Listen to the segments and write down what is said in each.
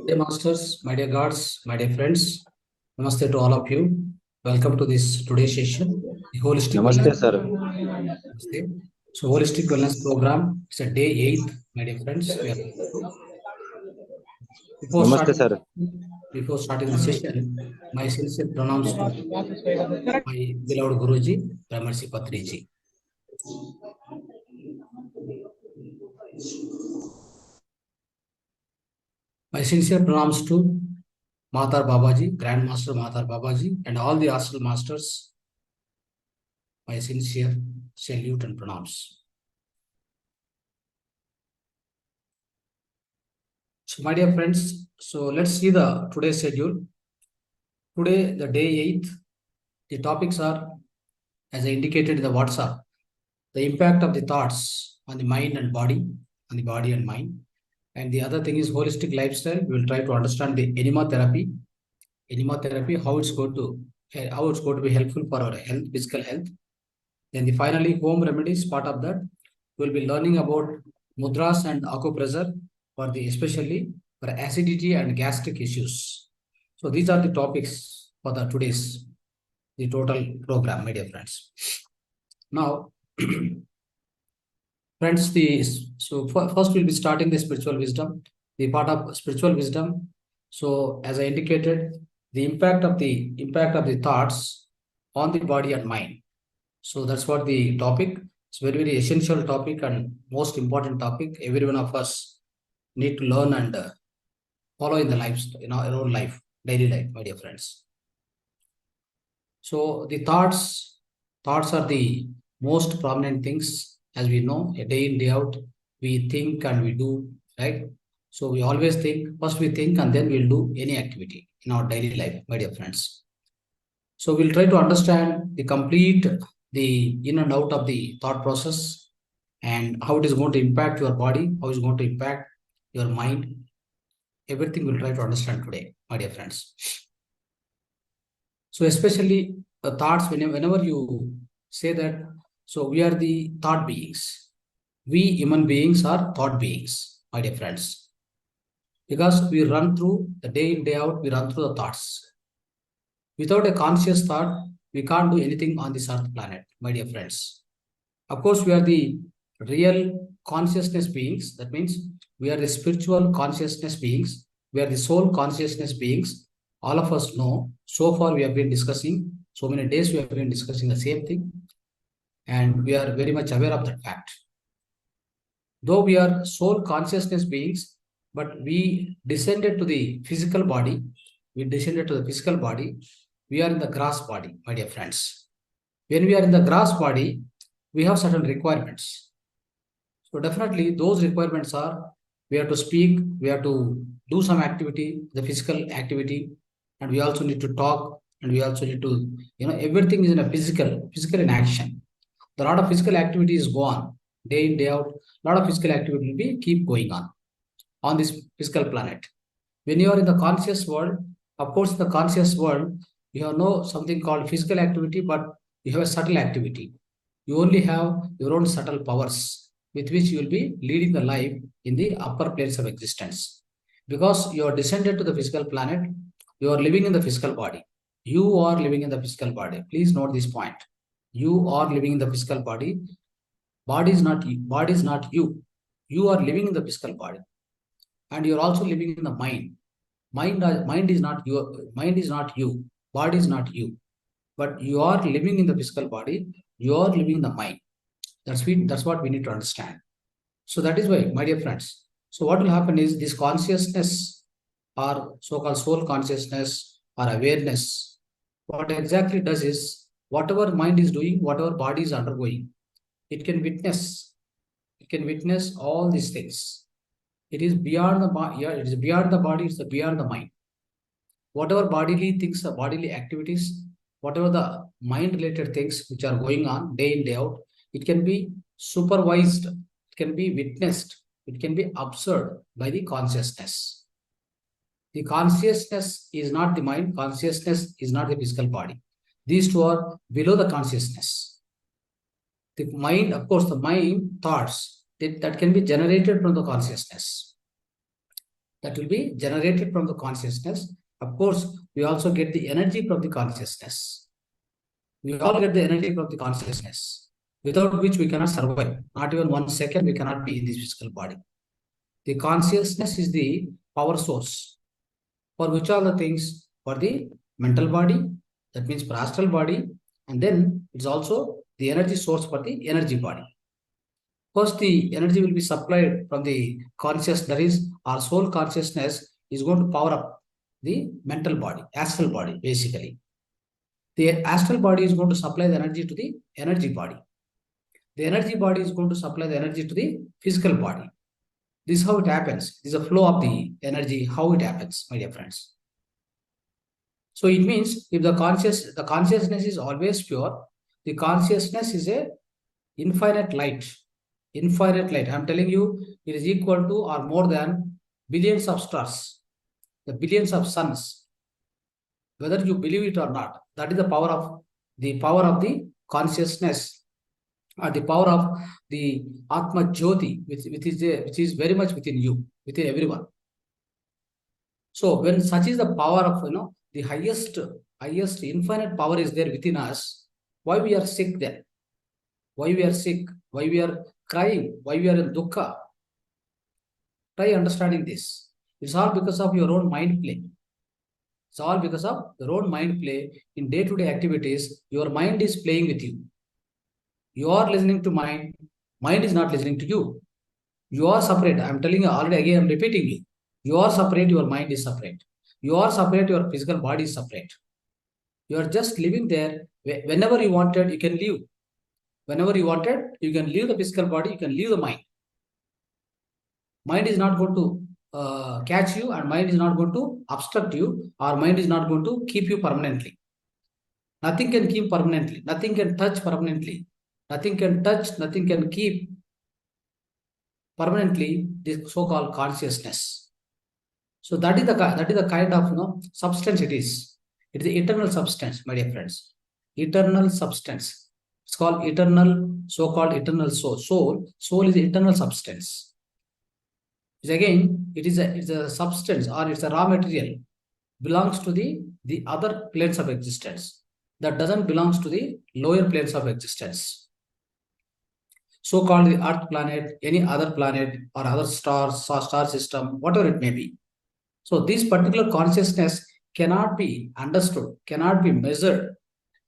Dear masters, my dear gods, my dear friends, namaste to all of you. Welcome to this today's session, the holistic Namaste, wellness. sir. Namaste. So, holistic wellness program. It's a day 8th, my dear friends. We are before Namaste, starting sir. before starting the session. My sincere pronouns to my beloved Guruji, Brahmarshi Patriji. My sincere pronouns to Mahavatar Babaji, Grandmaster Mahavatar Babaji, and all the astral masters. My sincere salute and pronounce. So, my dear friends, so let's see the today's schedule. Today, the day 8th, the topics are, as I indicated in the WhatsApp, the impact of the thoughts on the mind and body, on the body and mind. And the other thing is holistic lifestyle. We will try to understand the enema therapy, how it's going to be helpful for our health, physical health. Then the finally home remedies, part of that. We'll be learning about mudras and acupressure for the especially for acidity and gastric issues. So these are the topics for the the total program, my dear friends. Now, friends, first we'll be starting the spiritual wisdom, the part of spiritual wisdom. So as I indicated, the impact of the thoughts on the body and mind. So that's what the topic. It's very, very essential topic and most important topic. Every one of us need to learn and follow in the life, our own life, daily life, my dear friends. So the thoughts are the most prominent things, as we know, a day in, day out, we think and we do, right? So we always think, first we think and then we'll do any activity in our daily life, my dear friends. So we'll try to understand the in and out of the thought process and how it is going to impact your body, how it's going to impact your mind. Everything we'll try to understand today, my dear friends. So especially the thoughts, whenever you say that, so we are the thought beings. We human beings are thought beings, my dear friends. Because we run through the day in, day out, we run through the thoughts. Without a conscious thought, we can't do anything on this earth planet, my dear friends. Of course, we are the real consciousness beings. That means we are the spiritual consciousness beings. We are the soul consciousness beings. All of us know. So far, we have been discussing, so many days we have been discussing the same thing. And we are very much aware of that fact. Though we are soul consciousness beings, but we descended to the physical body. We are in the grass body, my dear friends. When we are in the grass body, we have certain requirements. So definitely those requirements are, we have to speak, we have to do some activity, the physical activity, and we also need to talk, and we also need to, everything is in a physical in action. A lot of physical activities go on day in, day out. A lot of physical activity will keep going on this physical planet. When you are in the conscious world, of course, in the conscious world, you have no something called physical activity, but you have a subtle activity. You only have your own subtle powers with which you will be leading the life in the upper planes of existence. Because you are descended to the physical planet, you are living in the physical body. You are living in the physical body. Please note this point. You are living in the physical body. Body is not you. Body is not you. You are living in the physical body. And you're also living in the mind. Mind is not you. Mind is not you. Body is not you. But you are living in the physical body. You are living in the mind. That's what we need to understand. So that is why, my dear friends. So what will happen is this consciousness or so-called soul consciousness or awareness, what exactly does is whatever mind is doing, whatever body is undergoing, it can witness. It can witness all these things. It is beyond the body. Yeah, it is beyond the body. It's beyond the mind. Whatever bodily things, bodily activities, whatever the mind-related things which are going on day in, day out, it can be supervised, it can be witnessed, it can be observed by the consciousness. The consciousness is not the mind, consciousness is not the physical body. These two are below the consciousness. The mind, of course, the mind thoughts that can be generated from the consciousness. that will be generated from the consciousness. Of course, we also get the energy from the consciousness. We all get the energy from the consciousness, without which we cannot survive. Not even 1 second we cannot be in this physical body. The consciousness is the power source. For which are the things? For the mental body, that means for astral body, and then it's also the energy source for the energy body. First, the energy will be supplied from the conscious, that is, our soul consciousness is going to power up the mental body, astral body, basically. The astral body is going to supply the energy to the energy body. The energy body is going to supply the energy to the physical body. This is how it happens. This is a flow of the energy, how it happens, my dear friends. So it means if the consciousness is always pure, the consciousness is a infinite light. Infinite light. I'm telling you, it is equal to or more than billions of stars, the billions of suns. Whether you believe it or not, that is the power of the consciousness, or the power of the Atma Jyoti, which is very much within you, within everyone. So when such is the power of the highest infinite power is there within us, why we are sick then? Why we are sick? Why we are crying? Why we are in dukkha? Try understanding this. It's all because of your own mind play. It's all because of your own mind play in day-to-day activities. Your mind is playing with you. You are listening to mind. Mind is not listening to you. You are separate. I'm telling you already again, I'm repeating you. You are separate, your mind is separate. You are separate, your physical body is separate. You are just living there. Whenever you wanted, you can leave. Whenever you wanted, you can leave the physical body, you can leave the mind. Mind is not going to catch you, and mind is not going to obstruct you, or mind is not going to keep you permanently. Nothing can keep permanently. Nothing can touch permanently. Nothing can touch, nothing can keep permanently this so-called consciousness. So that is the kind of substance it is. It is the eternal substance, my dear friends. Eternal substance. It's called eternal, so-called eternal soul. Soul is the eternal substance. It is a substance, or it's a raw material, belongs to the other planes of existence. That doesn't belongs to the lower planes of existence. So-called the Earth planet, any other planet, or other stars, star system, whatever it may be. So this particular consciousness cannot be understood, cannot be measured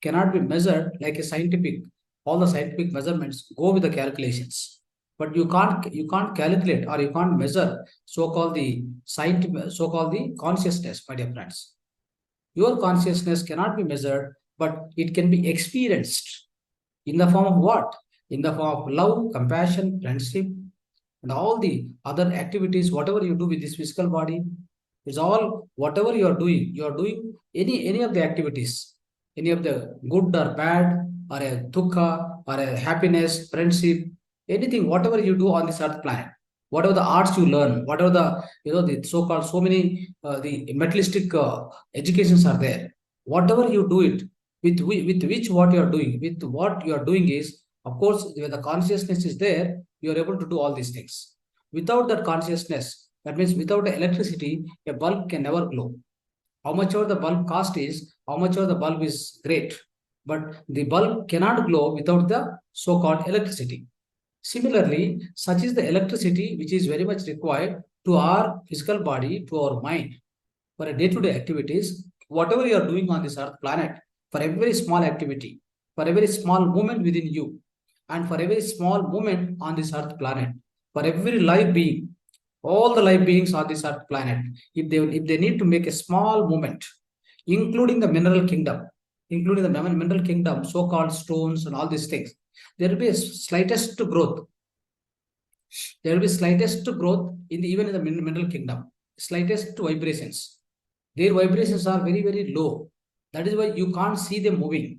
like a scientific. All the scientific measurements go with the calculations, but you can't calculate, or you can't measure so-called the consciousness, my dear friends. Your consciousness cannot be measured, but it can be experienced in the form of what? In the form of love, compassion, friendship, and all the other activities, whatever you do with this physical body. It's all whatever you are doing any of the activities, any of the good or bad, or a dukkha, or a happiness, friendship, anything, whatever you do on this earth planet, whatever the arts you learn, whatever the the so-called so many the materialistic educations are there, whatever you do it with which what you are doing, with what you are doing is, of course, when the consciousness is there, you are able to do all these things. Without that consciousness, that means without electricity, a bulb can never glow. How much ever the bulb cost is, how much ever the bulb is great, but the bulb cannot glow without the so-called electricity. Similarly, such is the electricity which is very much required to our physical body, to our mind, for a day-to-day activities, whatever you are doing on this earth planet, for every small activity, for every small movement within you, and for every small movement on this earth planet, for every live being, all the live beings on this earth planet, if they need to make a small movement, including the mineral kingdom, so-called stones and all these things, there will be a slightest growth. There will be slightest growth even in the mineral kingdom, slightest vibrations. Their vibrations are very, very low. That is why you can't see them moving.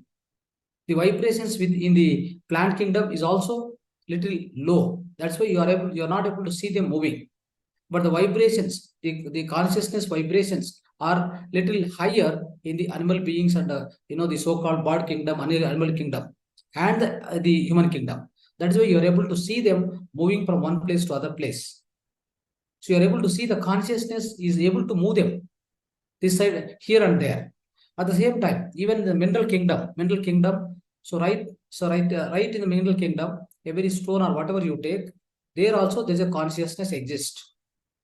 The vibrations in the plant kingdom is also little low. That's why you are not able to see them moving. But the vibrations, the consciousness vibrations are little higher in the animal beings and the so-called bird kingdom, animal kingdom, and the human kingdom. That's why you are able to see them moving from one place to other place. So you're able to see the consciousness is able to move them this side, here and there. At the same time, even the mineral kingdom. So right in the mineral kingdom, every stone or whatever you take, there also there's a consciousness exists.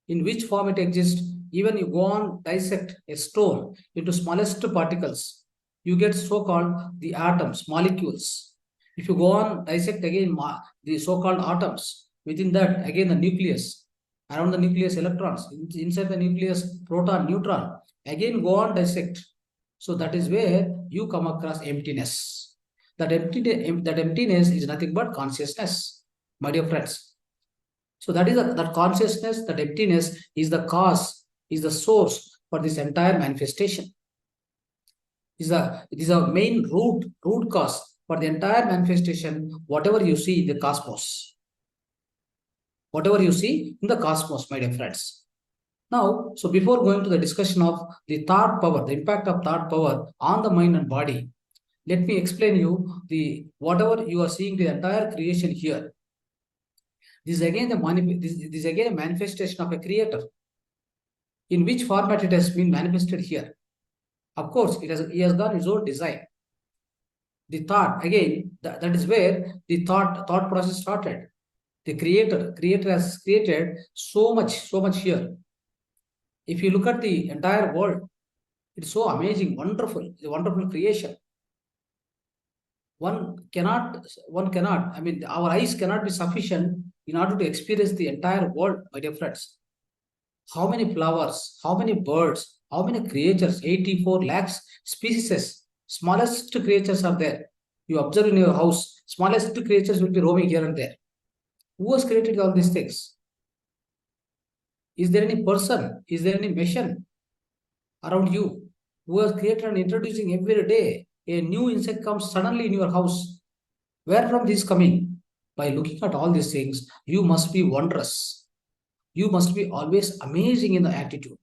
In which form it exists? Even you go on dissect a stone into smallest particles, you get so-called the atoms, molecules. If you go on dissect again the so-called atoms, within that again the nucleus, around the nucleus electrons, inside the nucleus proton, neutron, again go on dissect. So that is where you come across emptiness. That emptiness is nothing but consciousness, my dear friends. So that is that consciousness, that emptiness is the cause, is the source for this entire manifestation. It is a main root cause for the entire manifestation, whatever you see in the cosmos. Whatever you see in the cosmos, my dear friends. Now, so before going to the discussion of the thought power, the impact of thought power on the mind and body, let me explain you the whatever you are seeing the entire creation here. This is again a manifestation of a creator. In which format it has been manifested here? Of course, he has got his own design. The thought, again, that is where the thought process started. The creator has created so much here. If you look at the entire world, it's so amazing, wonderful. It's a wonderful creation. One cannot, I mean, our eyes cannot be sufficient in order to experience the entire world, my dear friends. How many flowers, how many birds, how many creatures, 84 lakhs species, smallest creatures are there. You observe in your house, smallest creatures will be roaming here and there. Who has created all these things? Is there any person, is there any machine around you who has created and introducing every day a new insect comes suddenly in your house? Where from this coming? By looking at all these things, you must be wondrous. You must be always amazing in the attitude.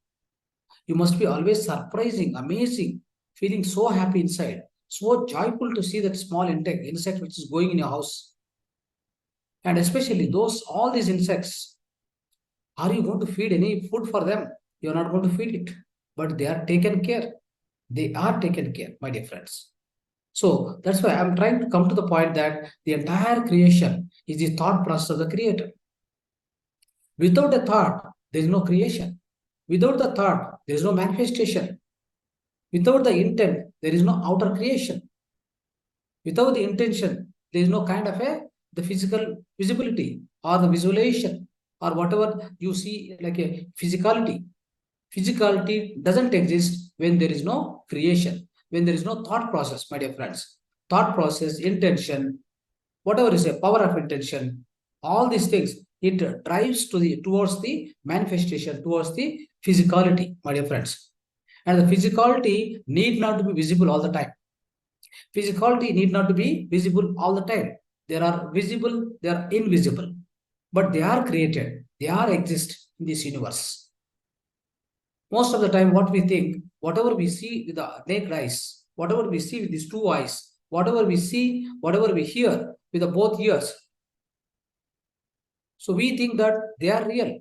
You must be always surprising, amazing, feeling so happy inside, so joyful to see that small insect which is going in your house. And especially all these insects, are you going to feed any food for them? You're not going to feed it, but they are taken care. They are taken care, my dear friends. So that's why I'm trying to come to the point that the entire creation is the thought process of the creator. Without a thought, there is no creation. Without the thought, there is no manifestation. Without the intent, there is no outer creation. Without the intention, there is no kind of the physical visibility or the visualization or whatever you see like a physicality. Physicality doesn't exist when there is no creation, when there is no thought process, my dear friends. Thought process, intention, whatever is a power of intention, all these things, it drives towards the manifestation, towards the physicality, my dear friends. And the physicality need not to be visible all the time. Physicality need not to be visible all the time. There are visible, they are invisible, but they are created, they are exist in this universe. Most of the time, what we think, whatever we see with the naked eyes, whatever we see with these two eyes, whatever we see, whatever we hear with the both ears, so we think that they are real.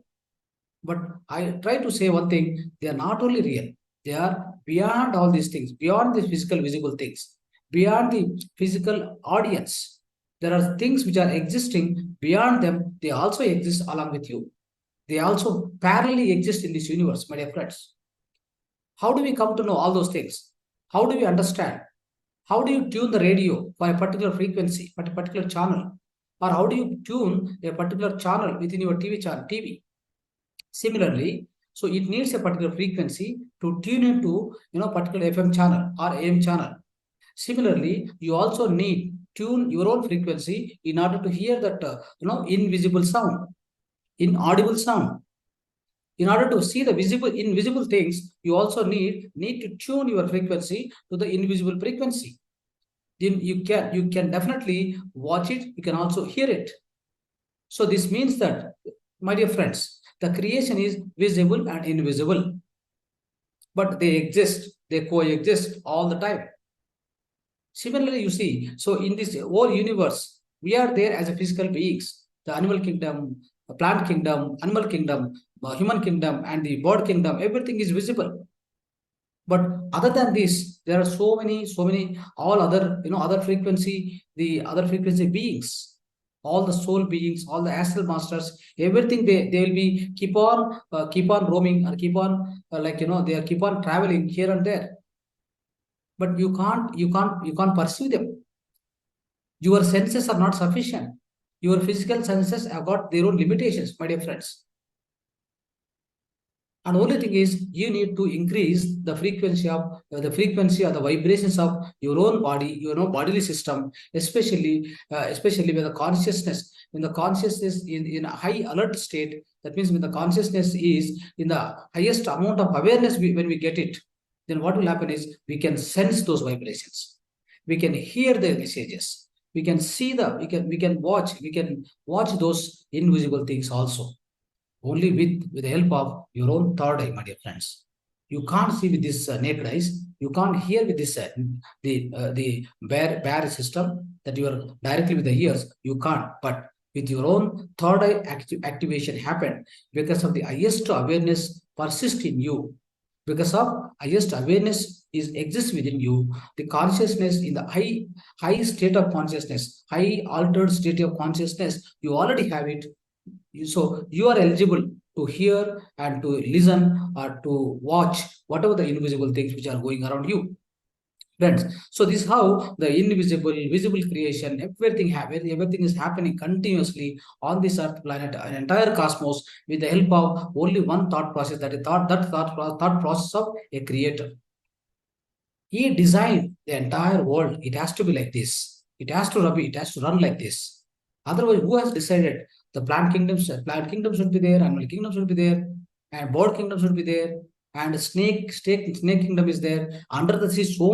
But I try to say one thing, they are not only real, they are beyond all these things, beyond the physical visible things, beyond the physical audience. There are things which are existing beyond them, they also exist along with you. They also parallelly exist in this universe, my dear friends. How do we come to know all those things? How do we understand? How do you tune the radio for a particular frequency, for a particular channel? Or how do you tune a particular channel within your TV? Similarly, so it needs a particular frequency to tune into particular FM channel or AM channel. Similarly, you also need tune your own frequency in order to hear that invisible sound, inaudible sound. In order to see the invisible things, you also need to tune your frequency to the invisible frequency. Then you can definitely watch it, you can also hear it. So this means that, my dear friends, the creation is visible and invisible, but they exist, they coexist all the time. Similarly, you see, so in this whole universe, we are there as a physical beings, the animal kingdom, plant kingdom, animal kingdom, human kingdom, and the bird kingdom. Everything is visible. But other than this, there are so many, all other, other frequency, the other frequency beings, all the soul beings, all the astral masters, everything they will be keep on roaming, or keep on they are keep on traveling here and there. But you can't pursue them. Your senses are not sufficient. Your physical senses have got their own limitations, my dear friends. And only thing is, you need to increase the frequency of or the vibrations of your own body, bodily system, especially when the consciousness, in a high alert state. That means when the consciousness is in the highest amount of awareness, when we get it, then what will happen is we can sense those vibrations, we can hear the messages, we can see we can watch those invisible things also, only with the help of your own third eye, my dear friends. You can't see with this naked eyes. You can't hear with this the bare system, that you are directly with the ears. You can't. But with your own third eye activation happened, because of the highest awareness persist in you, because of highest awareness is exists within you, the consciousness in the high state of consciousness, high altered state of consciousness, you already have it. So you are eligible to hear and to listen or to watch whatever the invisible things which are going around you, friends. So this is how the invisible visible creation, everything is happening continuously on this earth planet, an entire cosmos, with the help of only one thought process, that is thought process of a creator. He designed the entire world. It has to be like this. It has to run. It has to run like this. Otherwise, who has decided the plant kingdom should be there, animal kingdom should be there, and bird kingdom should be there, and snake kingdom is there. Under the sea, so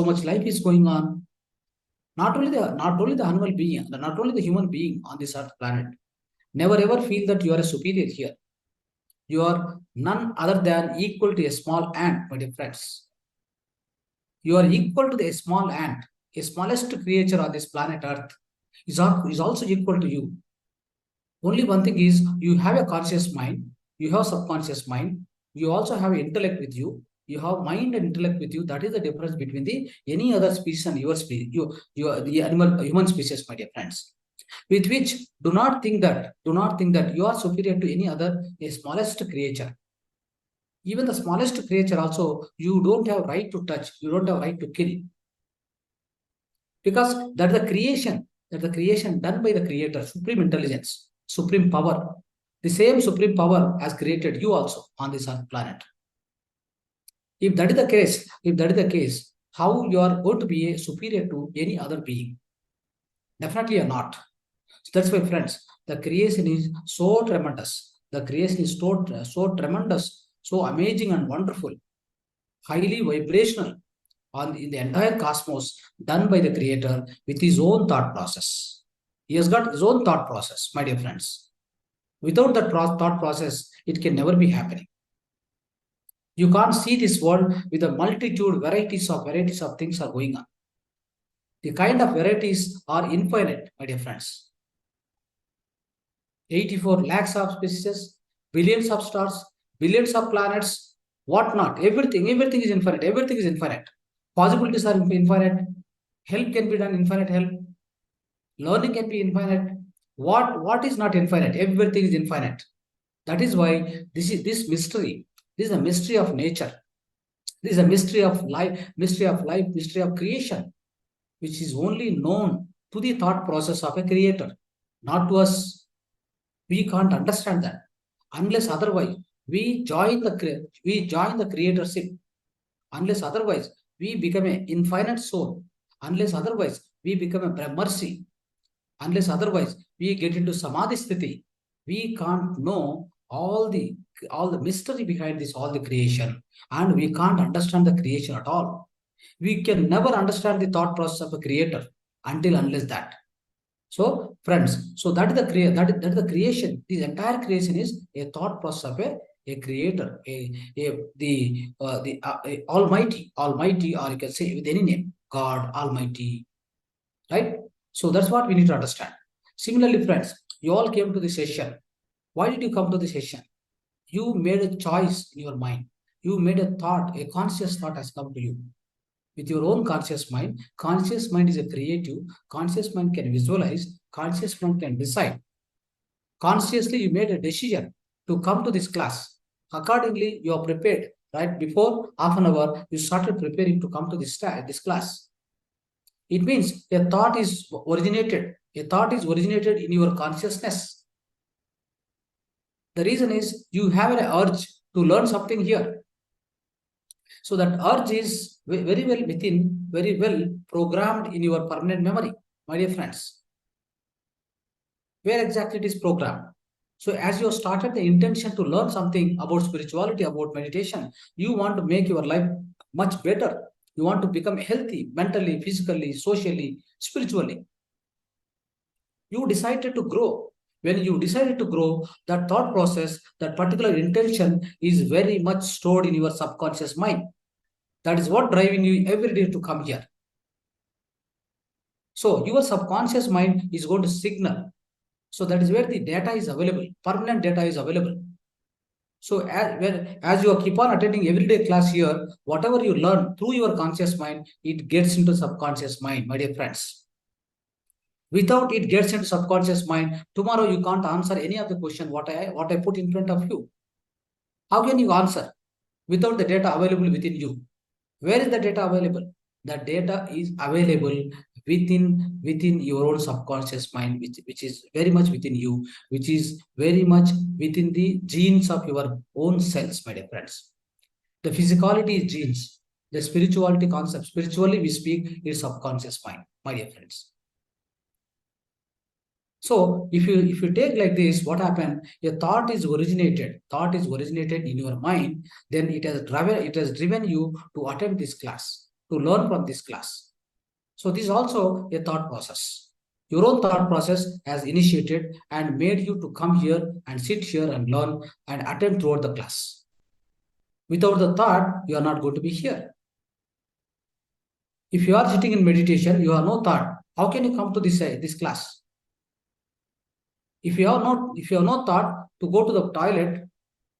much life is going on. Not only the animal being, not only the human being on this earth planet. Never ever feel that you are a superior here. You are none other than equal to a small ant, my dear friends. You are equal to the small ant, a smallest creature on this planet Earth is also equal to you. Only one thing is, you have a conscious mind, you have subconscious mind, you also have intellect with you, you have mind and intellect with you. That is the difference between the any other species and your species, the human species, my dear friends. With which, do not think that you are superior to any other, a smallest creature. Even the smallest creature also, you don't have right to touch, you don't have right to kill. Because that the creation done by the creator, supreme intelligence, supreme power. The same supreme power has created you also on this earth planet. If that is the case, how you are going to be superior to any other being? Definitely you're not. So that's why, friends, the creation is so tremendous. The creation is so tremendous, so amazing and wonderful, highly vibrational in the entire cosmos, done by the creator with his own thought process. He has got his own thought process, my dear friends. Without that thought process, it can never be happening. You can't see this world with a multitude, varieties of things are going on. The kind of varieties are infinite, my dear friends. 84 lakhs of species, billions of stars, billions of planets, whatnot. Everything is infinite. Everything is infinite. Possibilities are infinite. Help can be done, infinite help. Learning can be infinite. What is not infinite? Everything is infinite. That is why this mystery. This is a mystery of nature. This is a mystery of life, mystery of creation, which is only known to the thought process of a creator, not to us. We can't understand that unless otherwise we join the creatorship. Unless otherwise we become an infinite soul. Unless otherwise we become a mercy. Unless otherwise we get into samadhi sthiti. We can't know all the mystery behind this, all the creation, and we can't understand the creation at all. We can never understand the thought process of a creator unless that. So, friends, so that is the creation. This entire creation is a thought process of a creator, the Almighty, or you can say with any name, God, Almighty, right? So that's what we need to understand. Similarly, friends, you all came to this session Why did you come to the session? You made a choice in your mind. You made a thought, a conscious thought has come to you. With your own conscious mind is a creative, conscious mind can visualize, conscious mind can decide. Consciously, you made a decision to come to this class. Accordingly, you are prepared. Right before half an hour, you started preparing to come to this class. It means a thought is originated. A thought is originated in your consciousness. The reason is you have an urge to learn something here. So that urge is very well programmed in your permanent memory, my dear friends. Where exactly it is programmed? So as you started the intention to learn something about spirituality, about meditation, you want to make your life much better. You want to become healthy mentally, physically, socially, spiritually. You decided to grow. When you decided to grow, that thought process, that particular intention is very much stored in your subconscious mind. That is what driving you every day to come here. So your subconscious mind is going to signal. So that is where the data is available. Permanent data is available. So as you keep on attending everyday class here, whatever you learn through your conscious mind, it gets into subconscious mind, my dear friends. Without it gets into subconscious mind, tomorrow you can't answer any of the question what I put in front of you. How can you answer without the data available within you? Where is the data available? The data is available within your own subconscious mind, which is very much within you, which is very much within the genes of your own cells, my dear friends. The physicality is genes. The spirituality concept, spiritually we speak, is subconscious mind, my dear friends. So if you take like this, what happened? A thought is originated in your mind, then it has driven you to attend this class, to learn from this class. So this is also a thought process. Your own thought process has initiated and made you to come here and sit here and learn and attend throughout the class. Without the thought, you are not going to be here. If you are sitting in meditation, you have no thought. How can you come to this class? If you have no thought to go to the toilet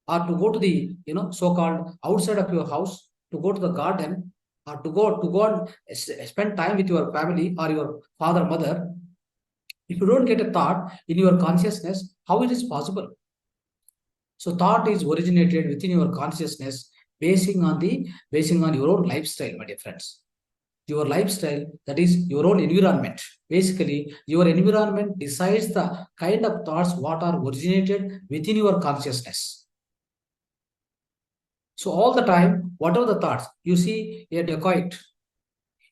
or to go to the so-called outside of your house, to go to the garden, or to go and spend time with your family or your father, mother, if you don't get a thought in your consciousness, how it is possible? So thought is originated within your consciousness, basing on your own lifestyle, my dear friends. Your lifestyle, that is your own environment. Basically, your environment decides the kind of thoughts what are originated within your consciousness. So all the time, whatever the thoughts, you see a dacoit.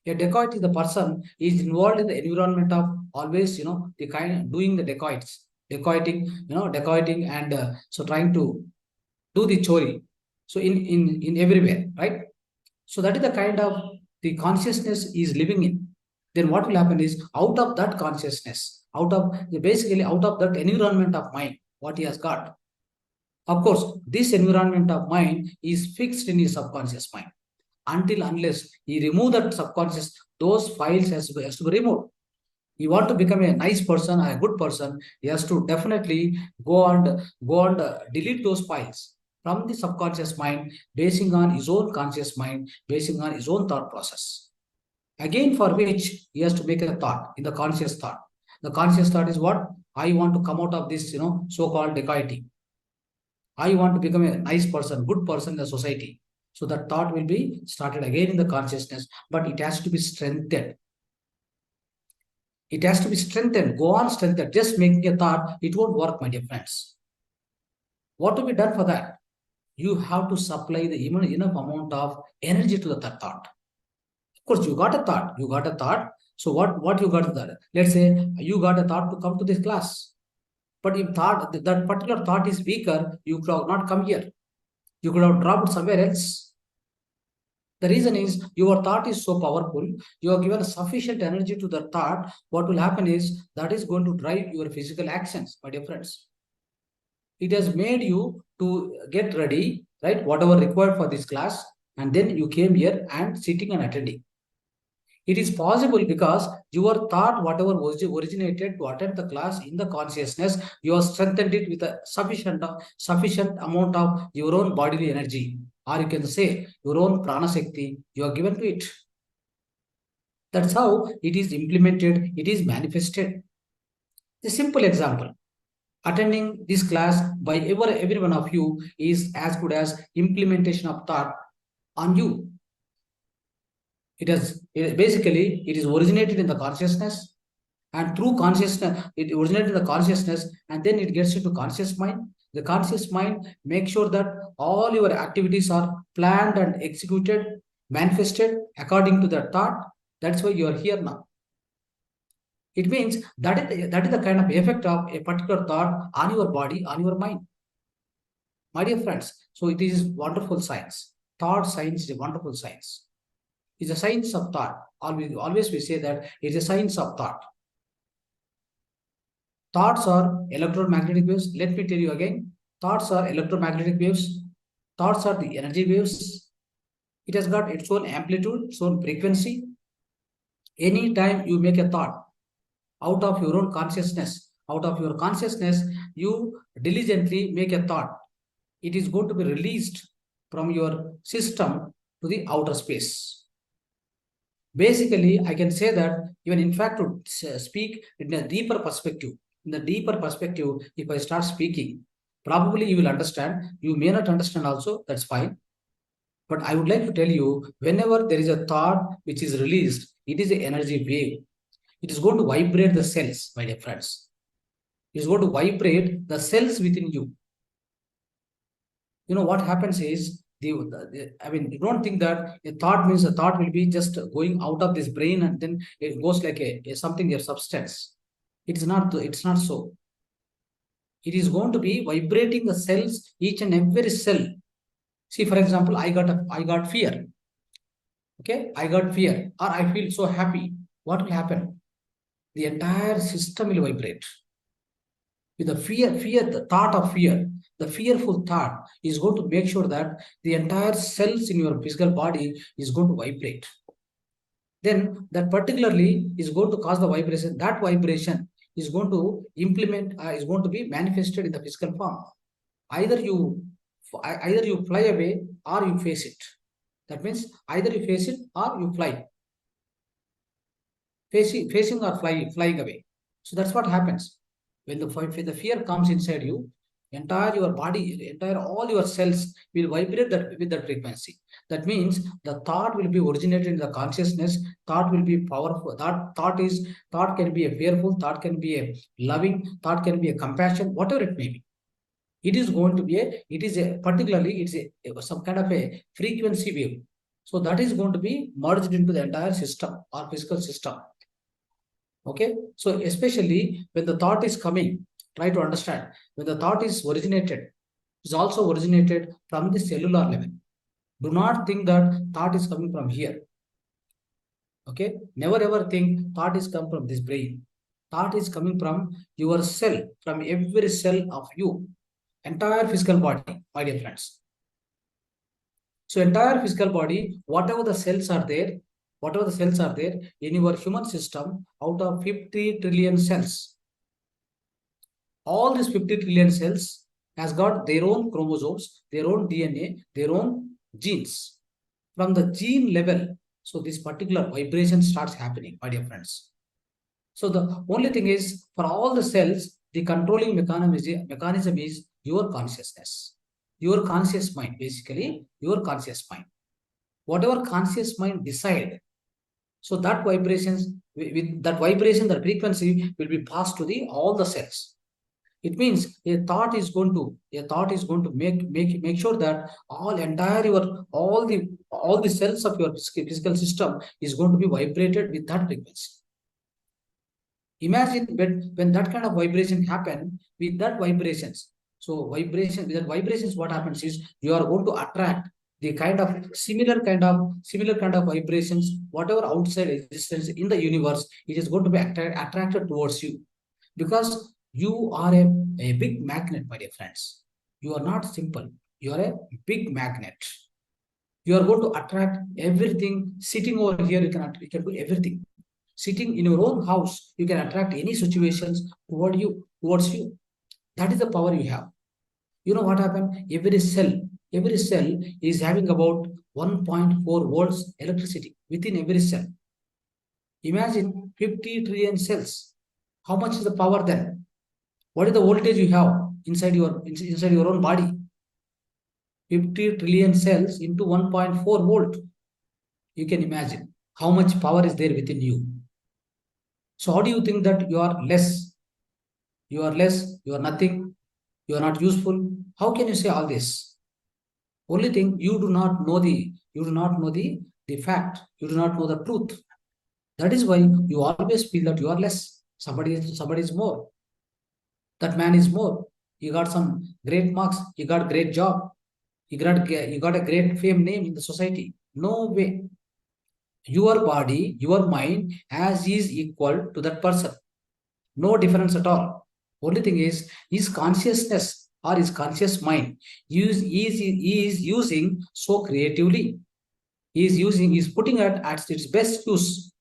A dacoit is the person is involved in the environment of always, the kind doing the dacoiting, and so trying to do the chori. So in everywhere, right? So that is the kind of the consciousness is living in. Then what will happen is out of that consciousness, out of that environment of mind, what he has got. Of course, this environment of mind is fixed in his subconscious mind. Unless he remove that subconscious, those files has to be removed. You want to become a nice person or a good person, he has to definitely go and delete those files from the subconscious mind, basing on his own conscious mind, basing on his own thought process. Again, for which he has to make a thought in the conscious thought. The conscious thought is what? I want to come out of this, so-called dacoity. I want to become a nice person, good person in the society. So that thought will be started again in the consciousness, but it has to be strengthened. It has to be strengthened. Go on strengthened. Just making a thought, it won't work, my dear friends. What to be done for that? You have to supply the enough amount of energy to the thought. Of course, you got a thought. So what you got that? Let's say you got a thought to come to this class. But if that particular thought is weaker, you could have not come here. You could have dropped somewhere else. The reason is your thought is so powerful. You have given sufficient energy to the thought. What will happen is that is going to drive your physical actions, my dear friends. It has made you to get ready, right? Whatever required for this class, and then you came here and sitting and attending. It is possible because your thought, whatever was originated to attend the class in the consciousness, you have strengthened it with a sufficient amount of your own bodily energy, or you can say your own prana shakti you are given to it. That's how it is implemented, it is manifested. A simple example. Attending this class by every one of you is as good as implementation of thought on you. It is originated in the consciousness, and through consciousness, it originated in the consciousness, and then it gets into conscious mind. The conscious mind makes sure that all your activities are planned and executed, manifested according to the thought. That's why you are here now. It means that is the kind of effect of a particular thought on your body, on your mind. My dear friends, so it is wonderful science. Thought science is a wonderful science. It's a science of thought. Always we say that it's a science of thought. Thoughts are electromagnetic waves. Let me tell you again. Thoughts are electromagnetic waves. Thoughts are the energy waves. It has got its own amplitude, its own frequency. Anytime you make a thought out of your own consciousness, you diligently make a thought. It is going to be released from your system to the outer space. Basically, I can say that even in fact to speak in a deeper perspective, if I start speaking, probably you will understand. You may not understand also, that's fine. But I would like to tell you, whenever there is a thought which is released, it is an energy wave. It is going to vibrate the cells, my dear friends. It is going to vibrate the cells within you. You know what happens is, you don't think that a thought means a thought will be just going out of this brain and then it goes like a substance. It's not so. It is going to be vibrating the cells, each and every cell. See, for example, I got fear. Okay, I got fear, or I feel so happy. What will happen? The entire system will vibrate. With the the thought of fear, the fearful thought is going to make sure that the entire cells in your physical body is going to vibrate. Then that particularly is going to cause the vibration. That vibration is going to is going to be manifested in the physical form. Either you fly away or you face it. That means either you face it or you fly. Facing or flying away. So that's what happens. When the fear comes inside you, entire your body, entire all your cells will vibrate with that frequency. That means the thought will be originated in the consciousness. Thought will be powerful. Thought can be a fearful, thought can be a loving, thought can be a compassion, whatever it may be. It is going to be some kind of a frequency wave. So that is going to be merged into the entire system or physical system. Okay, so especially when the thought is coming, try to understand, when the thought is also originated from the cellular level. Do not think that thought is coming from here. Okay, never ever think thought is come from this brain. Thought is coming from your cell, from every cell of you, entire physical body, my dear friends. So entire physical body, whatever the cells are there in your human system, out of 50 trillion cells, all these 50 trillion cells has got their own chromosomes, their own DNA, their own genes. From the gene level, so this particular vibration starts happening, my dear friends. So the only thing is, for all the cells, the controlling mechanism is your consciousness, your conscious mind, basically your conscious mind. Whatever conscious mind decide, so that vibrations, with that vibration, the frequency will be passed to all the cells. It means a thought is going to make sure that all the cells of your physical system is going to be vibrated with that frequency. Imagine when that kind of vibration happen with that vibrations. So with that vibrations, what happens is you are going to attract the kind of similar kind of vibrations, whatever outside existence in the universe, it is going to be attracted towards you, because you are a big magnet, my dear friends. You are not simple. You are a big magnet. You are going to attract everything. Sitting over here, you can do everything. Sitting in your own house, you can attract any situations towards you. That is the power you have. You know what happened? Every cell is having about 1.4 volts electricity within every cell. Imagine 50 trillion cells. How much is the power then? What is the voltage you have inside your own body? 50 trillion cells into 1.4 volt. You can imagine how much power is there within you. So how do you think that you are less? You are less, you are nothing, you are not useful. How can you say all this? Only thing, you do not know the fact. You do not know the truth. That is why you always feel that you are less. Somebody is more. That man is more. You got some great marks. You got great job. You got a great fame name in the society. No way. Your body, your mind, as is equal to that person. No difference at all. Only thing is his consciousness or his conscious mind is using so creatively. He is putting it at its best use.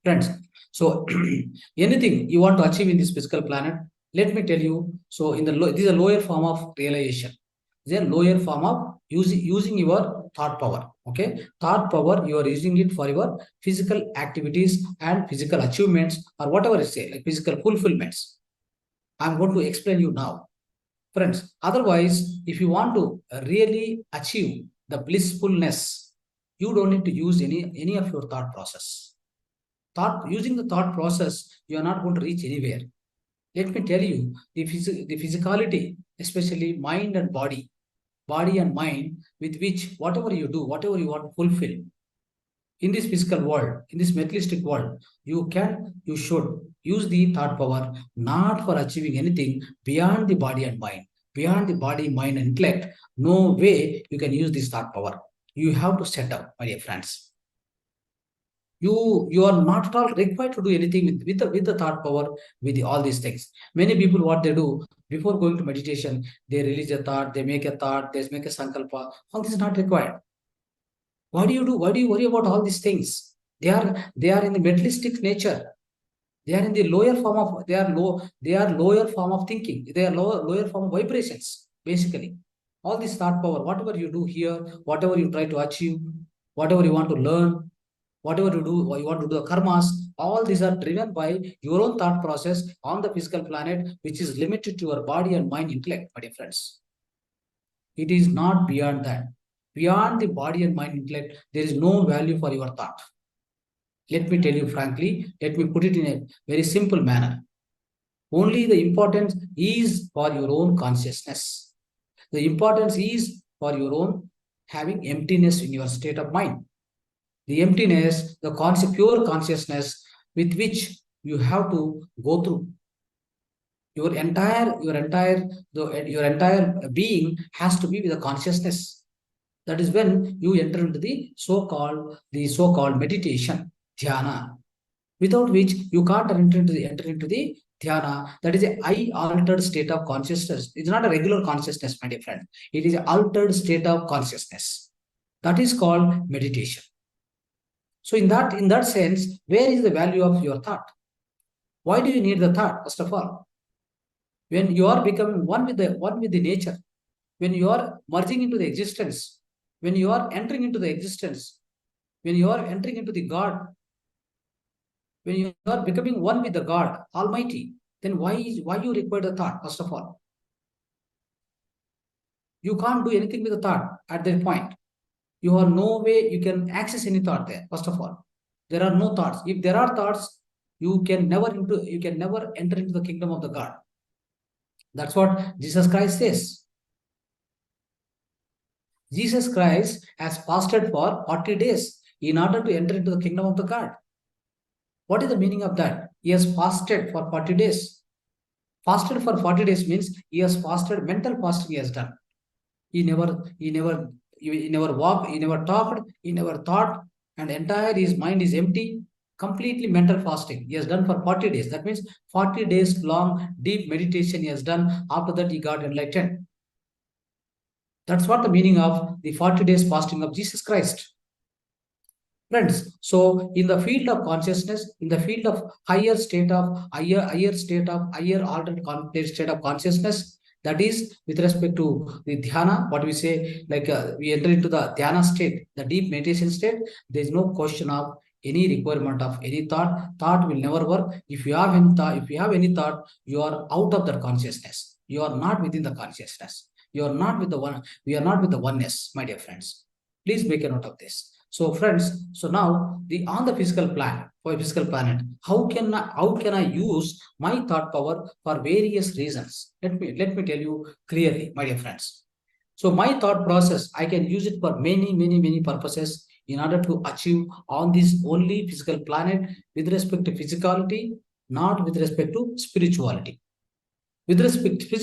Friends, so anything you want to achieve in this physical planet, let me tell you. So this is a lower form of realization. This is a lower form of using your thought power. Okay, thought power, you are using it for your physical activities and physical achievements, or whatever it's say, like physical fulfillments. I'm going to explain you now, friends. Otherwise, if you want to really achieve the blissfulness, you don't need to use any of your thought process. Using the thought process, you are not going to reach anywhere. Let me tell you, the physicality, especially mind and body and mind, with which whatever you do, whatever you want to fulfill in this physical world, in this materialistic world, you should use the thought power not for achieving anything beyond the body and mind, beyond the body, mind, and intellect. No way you can use this thought power. You have to set up, my dear friends. You are not at all required to do anything with the thought power, with all these things. Many people, what they do before going to meditation, they release a thought, they make a thought, they make a sankalpa. All this is not required. Why do you worry about all these things? They are in the materialistic nature. They are in the lower form of lower form of thinking. They are lower form of vibrations, basically. All this thought power, whatever you do here, whatever you try to achieve, whatever you want to learn, whatever you do, or you want to do the karmas, all these are driven by your own thought process on the physical planet, which is limited to your body and mind intellect, my dear friends. It is not beyond that. Beyond the body and mind intellect, there is no value for your thought. Let me tell you frankly, let me put it in a very simple manner. Only the importance is for your own consciousness. The importance is for your own having emptiness in your state of mind. The emptiness, the pure consciousness with which you have to go through. Your entire being has to be with the consciousness. That is when you enter into the so-called meditation, Dhyana, without which you can't enter into the Dhyana. That is a high altered state of consciousness. It's not a regular consciousness, my dear friend. It is an altered state of consciousness. That is called meditation. So in that sense, where is the value of your thought? Why do you need the thought? First of all, when you are becoming one with the nature, when you are merging into the existence, when you are entering into the existence, when you are entering into the God, when you are becoming one with the God Almighty, then why you require the thought? First of all, you can't do anything with the thought at that point. You have no way you can access any thought there. First of all, there are no thoughts. If there are thoughts, you can never enter into the kingdom of the God. That's what Jesus Christ says. Jesus Christ has fasted for 40 days in order to enter into the kingdom of the God. What is the meaning of that? He has fasted for 40 days. Fasted for 40 days means he has fasted, mental fasting he has done. He never walked, he never talked, he never thought, and entire his mind is empty, completely mental fasting. He has done for 40 days. That means 40 days long deep meditation he has done. After that, he got enlightened. That's what the meaning of the 40 days fasting of Jesus Christ. Friends, so in the field of consciousness, in the field of higher alternate state of consciousness, that is with respect to the dhyana, what we say, like we enter into the dhyana state, the deep meditation state, there is no question of any requirement of any thought. Thought will never work. If you have any thought, you are out of that consciousness. You are not within the consciousness. You are not with the one. We are not with the oneness, my dear friends. Please make a note of this. So friends, so now on the physical plan, for a physical planet, how can I use my thought power for various reasons? Let me tell you clearly, my dear friends. So my thought process, I can use it for many purposes in order to achieve on this only physical planet with respect to physicality, not with respect to spirituality. With respect to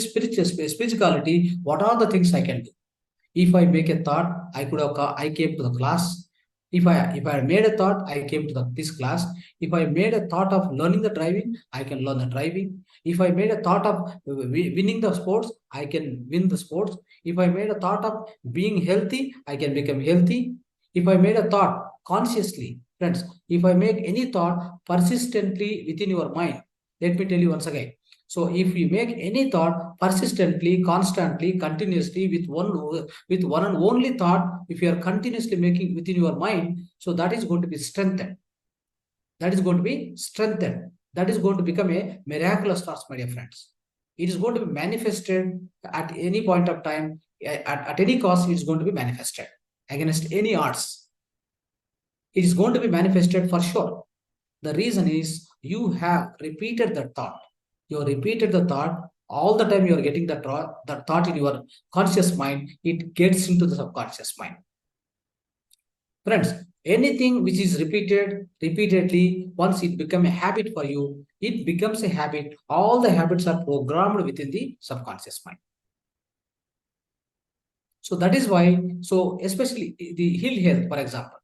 spirituality, what are the things I can do? If I make a thought, I came to the class. If I made a thought, I came to this class. If I made a thought of learning the driving, I can learn the driving. If I made a thought of winning the sports, I can win the sports. If I made a thought of being healthy, I can become healthy. If I made a thought consciously, friends, if I make any thought persistently within your mind, let me tell you once again. So if you make any thought persistently, constantly, continuously with one and only thought, if you are continuously making within your mind, so that is going to be strengthened. That is going to be strengthened. That is going to become a miraculous thought, my dear friends. It is going to be manifested at any point of time, at any cost, it is going to be manifested against any odds. It is going to be manifested for sure. The reason is you have repeated that thought. You have repeated the thought all the time. You are getting that thought in your conscious mind. It gets into the subconscious mind. Friends, anything which is repeated repeatedly, once it becomes a habit for you, it becomes a habit. All the habits are programmed within the subconscious mind. So that is why, so especially the ill health, for example.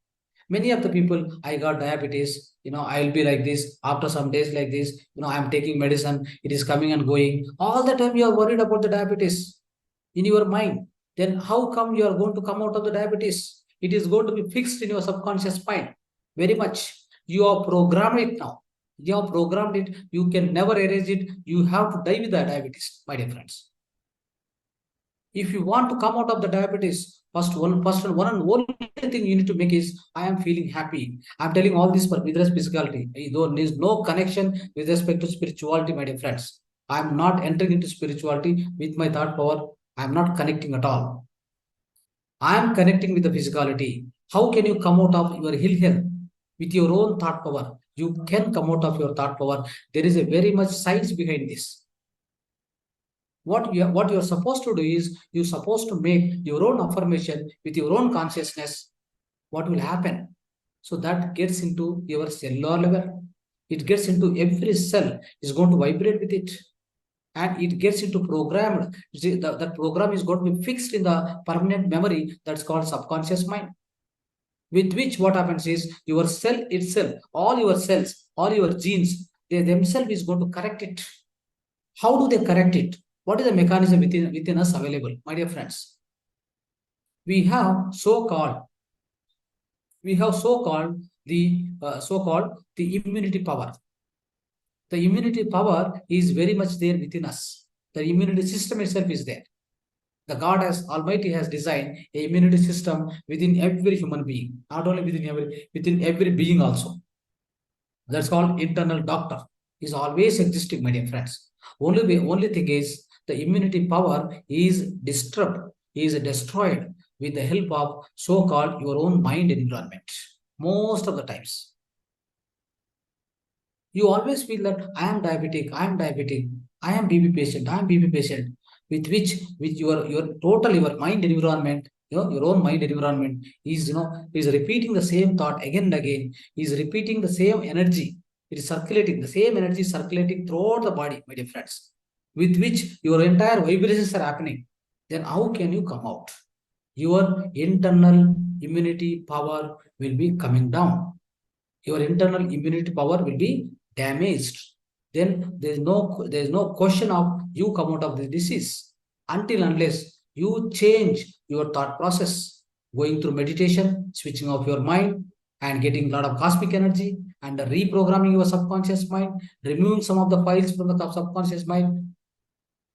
Many of the people, I got diabetes, I'll be like this after some days like this, I'm taking medicine, it is coming and going. All the time you are worried about the diabetes in your mind. Then how come you are going to come out of the diabetes? It is going to be fixed in your subconscious mind very much. You are programmed it now. You have programmed it. You can never erase it. You have to die with the diabetes, my dear friends. If you want to come out of the diabetes, one and only thing you need to make is, I am feeling happy. I'm telling all this for with respect to physicality. There is no connection with respect to spirituality, my dear friends. I'm not entering into spirituality with my thought power. I'm not connecting at all. I'm connecting with the physicality. How can you come out of your ill health with your own thought power? You can come out of your thought power. There is a very much science behind this. What you're supposed to do is, you're supposed to make your own affirmation with your own consciousness. What will happen? So that gets into your cellular level. It gets into every cell, is going to vibrate with it. And it gets into programmed. That program is going to be fixed in the permanent memory that's called subconscious mind. With which what happens is, your cell itself, all your cells, all your genes, they themselves is going to correct it. How do they correct it? What is the mechanism within us available, my dear friends? We have so-called the immunity power. The immunity power is very much there within us. The immunity system itself is there. The God Almighty has designed a immunity system within every human being, not only within every being also. That's called internal doctor. Is always existing, my dear friends. Only thing is, the immunity power is disturbed, is destroyed with the help of so-called your own mind environment. Most of the times, you always feel that I am diabetic, I am BP patient, I am BP patient, with your mind environment, your own mind environment is repeating the same thought again and again, is repeating the same energy. It is circulating, the same energy circulating throughout the body, my dear friends, with which your entire vibrations are happening. Then how can you come out? Your internal immunity power will be coming down. Your internal immunity power will be damaged. Then there is no question of you come out of the disease until unless You change your thought process, going through meditation, switching off your mind, and getting a lot of cosmic energy, and reprogramming your subconscious mind, removing some of the files from the subconscious mind.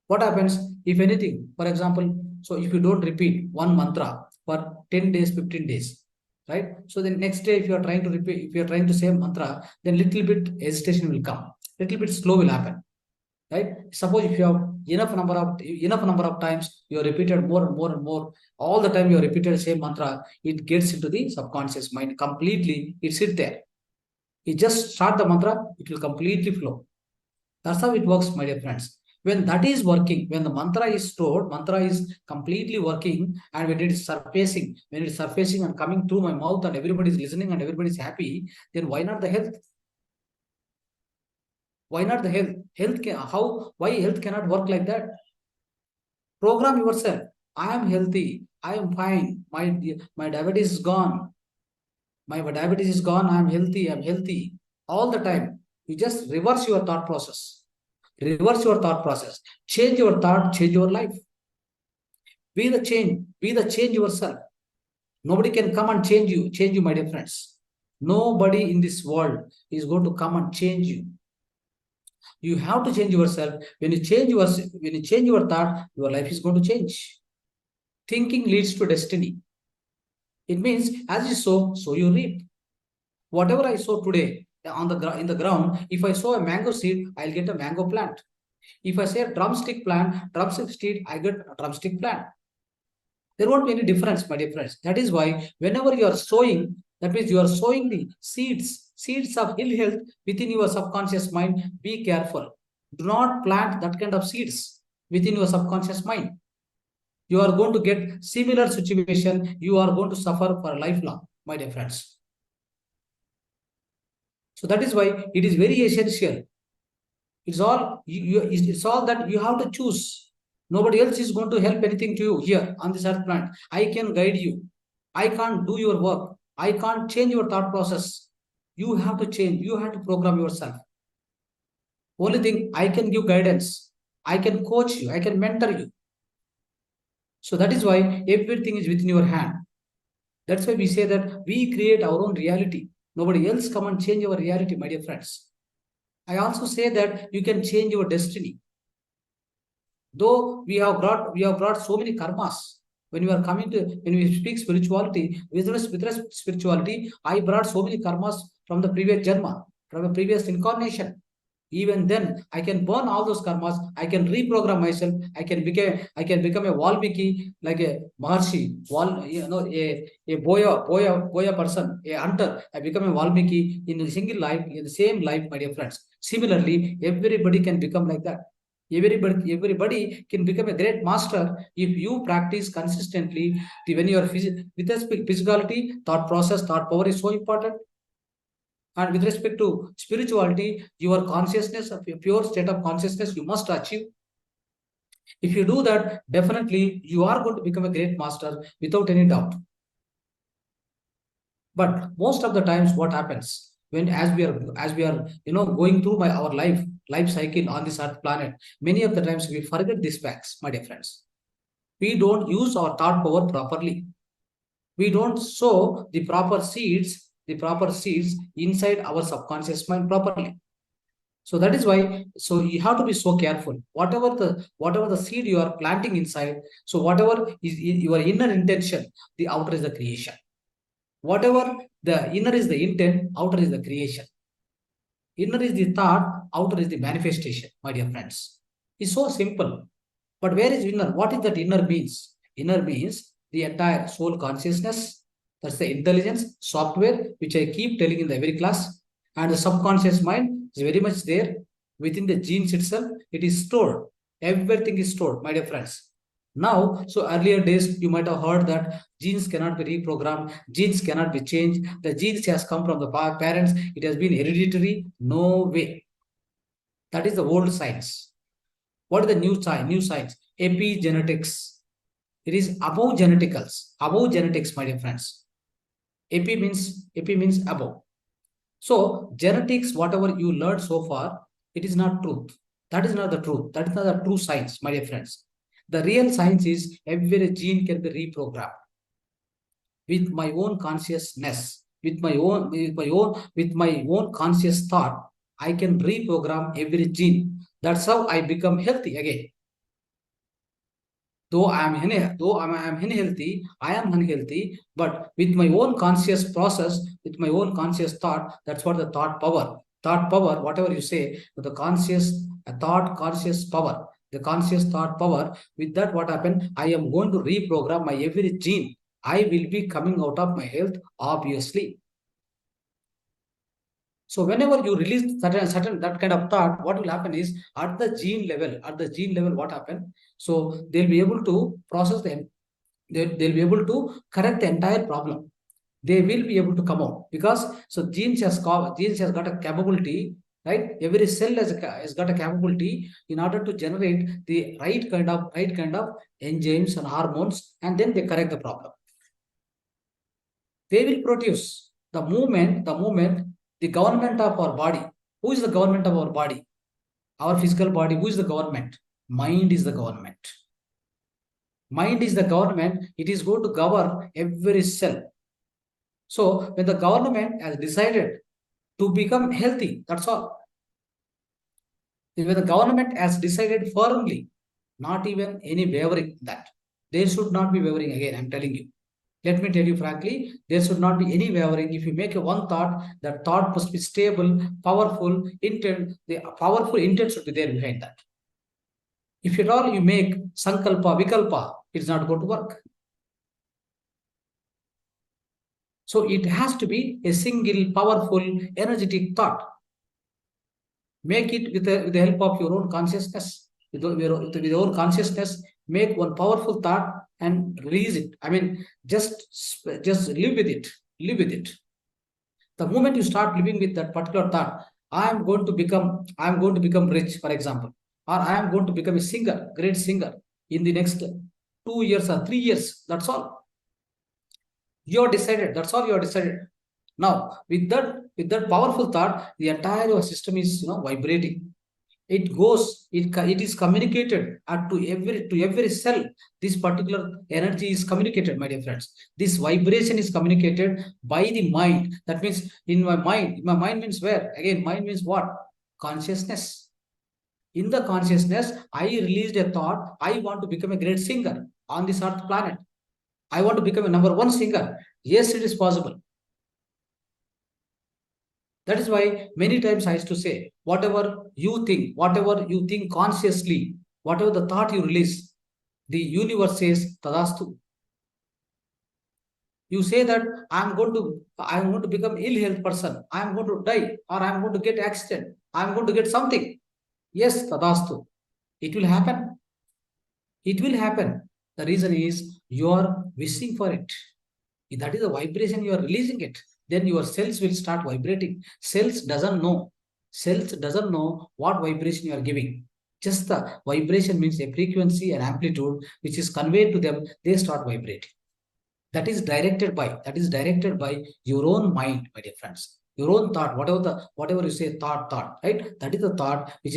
What happens if anything? For example, so if you don't repeat one mantra for 10 days, 15 days, right? So the next day, if you are trying to repeat, if you are trying to say mantra, then little bit hesitation will come, little bit slow will happen, right? Suppose if you have enough number of times, you have repeated more and more and more, all the time you have repeated the same mantra, it gets into the subconscious mind completely. It sits there. You just start the mantra, it will completely flow. That's how it works, my dear friends. When that is working, when the mantra is stored, mantra is completely working, and when it is surfacing and coming through my mouth, and everybody is listening and everybody is happy, then why not the health? Why not the health? Why health cannot work like that? Program yourself. I am healthy. I am fine. My diabetes is gone. My diabetes is gone. I am healthy. I am healthy. All the time. You just reverse your thought process. Reverse your thought process. Change your thought, change your life. Be the change. Be the change yourself. Nobody can come and change you, my dear friends. Nobody in this world is going to come and change you. You have to change yourself. When you change your thought, your life is going to change. Thinking leads to destiny. It means as you sow, so you reap. Whatever I sow today in the ground, if I sow a mango seed, I'll get a mango plant. If I say a drumstick seed, I get a drumstick plant. There won't be any difference, my dear friends. That is why whenever you are sowing, that means you are sowing the seeds of ill health within your subconscious mind. Be careful. Do not plant that kind of seeds within your subconscious mind. You are going to get similar situation. You are going to suffer for lifelong, my dear friends. So that is why it is very essential. It's all that you have to choose. Nobody else is going to help anything to you here on this earth planet. I can guide you. I can't do your work. I can't change your thought process. You have to change. You have to program yourself. Only thing, I can give guidance. I can coach you. I can mentor you. So that is why everything is within your hand. That's why we say that we create our own reality. Nobody else come and change our reality, my dear friends. I also say that you can change your destiny. Though we have brought so many karmas. When we speak spirituality, with spirituality, I brought so many karmas from the previous janma, from the previous incarnation. Even then, I can burn all those karmas. I can reprogram myself. I can become a Valmiki, like a Maharshi, a boya person, a hunter. I become a Valmiki in a single life, in the same life, my dear friends. Similarly, everybody can become like that. Everybody can become a great master if you practice consistently. When you are with physicality, thought process, thought power is so important. And with respect to spirituality, your consciousness, a pure state of consciousness, you must achieve. If you do that, definitely you are going to become a great master without any doubt. But most of the times, what happens when as we are going through our life cycle on this earth planet, many of the times we forget these facts, my dear friends. We don't use our thought power properly. We don't sow the proper seeds inside our subconscious mind properly. So that is why, so you have to be so careful. Whatever the seed you are planting inside, so whatever is your inner intention, the outer is the creation. Whatever the inner is the intent, outer is the creation. Inner is the thought, outer is the manifestation, my dear friends. It's so simple. But where is inner? What is that inner means? Inner means the entire soul consciousness. That's the intelligence, software, which I keep telling in the every class. And the subconscious mind is very much there. Within the genes itself, it is stored. Everything is stored, my dear friends. Now, so earlier days, you might have heard that genes cannot be reprogrammed, genes cannot be changed. The genes has come from the parents. It has been hereditary. No way. That is the old science. What is the new science? Epigenetics. It is above geneticals. Above genetics, my dear friends. Epi means above. So genetics, whatever you learned so far, it is not truth. That is not the truth. That is not the true science, my dear friends. The real science is every gene can be reprogrammed with my own consciousness, with my own conscious thought. I can reprogram every gene. That's how I become healthy again. Though I am unhealthy, I am unhealthy, but with my own conscious process, with my own conscious thought, that's what the thought power. Thought power, whatever you say, the conscious thought, conscious power, the conscious thought power. With that, what happened? I am going to reprogram my every gene. I will be coming out of my health, obviously. So whenever you release certain that kind of thought, what will happen is at the gene level, what happened? So they'll be able to process them. They'll be able to correct the entire problem. They will be able to come out because so genes has got a capability, right? Every cell has got a capability in order to generate the right kind of enzymes and hormones, and then they correct the problem. They will produce the movement the government of our body. Who is the government of our body? Our physical body. Who is the government? Mind is the government. Mind is the government. It is going to govern every cell. So when the government has decided to become healthy, that's all. When the government has decided firmly, not even any wavering that. There should not be wavering again, I'm telling you. Let me tell you frankly, there should not be any wavering. If you make a one thought, that thought must be stable, powerful, intent. The powerful intent should be there behind that. If at all you make sankalpa, vikalpa, it's not going to work. So it has to be a single, powerful, energetic thought. Make it with the help of your own consciousness. With your own consciousness, make one powerful thought and release it. I mean, just live with it. Live with it. The moment you start living with that particular thought, I am going to become rich, for example, or I am going to become a singer, great singer in the next 2 years or 3 years. That's all. You are decided. That's all you are decided. Now, with that powerful thought, the entire system is vibrating. It is communicated to every cell. This particular energy is communicated, my dear friends. This vibration is communicated by the mind. That means in my mind means where? Again, mind means what? Consciousness. In the consciousness, I released a thought. I want to become a great singer on this earth planet. I want to become a number one singer. Yes, it is possible. That is why many times I used to say, whatever you think consciously, whatever the thought you release, the universe says, tadastu. You say that I'm going to become ill health person, I'm going to die, or I'm going to get accident, I'm going to get something. Yes, tadastu. It will happen. It will happen. The reason is you are wishing for it. That is the vibration you are releasing it. Then your cells will start vibrating. Cells doesn't know what vibration you are giving. Just the vibration means a frequency and amplitude which is conveyed to them. They start vibrating. That is directed by your own mind, my dear friends. Your own thought, whatever you say, thought, right? That is the thought which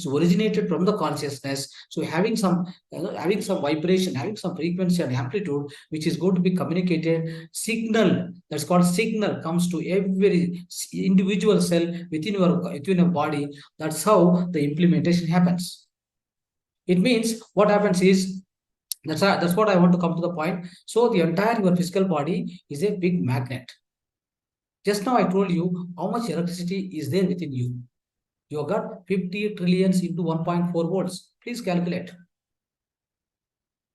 originated from the consciousness. So having some vibration, having some frequency and amplitude, which is going to be communicated, signal, that's called signal, comes to every individual cell within your body. That's how the implementation happens. It means what happens is that's what I want to come to the point. So the entire your physical body is a big magnet. Just now I told you how much electricity is there within you. You have got 50 trillions into 1.4 volts. Please calculate.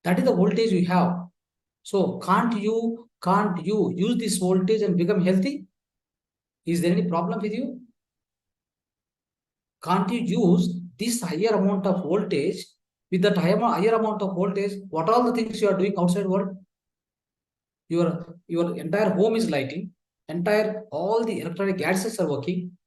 That is the voltage you have. So can't you use this voltage and become healthy? Is there any problem with you? Can't you use this higher amount of voltage? With that higher amount of voltage, what all the things you are doing outside world? Your entire home is lighting, all the electronic gadgets are working,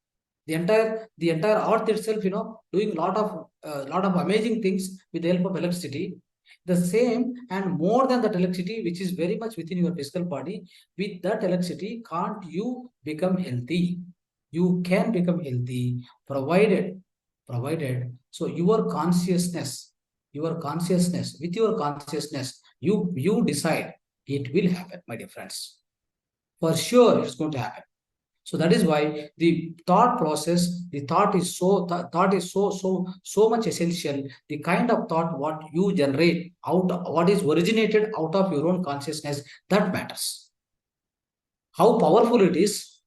the entire earth itself, doing a lot of amazing things with the help of electricity. The same and more than that electricity, which is very much within your physical body, with that electricity, can't you become healthy? You can become healthy, provided so your consciousness your consciousness, with your consciousness, you decide it will happen, my dear friends. For sure, it's going to happen. So that is why the thought process, the thought is so much essential. The kind of thought what you generate out, what is originated out of your own consciousness, that matters. How powerful it is,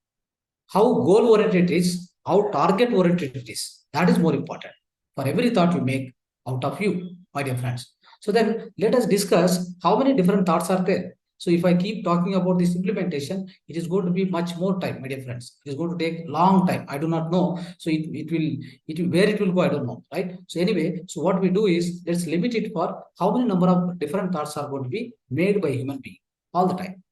how goal oriented it is, how target oriented it is. That is more important for every thought you make out of you, my dear friends. So then let us discuss how many different thoughts are there. So if I keep talking about this implementation, it is going to be much more time, my dear friends. It is going to take long time. I do not know. So it will where it will go, I don't know, right? So anyway, so what we do is let's limit it for how many number of different thoughts are going to be made by human being all the time.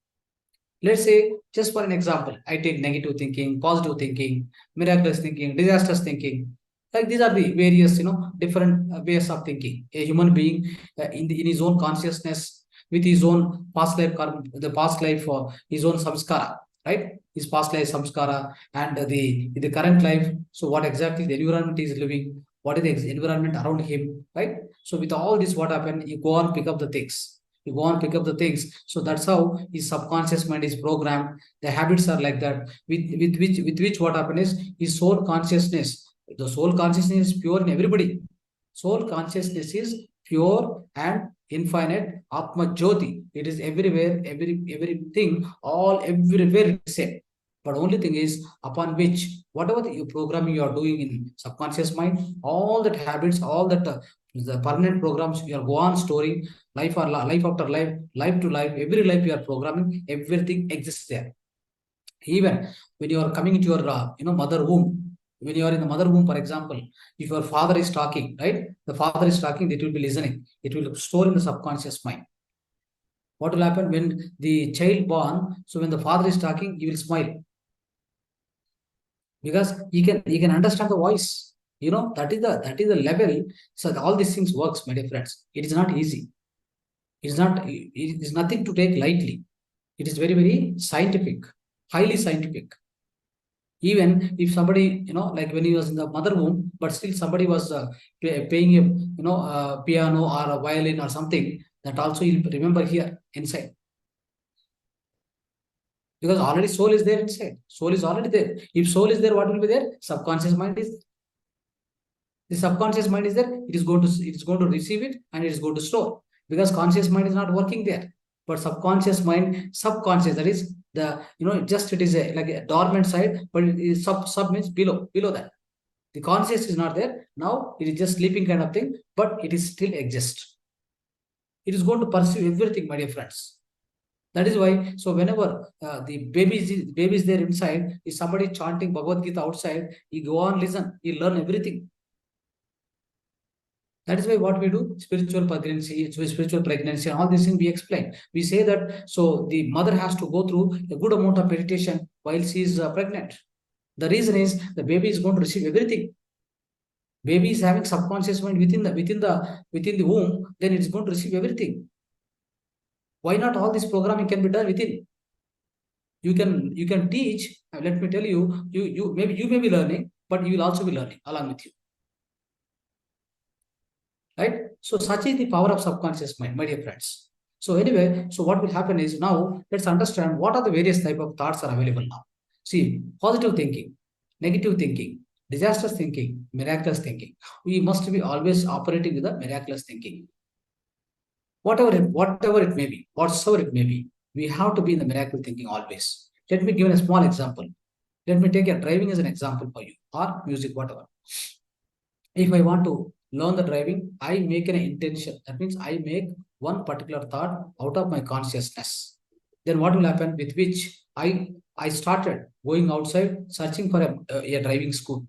Let's say, just for an example, I take negative thinking, positive thinking, miraculous thinking, disastrous thinking. Like these are the various, different ways of thinking. A human being in his own consciousness, with his own past life, the past life, his own samskara, right? His past life samskara and the current life. So what exactly the environment is living, what is the environment around him, right? So with all this, what happened? You go on pick up the things. You go and pick up the things. So that's how his subconscious mind is programmed. The habits are like that. With which what happens is his soul consciousness. The soul consciousness is pure in everybody. Soul consciousness is pure and infinite Atma Jyoti. It is everywhere, everything, all everywhere the same. But only thing is upon which whatever the programming you are doing in subconscious mind, all that habits, all that the permanent programs you are go on storing life or life after life, life to life, every life you are programming, everything exists there. Even when you are coming into your mother womb, when you are in the mother womb, for example, if your father is talking, right, the father is talking, it will be listening, it will store in the subconscious mind. What will happen when the child born? So when the father is talking, he will smile because he can understand the voice. That is the level. So all these things works, my dear friends. It is not easy. It is nothing to take lightly. It is very, very scientific, highly scientific. Even if somebody, like when he was in the mother womb, but still somebody was paying him, piano or a violin or something, that also he'll remember here inside. Because already soul is there inside. Soul is already there. If soul is there, what will be there? Subconscious mind is. The subconscious mind is there. It is going to receive it and it is going to store. Because conscious mind is not working there. But subconscious mind, subconscious, that is it is like a dormant side, but it is sub means below that. The conscious is not there. Now it is just sleeping kind of thing, but it is still exists. It is going to pursue everything, my dear friends. That is why, so whenever the baby is there inside, is somebody chanting Bhagavad Gita outside, you go on, listen, you learn everything. That is why what we do, spiritual pregnancy, and all these things we explain. We say that, so the mother has to go through a good amount of meditation while she is pregnant. The reason is the baby is going to receive everything. Baby is having subconscious mind within the womb, then it is going to receive everything. Why not all this programming can be done within? You can teach. Let me tell you, you may be learning, but you will also be learning along with you. Right? So such is the power of subconscious mind, my dear friends. So anyway, so what will happen is, now let's understand what are the various type of thoughts are available now. See, positive thinking, negative thinking, disastrous thinking, miraculous thinking. We must be always operating with the miraculous thinking. Whatever it may be, whatsoever it may be, we have to be in the miracle thinking always. Let me give a small example. Let me take a driving as an example for you, or music, whatever. If I want to learn the driving, I make an intention. That means I make one particular thought out of my consciousness. Then what will happen? With which I started going outside searching for a driving school,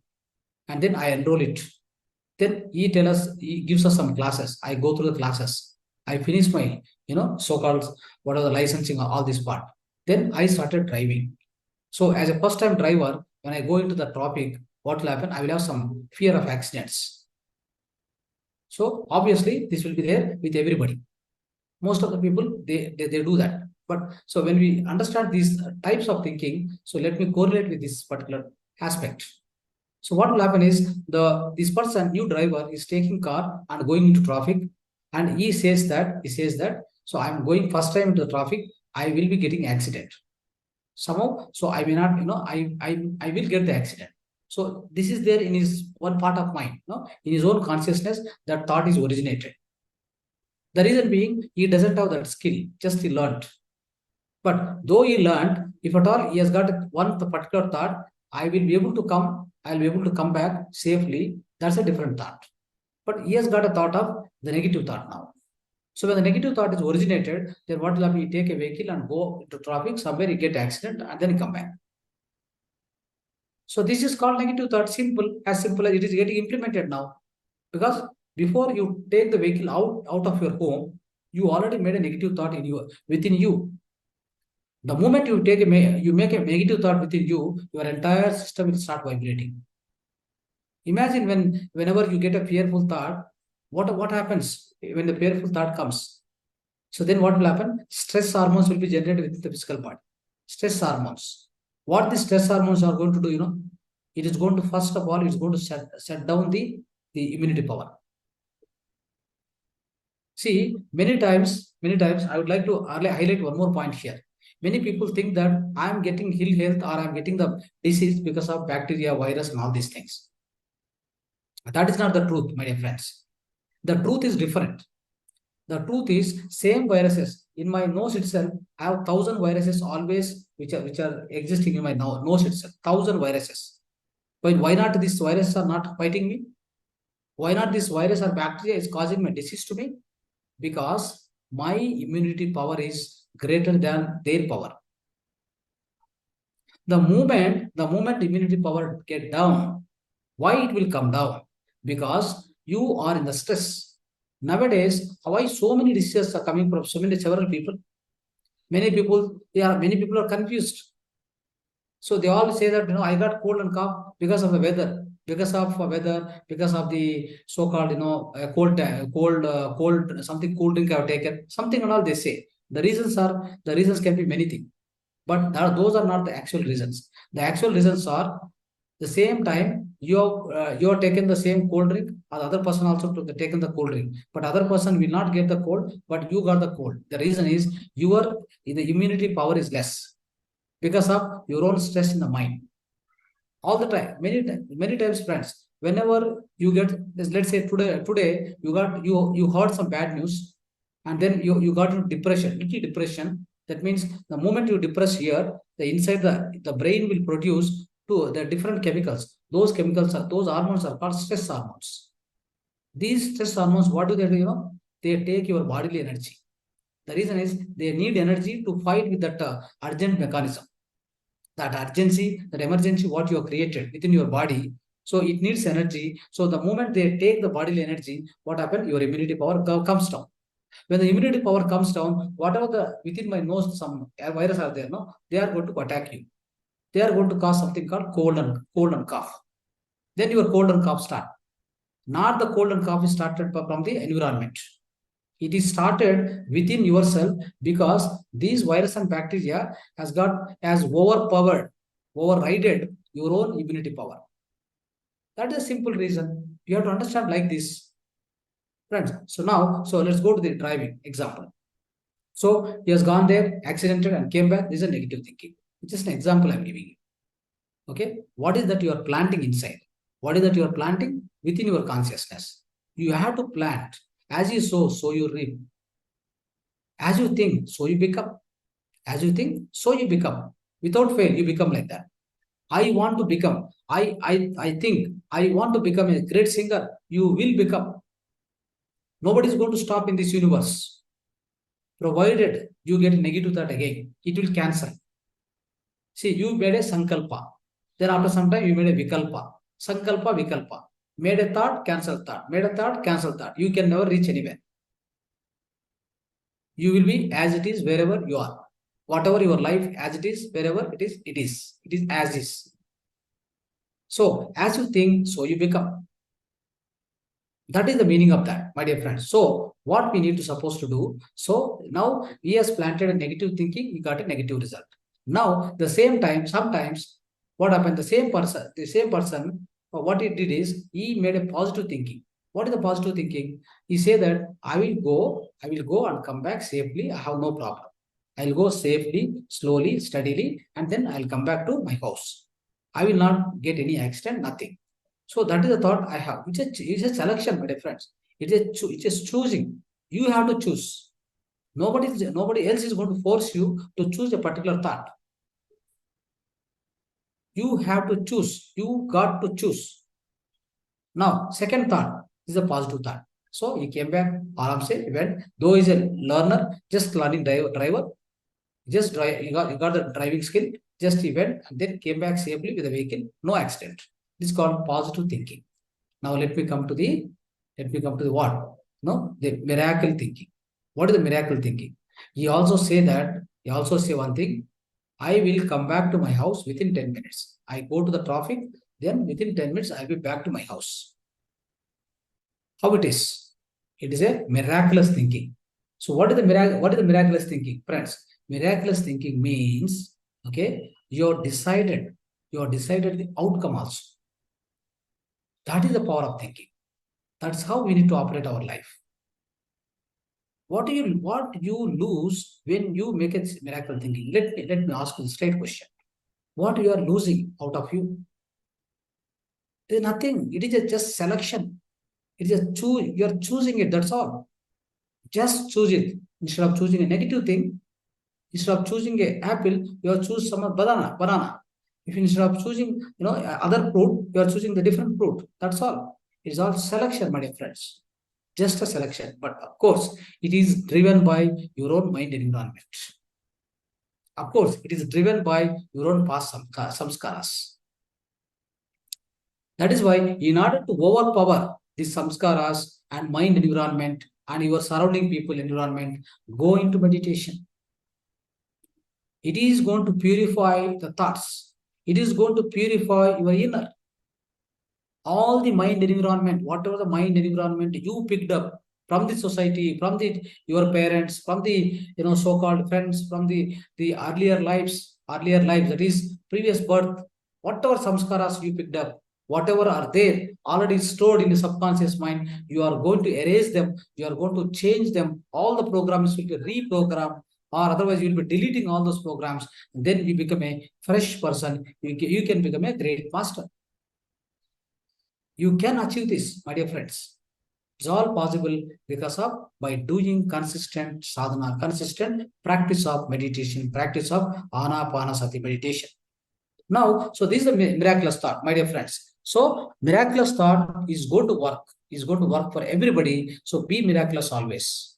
and then I enroll it. Then he gives us some classes. I go through the classes. I finish my so-called what are the licensing or all this part. Then I started driving. So as a first-time driver, when I go into the topic, what will happen? I will have some fear of accidents. So obviously, this will be there with everybody. Most of the people, they do that. But so when we understand these types of thinking, so let me correlate with this particular aspect. So what will happen is this person, new driver, is taking car and going into traffic, and he says that, so I'm going first time into the traffic, I will be getting accident somehow. So I may not, I will get the accident. So this is there in his one part of mind, in his own consciousness, that thought is originated. The reason being, he doesn't have that skill, just he learned. But though he learned, if at all he has got one particular thought, I will be able to come, I'll be able to come back safely. That's a different thought. But he has got a thought of the negative thought now. So when the negative thought is originated, then what will happen? You take a vehicle and go into traffic, somewhere you get accident, and then you come back. So this is called negative thought, simple as it is getting implemented now. Because before you take the vehicle out of your home, you already made a negative thought within you. The moment you make a negative thought within you, your entire system will start vibrating. Imagine whenever you get a fearful thought, what happens when the fearful thought comes? So then what will happen? Stress hormones will be generated within the physical body. Stress hormones. What the stress hormones are going to do, it is going to, first of all, it's going to shut down the immunity power. See, many times, I would like to highlight one more point here. Many people think that I am getting ill health or I am getting the disease because of bacteria, virus, and all these things. That is not the truth, my dear friends. The truth is different. The truth is, same viruses in my nose itself. I have 1,000 viruses always which are existing in my nose itself. 1,000 viruses. But why not these viruses are not fighting me? Why not this virus or bacteria is causing my disease to me? Because my immunity power is greater than their power. The moment immunity power get down, why it will come down? Because you are in the stress. Nowadays, why so many diseases are coming from several people? Many people are confused. So they all say that, I got cold and cough because of the weather, because of the so-called, cold, something cool drink I've taken, something and all they say. The reasons can be many things, but those are not the actual reasons. The actual reasons are, the same time you have taken the same cold drink, or the other person also taken the cold drink, but other person will not get the cold, but you got the cold. The reason is the immunity power is less because of your own stress in the mind. All the time, many times, friends, whenever you get, let's say today you heard some bad news, and then you got into little depression. That means the moment you depress here, the inside the brain will produce the different chemicals. Those hormones are called stress hormones. These stress hormones, what do? They take your bodily energy. The reason is they need energy to fight with that urgent mechanism. That urgency, that emergency, what you have created within your body. So it needs energy. So the moment they take the bodily energy, what happens? Your immunity power comes down. When the immunity power comes down, whatever within my nose, some virus are there, they are going to attack you. They are going to cause something called cold and cough. Then your cold and cough start. Not the cold and cough is started from the environment. It is started within yourself, because these virus and bacteria has overridden your own immunity power. That is a simple reason. You have to understand like this, friends. So let's go to the driving example. So he has gone there, accidented, and came back. This is a negative thinking. It's just an example I'm giving you. Okay, what is that you are planting inside? What is that you are planting within your consciousness? You have to plant. As you sow, so you reap. As you think, so you become. As you think, so you become. Without fail, you become like that. I want to become. I think I want to become a great singer. You will become. Nobody is going to stop in this universe. Provided you get a negative thought again, it will cancel. See, you made a sankalpa. Then after some time, you made a vikalpa. Sankalpa, vikalpa. Made a thought, cancel thought. Made a thought, cancel thought. You can never reach anywhere. You will be as it is wherever you are. Whatever your life as it is, wherever it is. It is as is. So as you think, so you become. That is the meaning of that, my dear friends. So what we need to supposed to do. So now he has planted a negative thinking, he got a negative result. Now the same time, sometimes what happened? The same person what he did is he made a positive thinking. What is the positive thinking? He said that I will go and come back safely. I have no problem. I'll go safely, slowly, steadily, and then I'll come back to my house. I will not get any accident, nothing. So that is the thought I have. It's a selection, my dear friends. It's a choosing. You have to choose. Nobody else is going to force you to choose a particular thought. You have to choose. You got to choose. Now, second thought is a positive thought. So he came back, aram se, went, though he's a learner, just learning driver, just drive, he got the driving skill, just he went and then came back safely with the vehicle, no accident. This is called positive thinking. Now let me come to the what? No, the miracle thinking. What is the miracle thinking? He also say one thing, I will come back to my house within 10 minutes. I go to the traffic, then within 10 minutes, I'll be back to my house. How it is? It is a miraculous thinking. So what is the miraculous thinking? Friends, miraculous thinking means, okay, you're decided the outcome also. That is the power of thinking. That's how we need to operate our life. What you lose when you make a miracle thinking? Let me ask you a straight question. What you are losing out of you? There is nothing. It is just selection. It is you are choosing it. That's all. Just choose it. Instead of choosing a negative thing, instead of choosing an apple, you are choose some banana. If instead of choosing other fruit, you are choosing the different fruit. That's all. It is all selection, my dear friends. Just a selection. But of course, it is driven by your own mind and environment. Of course, it is driven by your own past samskaras. That is why, in order to overpower these samskaras and mind environment and your surrounding people environment, go into meditation. It is going to purify the thoughts. It is going to purify your inner. All the mind environment, whatever the mind environment you picked up from the society, from your parents, from the so-called friends, from the earlier lives, that is previous birth, whatever samskaras you picked up, whatever are there already stored in the subconscious mind, you are going to erase them, you are going to change them. All the programs will be reprogrammed, or otherwise you will be deleting all those programs. Then you become a fresh person. You can become a great master. You can achieve this, my dear friends. It's all possible because of by doing consistent sadhana, consistent practice of meditation, practice of anapanasati meditation. Now, so this is the miraculous thought, my dear friends. So miraculous thought is going to work for everybody. So be miraculous always.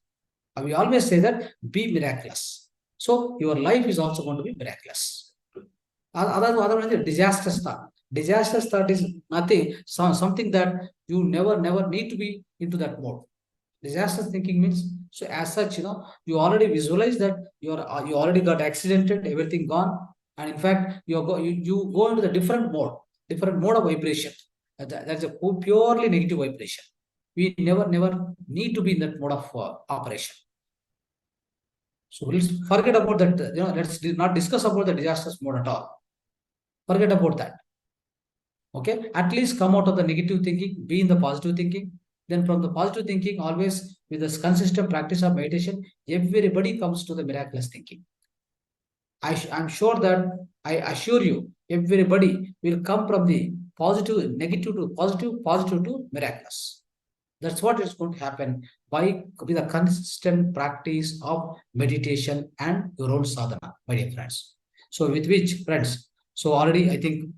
We always say that be miraculous. So your life is also going to be miraculous. Other disastrous thought. Disastrous thought is nothing, something that you never need to be into that mode. Disastrous thinking means, so as such, you already visualize that you already got accidented, everything gone, and in fact you go into the different mode of vibration. That's a purely negative vibration. We never need to be in that mode of operation. So let's forget about that. Let's not discuss about the disastrous mode at all. Forget about that. Okay, at least come out of the negative thinking, be in the positive thinking. Then from the positive thinking, always with this consistent practice of meditation, everybody comes to the miraculous thinking. I'm sure that, I assure you, everybody will come from the negative to positive to miraculous. That's what is going to happen with a consistent practice of meditation and your own sadhana, my dear friends. So with which, friends, so already I think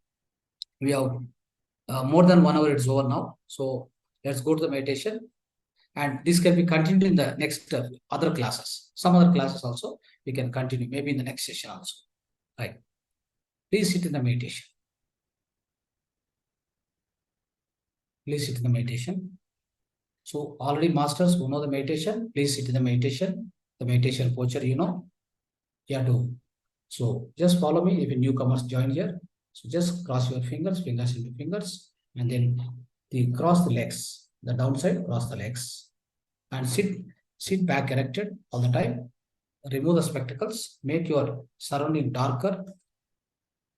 we have more than 1 hour, it's over now. So let's go to the meditation, and this can be continued in the next other classes. Some other classes also we can continue, maybe in the next session also. Right. Please sit in the meditation. Please sit in the meditation. So already masters who know the meditation, please sit in the meditation. The meditation posture, you have to. So just follow me. If newcomers join here, so just cross your fingers into fingers, and then cross the legs, the downside, cross the legs, and sit back erected all the time. Remove the spectacles, make your surrounding darker,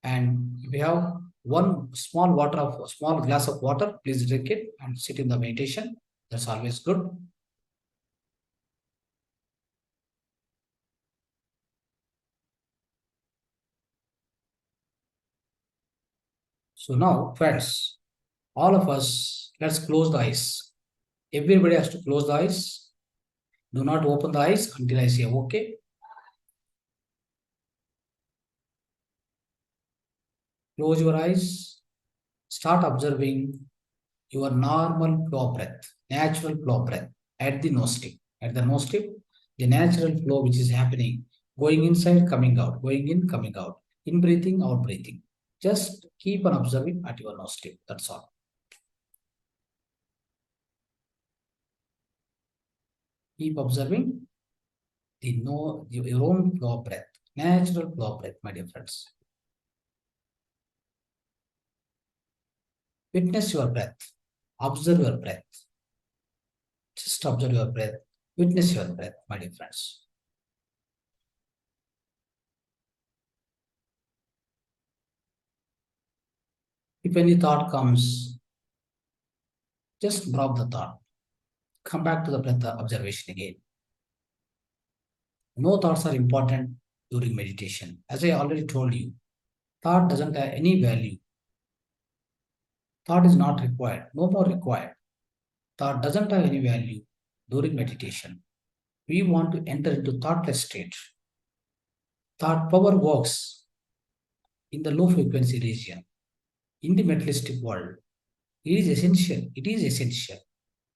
and if you have one small glass of water, please drink it and sit in the meditation. That's always good. So now, friends, all of us, let's close the eyes. Everybody has to close the eyes. Do not open the eyes until I say okay. Close your eyes. Start observing your normal flow breath, natural flow breath at the nose tip. At the nose tip, the natural flow which is happening, going inside, coming out, going in, coming out, in breathing, out breathing. Just keep on observing at your nose tip. That's all. Keep observing your own flow breath, natural flow breath, my dear friends. Witness your breath. Observe your breath. Just observe your breath. Witness your breath, my dear friends. If any thought comes, just drop the thought. Come back to the breath observation again. No thoughts are important during meditation. As I already told you, thought doesn't have any value. Thought is not required, no more required. Thought doesn't have any value during meditation. We want to enter into thoughtless state. Thought power works in the low frequency region, in the materialistic world. It is essential. It is essential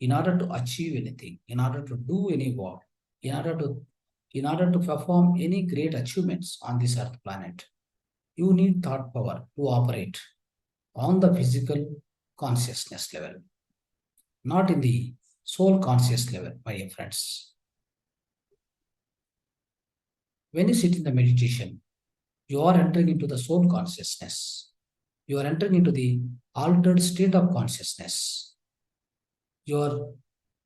in order to achieve anything, in order to do any work, in order to perform any great achievements on this earth planet. You need thought power to operate on the physical consciousness level, not in the soul conscious level, my dear friends. When you sit in the meditation, you are entering into the soul consciousness. You are entering into the altered state of consciousness. You are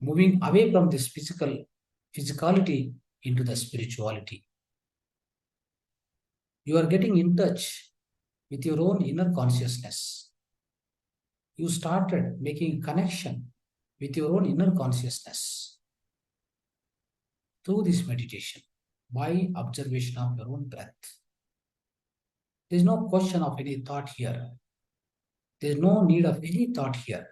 moving away from this physicality into the spirituality. You are getting in touch with your own inner consciousness. You started making connection with your own inner consciousness through this meditation by observation of your own breath. There is no question of any thought here. There is no need of any thought here.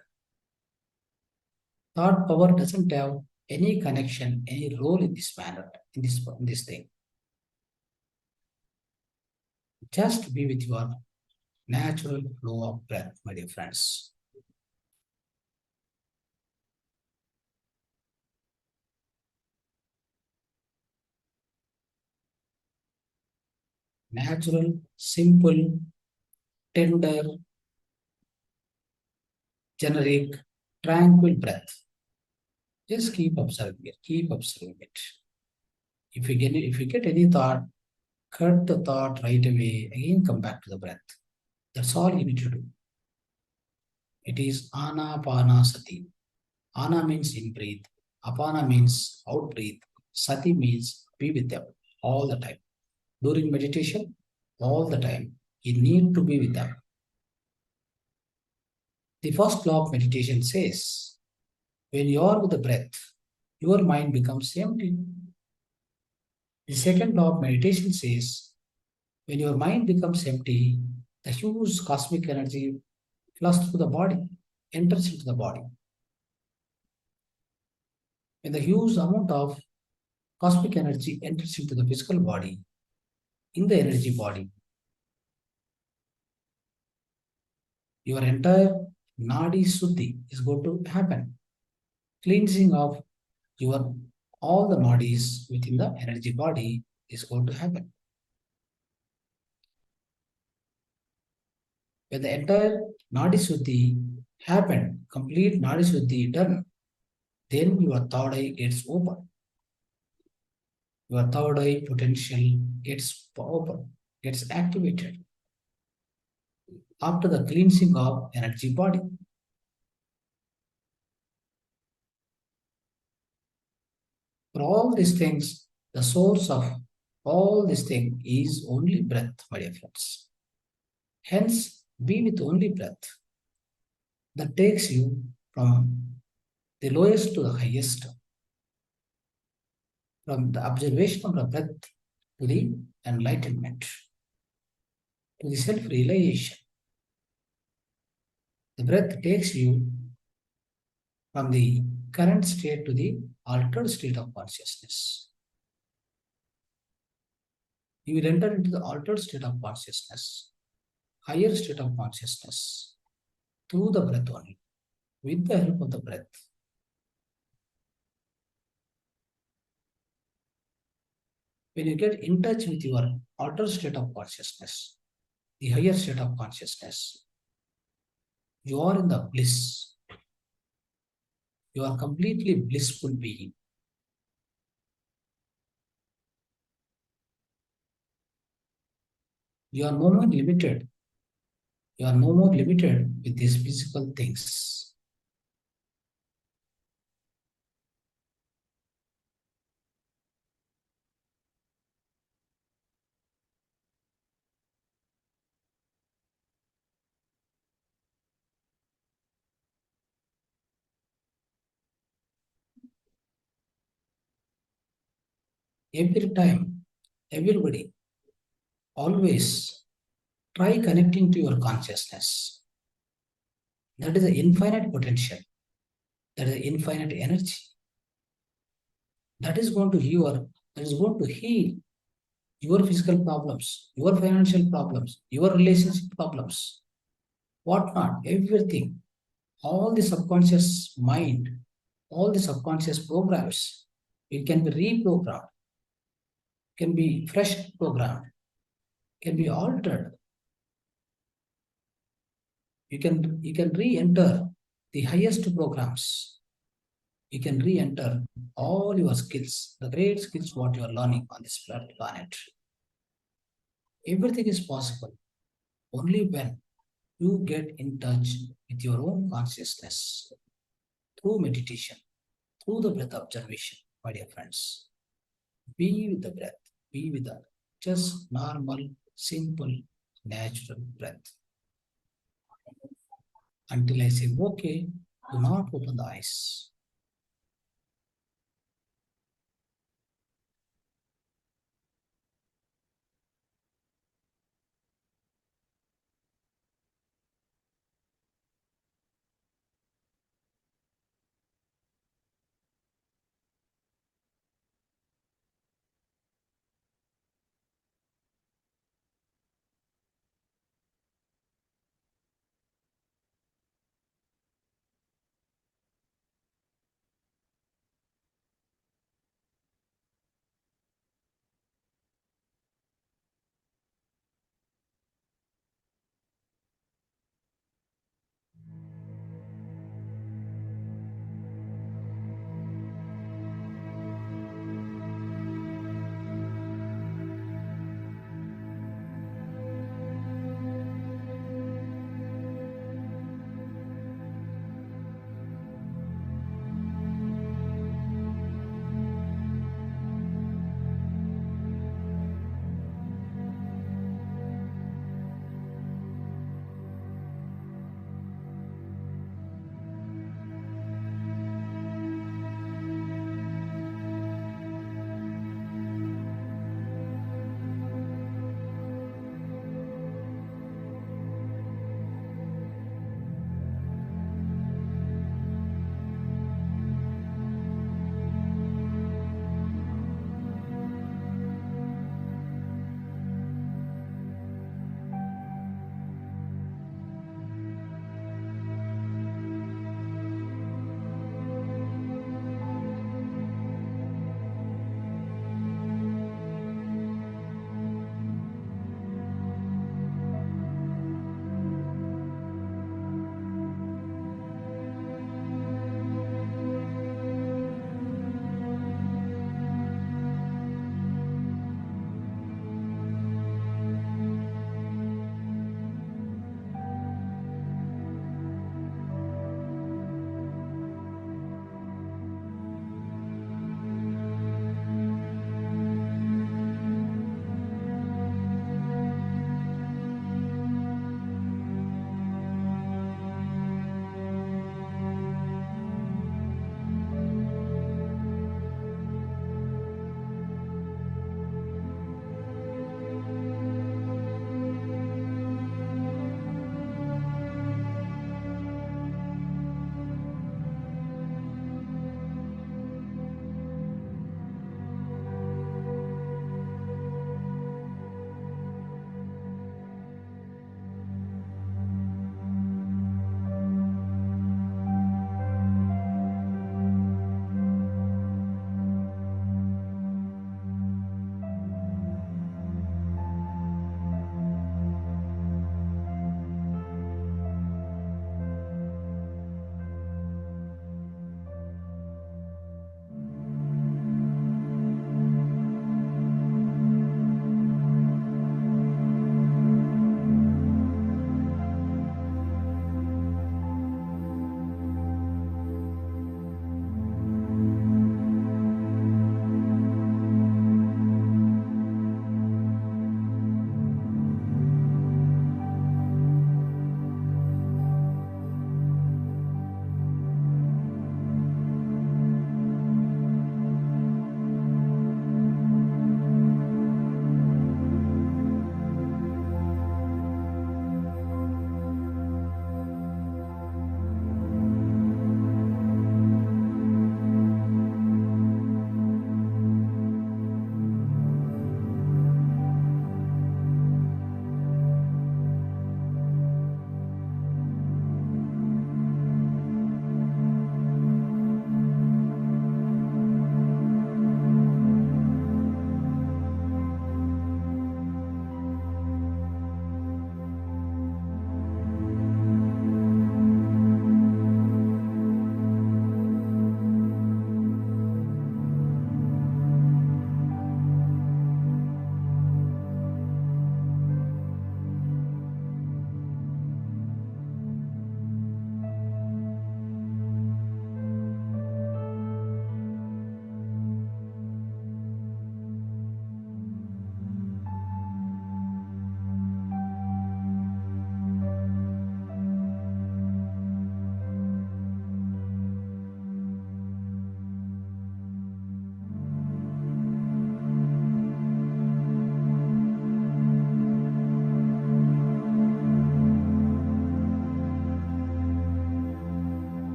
Thought power doesn't have any connection, any role in this manner, in this thing. Just be with your natural flow of breath, my dear friends. Natural, simple, tender, generic, tranquil breath. Just keep observing it. Keep observing it. If you get any thought, cut the thought right away. Again, come back to the breath. That's all you need to do. It is anapanasati. Ana means in breathe. Apana means out breathe. Sati means be with them all the time. During meditation, all the time, you need to be with them. The first law of meditation says, when you are with the breath, your mind becomes empty. The second law of meditation says, when your mind becomes empty, the huge cosmic energy flows through the body, enters into the body. When the huge amount of cosmic energy enters into the physical body, in the energy body, your entire nadi suddhi is going to happen. Cleansing of your all the nadis within the energy body is going to happen. When the entire nadi suddhi happened, complete nadi suddhi done, then your third eye gets open. Your third eye potential gets open, gets activated after the cleansing of energy body. For all these things, the source of all these things is only breath, my dear friends. Hence, Be with only breath that takes you from the lowest to the highest, from the observation of the breath to the enlightenment, to the self-realization. The breath takes you from the current state to the altered state of consciousness. You will enter into the altered state of consciousness, higher state of consciousness, through the breath only, with the help of the breath. When you get in touch with your altered state of consciousness, the higher state of consciousness, you are in the bliss. You are completely blissful being. You are no more limited. You are no more limited with these physical things. Every time, everybody, always try connecting to your consciousness. That is the infinite potential. That is the infinite energy. That is going to heal. That is going to heal your physical problems, your financial problems, your relationship problems, whatnot, everything. All the subconscious mind, all the subconscious programs, it can be reprogrammed, can be fresh programmed, can be altered. You can re-enter the highest programs. You can re-enter all your skills, the great skills what you are learning on this planet. Everything is possible only when you get in touch with your own consciousness through meditation, through the breath observation, my dear friends. Be with the breath, be with the just normal, simple, natural breath. Until I say, okay, do not open the eyes.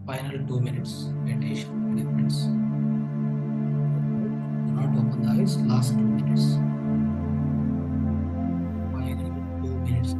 Final 2 minutes meditation, dear friends. Do not open the eyes, last 2 minutes. Final 2 minutes.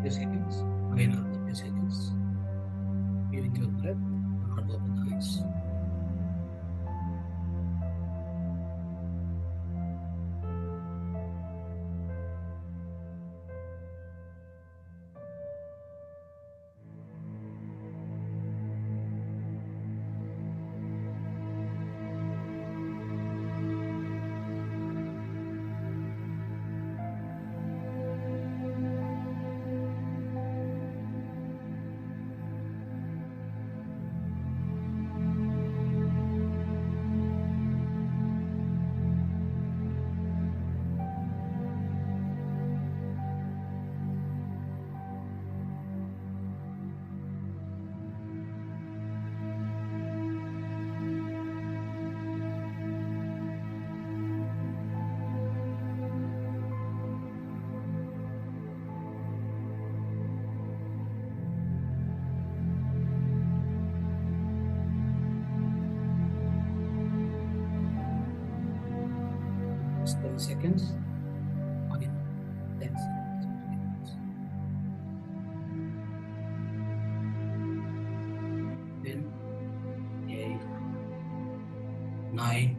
Seconds. Final 30 seconds. Be with your breath. Do not open the eyes. Just 10 seconds. Again, 10 seconds. 10, 8, 9,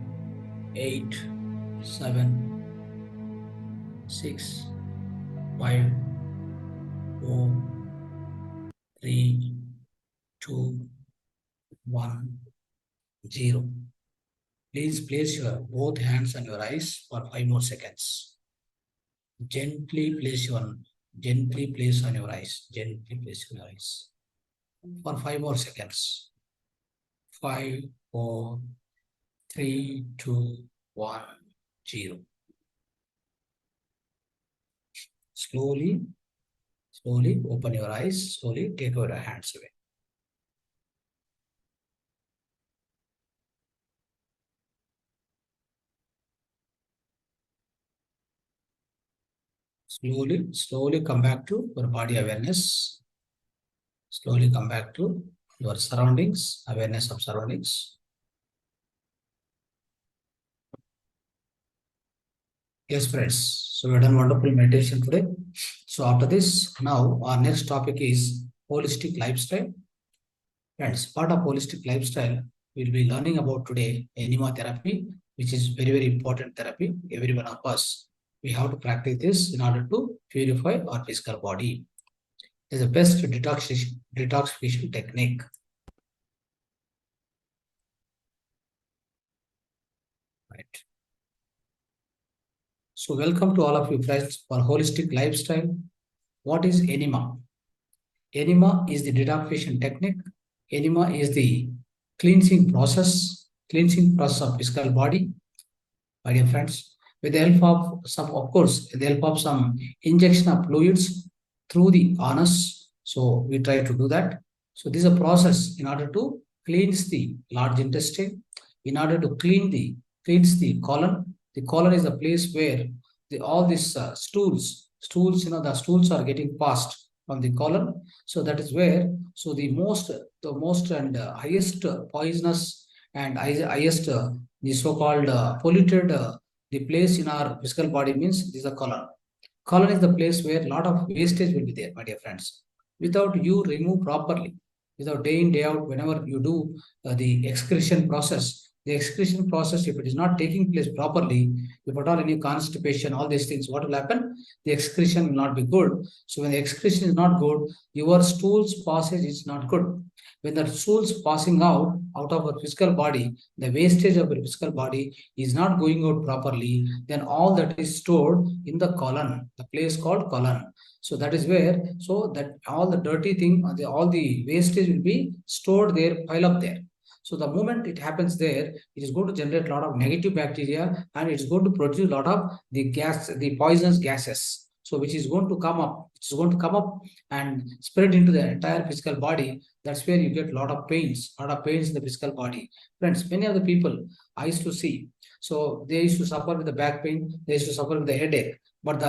8, 7, 6, 5, 4, 3, 2, 1, 0. Please place your both hands on your eyes for 5 more seconds. Gently place on your eyes. Gently place your eyes for 5 more seconds. 5, 4, 3, 2, 1, 0. Slowly open your eyes. Slowly take your hands away. Slowly come back to your body awareness. Slowly come back to your surroundings, awareness of surroundings. Yes, friends. So we've done wonderful meditation today. So after this, now our next topic is holistic lifestyle. Friends, part of holistic lifestyle, we'll be learning about today enema therapy, which is very, very important therapy. Every one of us, we have to practice this in order to purify our physical body. It's the best detoxification technique. Right. So welcome to all of you friends for holistic lifestyle. What is enema? Enema is the detoxification technique. Enema is the cleansing process of physical body, my dear friends, with the help of some, of course, with the help of some injection of fluids through the anus. So we try to do that. So this is a process in order to cleanse the large intestine, in order to cleanse the colon. The colon is the place where all these stools, the stools are getting passed from the colon. So that is where, so the most and highest poisonous and highest the so-called polluted the place in our physical body means this is the colon. Colon is the place where a lot of wastage will be there, my dear friends. Without you remove properly, without day in, day out, whenever you do the excretion process, if it is not taking place properly, if at all any constipation, all these things, what will happen? The excretion will not be good. So when the excretion is not good, your stool's passage is not good. When the stool's passing out of our physical body, the wastage of your physical body is not going out properly, then all that is stored in the colon, the place called colon. So that is where, so that all the dirty thing, all the wastage will be stored there, pile up there. So the moment it happens there, it is going to generate a lot of negative bacteria and it's going to produce a lot of the poisonous gases. So which is going to come up, and spread into the entire physical body. That's where you get a lot of pains in the physical body. Friends, many of the people I used to see, so they used to suffer with the back pain, they used to suffer with the headache. But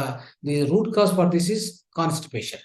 the root cause for this is constipation.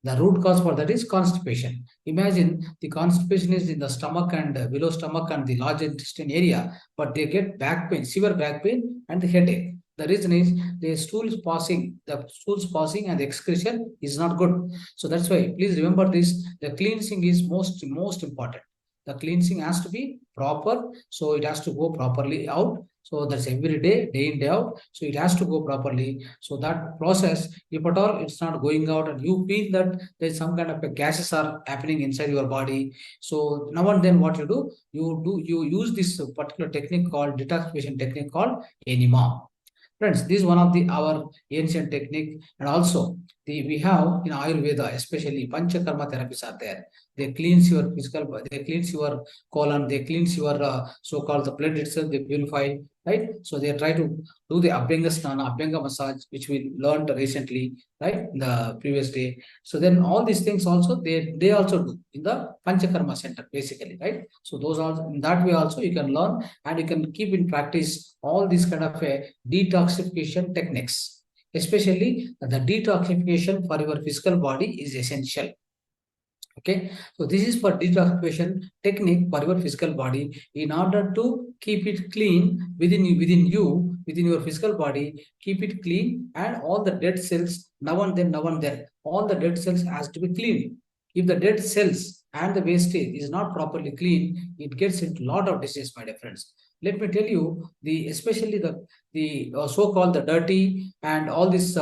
The root cause for that is constipation. Imagine the constipation is in the stomach and below stomach and the large intestine area, but they get back pain, severe back pain and the headache. The reason is the stool's passing and the excretion is not good. So that's why please remember this. The cleansing is most important. The cleansing has to be proper, so it has to go properly out. So that's every day, day in, day out. So it has to go properly. So that process, if at all it's not going out and you feel that there's some kind of a gases are happening inside your body. So now and then what you do, you use this particular technique called detoxification technique called Enema. Friends, this is one of our ancient technique, and also we have in Ayurveda, especially Panchakarma therapies are there. They cleanse your physical, they cleanse your colon, they cleanse your so-called the blood itself, they purify, right? So they try to do the Abhyanga Snana, Abhyanga massage, which we learned recently, right, in the previous day. So then all these things also they also do in the Panchakarma center, basically, right? So those are in that way also you can learn and you can keep in practice all these kind of detoxification techniques. Especially the detoxification for your physical body is essential. Okay, so this is for detoxification technique for your physical body in order to keep it clean within your physical body. Keep it clean and all the dead cells now and then all the dead cells has to be clean. If the dead cells and the wastage is not properly clean, it gets into a lot of disease, my dear friends. Let me tell you, especially the so-called the dirty and all this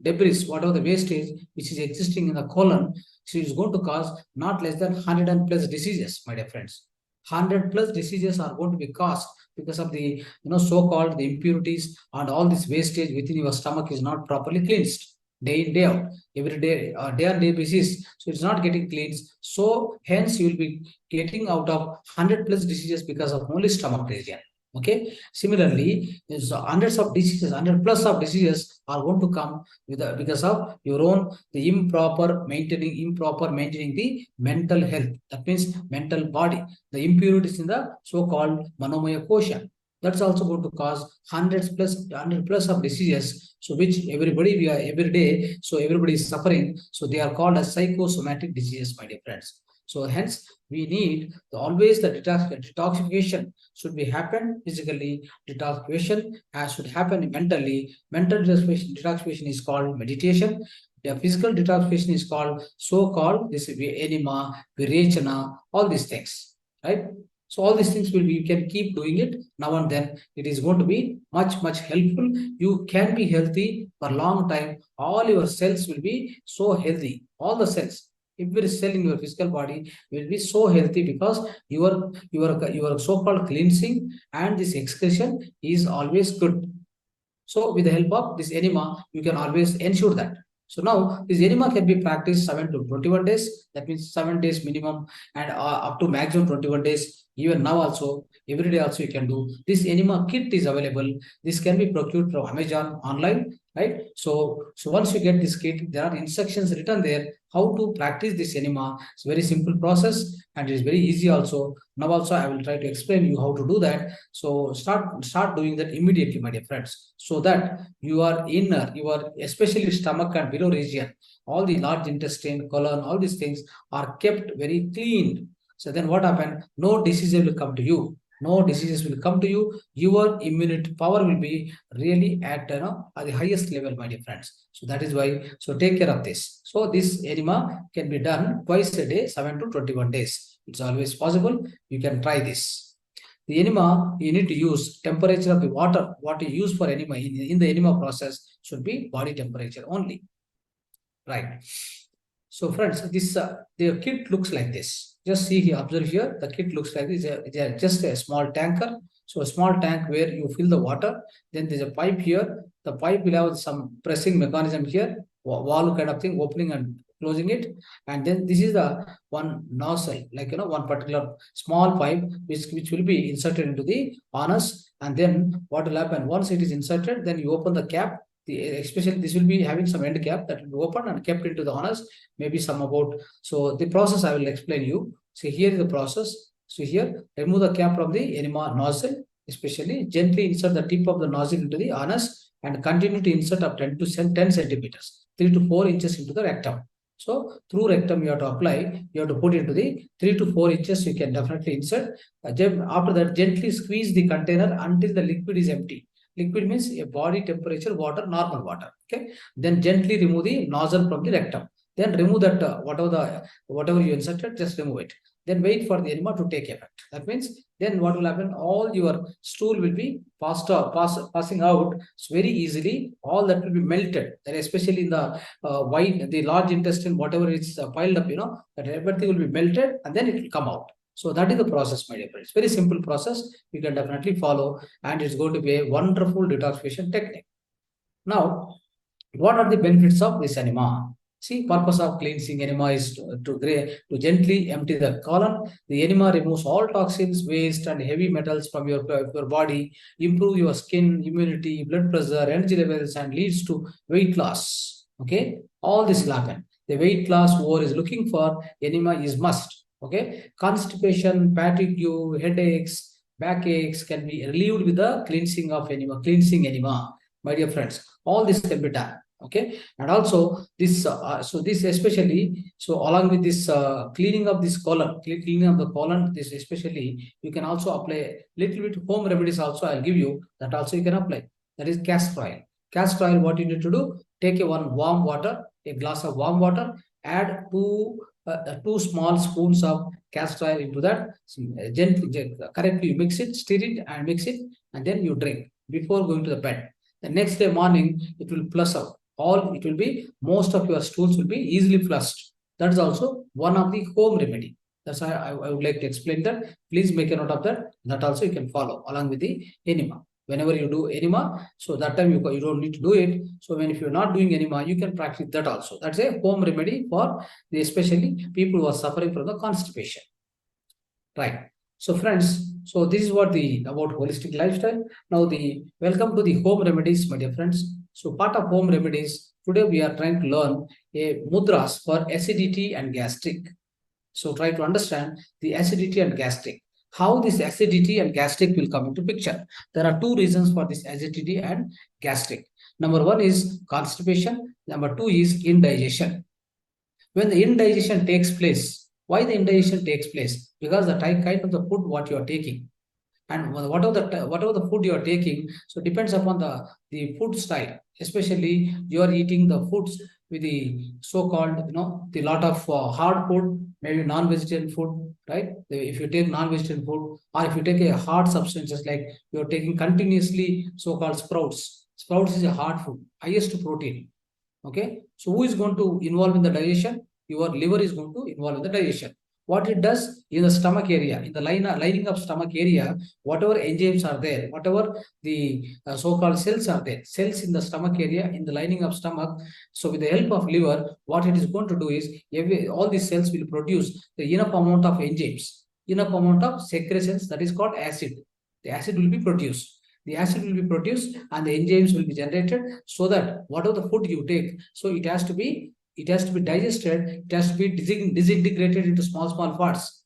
debris, whatever the wastage which is existing in the colon, so it's going to cause not less than 100 and plus diseases, my dear friends. 100 plus diseases are going to be caused because of the so-called the impurities and all this wastage within your stomach is not properly cleansed day in, day out, every day, day on day basis. So it's not getting cleansed. So hence you will be getting out of 100 plus diseases because of only stomach region. Okay. Similarly, hundreds of diseases, 100 plus of diseases are going to come because of your own the improper maintaining the mental health. That means mental body. The impurities in the so-called manomaya kosha. That's also going to cause 100 plus of diseases. So which everybody every day. So everybody is suffering. So they are called as psychosomatic diseases, my dear friends. So hence we need always the detoxification should be happen physically. Detoxification should happen mentally. Mental detoxification is called meditation. The physical detoxification is called so-called this enema, virechana, all these things, right? So all these things you can keep doing it now and then. It is going to be much helpful. You can be healthy for a long time. All your cells will be so healthy. All the cells, every cell in your physical body will be so healthy because your so-called cleansing and this excretion is always good. So with the help of this enema, you can always ensure that. So now this enema can be practiced 7 to 21 days. That means 7 days minimum and up to maximum 21 days. Even now also, every day also you can do. This enema kit is available. This can be procured from Amazon online, right? So once you get this kit, there are instructions written there how to practice this enema. It's a very simple process and it is very easy also. Now also I will try to explain you how to do that. So start doing that immediately, my dear friends, so that your inner, your especially stomach and below region, all the large intestine, colon, all these things are kept very clean. So then what happened? No diseases will come to you. No diseases will come to you. Your immunity power will be really at at the highest level, my dear friends. So that is why. So take care of this. So this enema can be done twice a day, 7 to 21 days. It's always possible. You can try this. The enema, you need to use temperature of the water. What you use for enema in the enema process should be body temperature only. Right. So friends, this the kit looks like this. Just see here, observe here. The kit looks like this. It's just a small tanker. So a small tank where you fill the water. Then there's a pipe here. The pipe will have some pressing mechanism here, valve kind of thing, opening and closing it. And then this is the one nozzle, like one particular small pipe which will be inserted into the anus. And then what will happen once it is inserted? Then you open the cap. Especially this will be having some end cap that will be opened and kept into the anus, maybe some about. So the process I will explain you. So here is the process. So here, remove the cap from the enema nozzle, especially gently insert the tip of the nozzle into the anus and continue to insert up 10 to 10 centimeters, 3 to 4 inches into the rectum. So through rectum you have to apply, you have to put into the 3 to 4 inches, you can definitely insert. After that, gently squeeze the container until the liquid is empty. Liquid means a body temperature water, normal water. Okay. Then gently remove the nozzle from the rectum. Then remove that whatever you inserted, just remove it. Then wait for the enema to take effect. That means then what will happen? All your stool will be passing out very easily. All that will be melted. And especially in the the large intestine, whatever is piled up, that everything will be melted and then it will come out. So that is the process, my dear friends. Very simple process. You can definitely follow, and it's going to be a wonderful detoxification technique. Now, what are the benefits of this enema? See, purpose of cleansing enema is to gently empty the colon. The enema removes all toxins, waste, and heavy metals from your body, improve your skin, immunity, blood pressure, energy levels, and leads to weight loss. Okay, all this will happen. The weight loss whoever is looking for enema is must. Okay, constipation, fatigue, headaches, backaches can be relieved with the cleansing enema, my dear friends. All this can be done. Okay, and also this this especially, so along with this cleaning of this colon, this especially you can also apply little bit home remedies also. I'll give you that also you can apply. That is castor oil. Castor oil, what you need to do? Take a glass of warm water, add two small spoons of castor oil into that. Gently, correctly mix it, stir it and mix it, and then you drink before going to the bed. The next day morning, it will flush out. Most of your stools will be easily flushed. That is also one of the home remedy. That's why I would like to explain that. Please make a note of that. That also you can follow along with the enema. Whenever you do enema, so that time you don't need to do it. So if you're not doing enema, you can practice that also. That's a home remedy for especially people who are suffering from the constipation. Right. So friends, so this is what about holistic lifestyle. Now welcome to the home remedies, my dear friends. So part of home remedies, today we are trying to learn a mudras for acidity and gastric. So try to understand the acidity and gastric. How this acidity and gastric will come into picture. There are two reasons for this acidity and gastric. Number one is constipation. Number two is indigestion. When the indigestion takes place, why the indigestion takes place? Because the kind of the food what you are taking, and whatever the food you are taking, so depends upon the food style. Especially you are eating the foods with the so-called the lot of hard food, maybe non-vegetarian food, right? If you take non-vegetarian food, or if you take a hard substances like you are taking continuously so-called sprouts. Sprouts is a hard food, highest protein. Okay, so who is going to involve in the digestion? Your liver is going to involve in the digestion. What it does in the stomach area, in the lining of stomach area, whatever enzymes are there, whatever the so-called cells are there, cells in the stomach area, in the lining of stomach. So with the help of liver, what it is going to do is all these cells will produce the enough amount of enzymes, enough amount of secretions, that is called acid. The acid will be produced. The acid will be produced and the enzymes will be generated, so that whatever the food you take, so it has to be digested, it has to be disintegrated into small parts.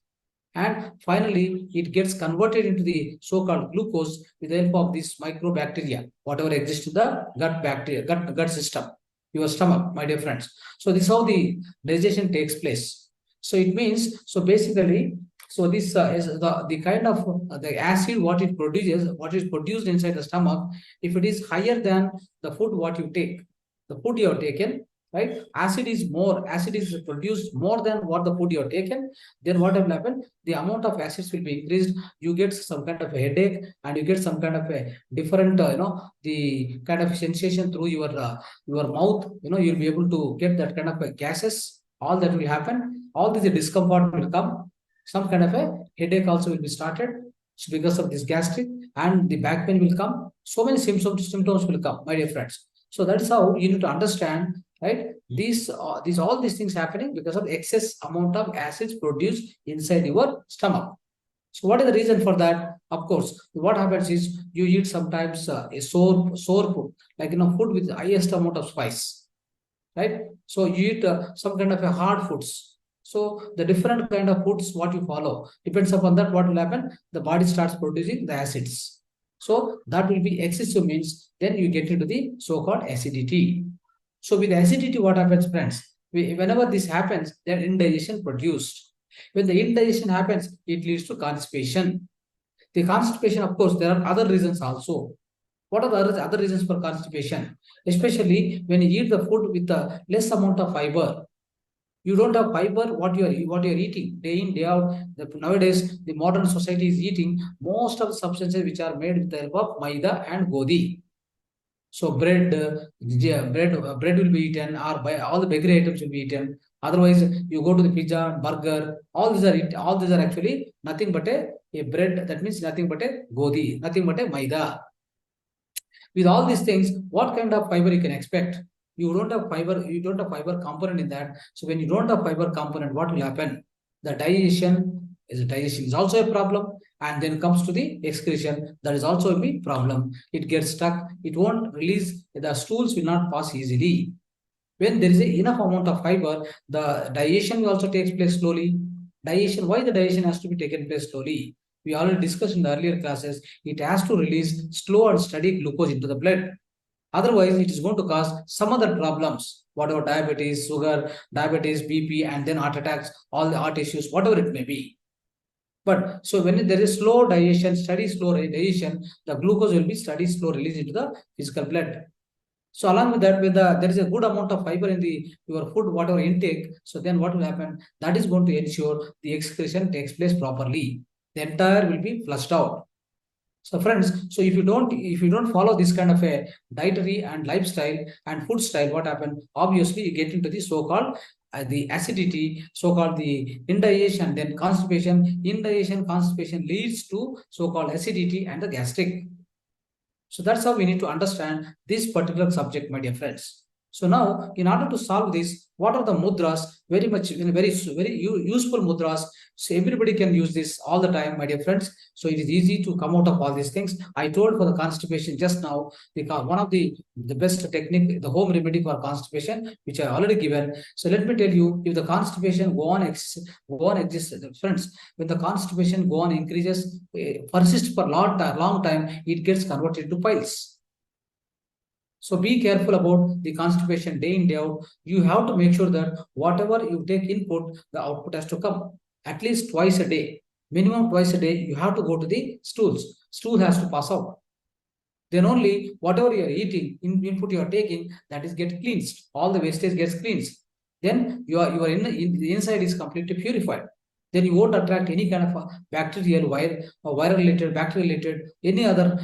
and finally it gets converted into the so-called glucose with the help of this microbacteria, whatever exists in the gut bacteria, gut system, your stomach, my dear friends. So this is how the digestion takes place. So it means, so basically, so this is the kind of the acid what it produces, what is produced inside the stomach. If it is higher than the food what you take, the food you have taken, right? Acid is produced more than what the food you have taken. Then what will happen? The amount of acids will be increased. You get some kind of a headache, and you get some kind of a different, the kind of sensation through your mouth. You'll be able to get that kind of a gases. All that will happen. All this discomfort will come. Some kind of a headache also will be started because of this gastric, and the back pain will come. So many symptoms will come, my dear friends. So that's how you need to understand, right? All these things happening because of excess amount of acids produced inside your stomach. So what is the reason for that? Of course, what happens is you eat sometimes a sour food, like food with the highest amount of spice, right? So you eat some kind of a hard foods. So the different kind of foods what you follow depends upon that. What will happen? The body starts producing the acids. So that will be excessive, means then you get into the so-called acidity. So with acidity, what happens, friends? Whenever this happens, then indigestion produced. When the indigestion happens, it leads to constipation. The constipation, of course, there are other reasons also. What are the other reasons for constipation? Especially when you eat the food with a less amount of fiber. You don't have fiber, what you are eating day in, day out. Nowadays, the modern society is eating most of the substances which are made with the help of maida and godi. So bread will be eaten, or by all the bakery items will be eaten. Otherwise, you go to the pizza, burger. All these are actually nothing but a bread. That means nothing but a godi, nothing but a maida. With all these things, what kind of fiber you can expect? You don't have fiber component in that. So when you don't have fiber component, what will happen? The digestion is also a problem, and then comes to the excretion, that is also a big problem. It gets stuck, it won't release, the stools will not pass easily. When there is enough amount of fiber, the digestion will also takes place slowly. Why the digestion has to be taken place slowly? We already discussed in the earlier classes, it has to release slow and steady glucose into the blood. Otherwise, it is going to cause some other problems, whatever diabetes, sugar, diabetes, BP, and then heart attacks, all the heart issues, whatever it may be. But so when there is slow digestion, steady slow digestion, the glucose will be steady slow release into the physical blood. So along with that, there is a good amount of fiber in your food, whatever intake. So then what will happen? That is going to ensure the excretion takes place properly. The entire will be flushed out. So friends, so if you don't follow this kind of a dietary and lifestyle and food style, what happens? Obviously, you get into the so-called the acidity, so-called the indigestion, then constipation. Indigestion, constipation leads to so-called acidity and the gastric. So that's how we need to understand this particular subject, my dear friends. So now, in order to solve this, what are the mudras? Very useful mudras. So everybody can use this all the time, my dear friends. So it is easy to come out of all these things. I told for the constipation just now, because one of the best technique, the home remedy for constipation, which I already given. So let me tell you, if the constipation go on exists, friends, when the constipation go on increases, persists for long time, it gets converted to piles. So be careful about the constipation day in, day out. You have to make sure that whatever you take input, the output has to come at least twice a day. Minimum twice a day, you have to go to the stools. Stool has to pass out. Then only whatever you are eating, input you are taking, that is get cleansed. All the wastage gets cleansed. Then the inside is completely purified. Then you won't attract any kind of bacterial, viral related, bacterial related, any other,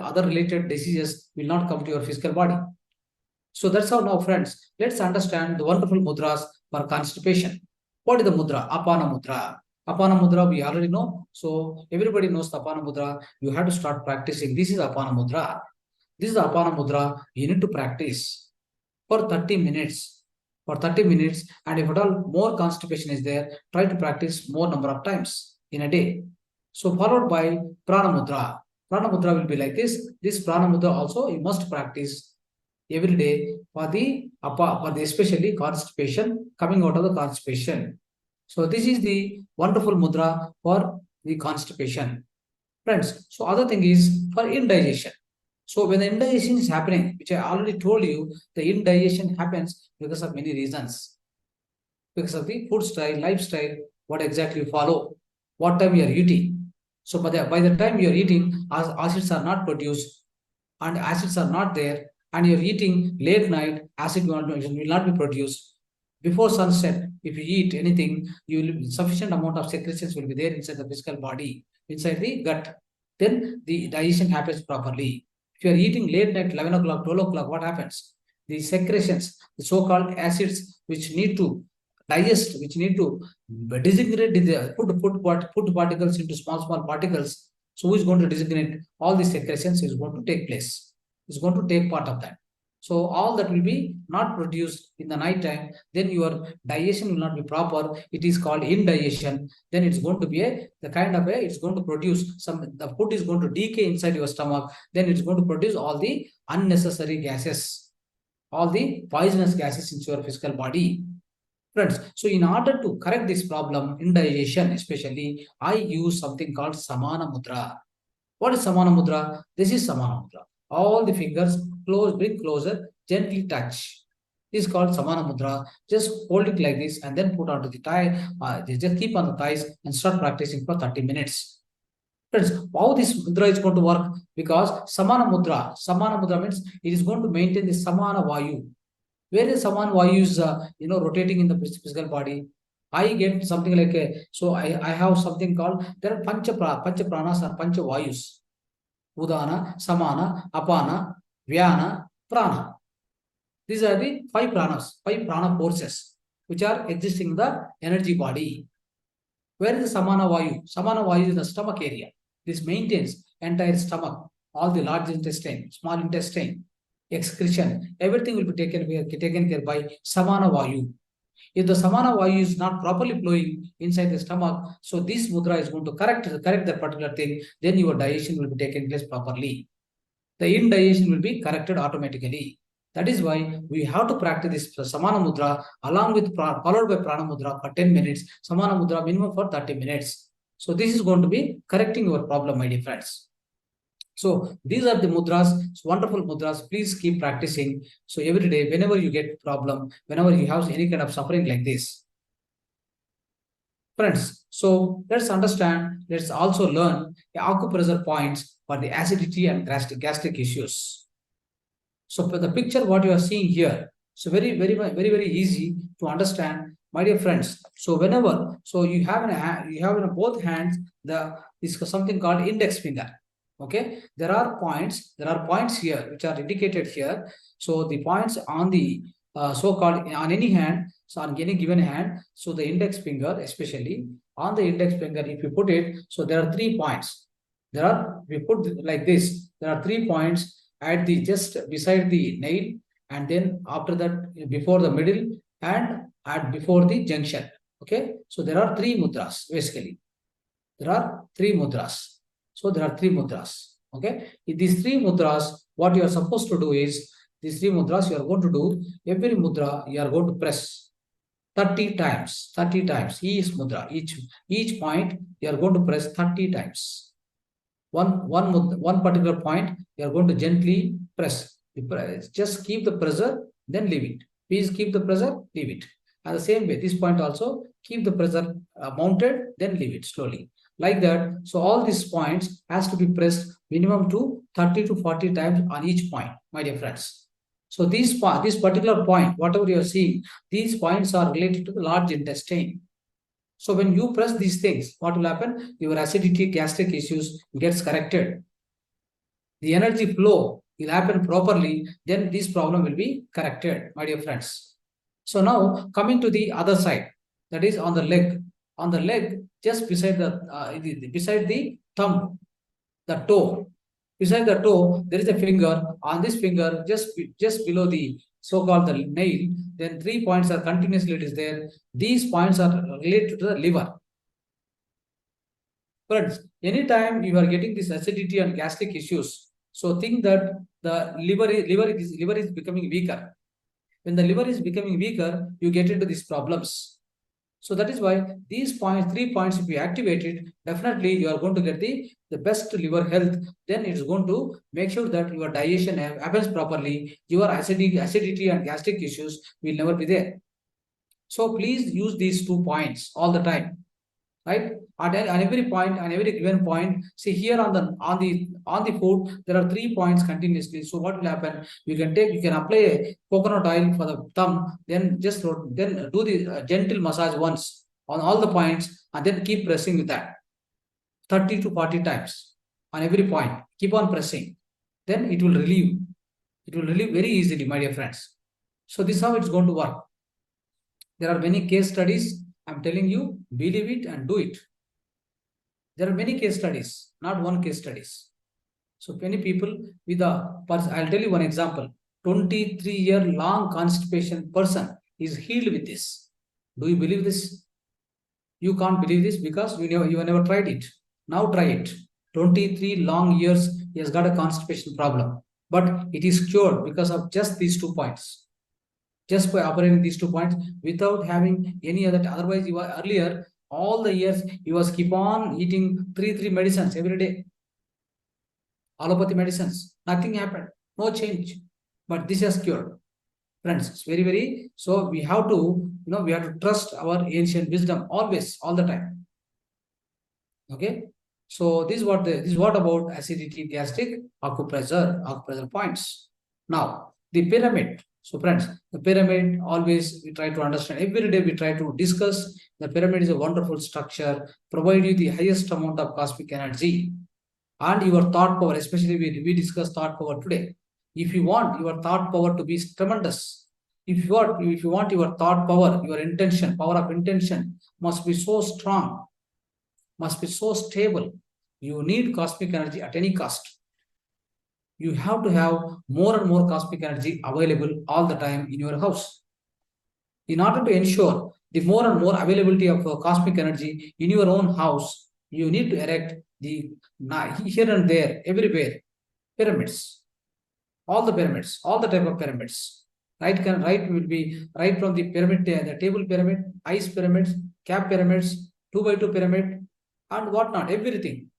other related diseases will not come to your physical body. So that's how now, friends, let's understand the wonderful mudras for constipation. What is the mudra? Apana mudra. Apana mudra, we already know. So everybody knows the Apana mudra. You have to start practicing. This is Apana mudra. This is the Apana mudra. You need to practice for 30 minutes. For 30 minutes, and if at all more constipation is there, try to practice more number of times in a day. So followed by Prana Mudra. Prana Mudra will be like this. This Prana Mudra also you must practice every day for the especially constipation, coming out of the constipation. So this is the wonderful mudra for the constipation. Friends, so other thing is for indigestion. So when the indigestion is happening, which I already told you, the indigestion happens because of many reasons. Because of the food style, lifestyle, what exactly you follow, what time you are eating. So by the time you are eating, acids are not produced and acids are not there, and you're eating late night, acid will not be produced. Before sunset, if you eat anything, you will sufficient amount of secretions will be there inside the physical body, inside the gut. Then the digestion happens properly. If you are eating late night, 11 o'clock, 12 o'clock, what happens? The secretions, the so-called acids, which need to digest, which need to designate the food particles into small particles. So who is going to designate all these secretions is going to take place, is going to take part of that. So all that will be not produced in the night time, then your digestion will not be proper. It is called indigestion. Then it's going to be it's going to produce the food is going to decay inside your stomach. Then it's going to produce all the unnecessary gases, all the poisonous gases into your physical body. Friends, so in order to correct this problem, indigestion especially, I use something called Samana Mudra. What is Samana Mudra? This is Samana Mudra. All the fingers bring closer, gently touch. This is called Samana Mudra. Just hold it like this and then put onto the thigh. Just keep on the thighs and start practicing for 30 minutes. Friends, how this mudra is going to work? Because Samana Mudra means it is going to maintain the Samana Vayu. Where is Samana Vayu is rotating in the physical body. I get something like I have something called, there are pancha pranas or pancha vayus. Udana, Samana, Apana, Vyana, Prana. These are the five prana forces which are existing in the energy body. Where is the Samana Vayu? Samana Vayu is in the stomach area. This maintains entire stomach, all the large intestine, small intestine, excretion, everything will be taken care by Samana Vayu. If the Samana Vayu is not properly flowing inside the stomach, so this mudra is going to correct that particular thing, then your digestion will be taken place properly. The indigestion will be corrected automatically. That is why we have to practice this Samana Mudra along with followed by Prana Mudra for 10 minutes, Samana Mudra minimum for 30 minutes. So this is going to be correcting your problem, my dear friends. So these are the mudras, wonderful mudras. Please keep practicing. So every day, whenever you get problem, whenever you have any kind of suffering like this. Friends, so let's understand, let's also learn the acupressure points for the acidity and gastric issues. So for the picture, what you are seeing here, so very easy to understand, my dear friends. So whenever, so you have in both hands this something called index finger. Okay, there are points here which are indicated here. So the points on the so-called on any hand, so on any given hand, so the index finger, especially on the index finger, if you put it, so there are 3 points. We put like this. There are 3 points at the just beside the nail, and then after that before the middle and at before the junction. Okay, so there are 3 mudras basically. There are 3 mudras. So there are 3 mudras. Okay, in these 3 mudras, what you are supposed to do is these 3 mudras you are going to do. Every mudra you are going to press 30 times. 30 times each mudra, each point you are going to press 30 times. One particular point you are going to gently press. Just keep the pressure, then leave it. Please keep the pressure, leave it. And the same way, this point also keep the pressure mounted, then leave it slowly. Like that. So all these points has to be pressed minimum to 30 to 40 times on each point, my dear friends. So this particular point, whatever you are seeing, these points are related to the large intestine. So when you press these things, what will happen? Your acidity, gastric issues gets corrected. The energy flow will happen properly, then this problem will be corrected, my dear friends. So now coming to the other side, that is on the leg. On the leg, just beside the thumb, the toe. Beside the toe, there is a finger. On this finger, just below the so-called the nail, then 3 points are continuously it is there. These points are related to the liver. Friends, anytime you are getting this acidity and gastric issues, so think that the liver is becoming weaker. When the liver is becoming weaker, you get into these problems. So that is why these points, 3 points, if you activate it, definitely you are going to get the best liver health. Then it's going to make sure that your digestion happens properly. Your acidity and gastric issues will never be there. So please use these 2 points all the time, right? At every point, on every given point, see here on the food, there are 3 points continuously. So what will happen? You can apply coconut oil for the thumb, then then do the gentle massage once on all the points, and then keep pressing with that 30 to 40 times on every point. Keep on pressing. Then it will relieve. It will relieve very easily, my dear friends. So this is how it's going to work. There are many case studies. I'm telling you, believe it and do it. There are many case studies, not one case studies. So many people with I'll tell you one example. 23-year long constipation person is healed with this. Do you believe this? You can't believe this because you have never tried it. Now try it. 23 long years he has got a constipation problem, but it is cured because of just these 2 points. Just by operating these 2 points without having any other. Otherwise, you were earlier all the years you was keep on eating three medicines every day, allopathy medicines. Nothing happened, no change. But this has cured, friends. It's very. So we have to we have to trust our ancient wisdom always, all the time. Okay. So this is what about acidity, gastric, acupressure points. Now the pyramid. So friends, the pyramid, always we try to understand. Every day we try to discuss. The pyramid is a wonderful structure, provide you the highest amount of cosmic energy and your thought power. Especially we discuss thought power today. If you want your thought power to be tremendous, if you want your thought power, your intention, power of intention must be so strong, must be so stable. You need cosmic energy at any cost. You have to have more and more cosmic energy available all the time in your house. In order to ensure the more and more availability of cosmic energy in your own house, you need to erect the here and there, everywhere, pyramids, all the type of pyramids. Right will be right from the pyramid, the table pyramid, ice pyramids, cap pyramids, 2 by 2 pyramid, and whatnot, everything.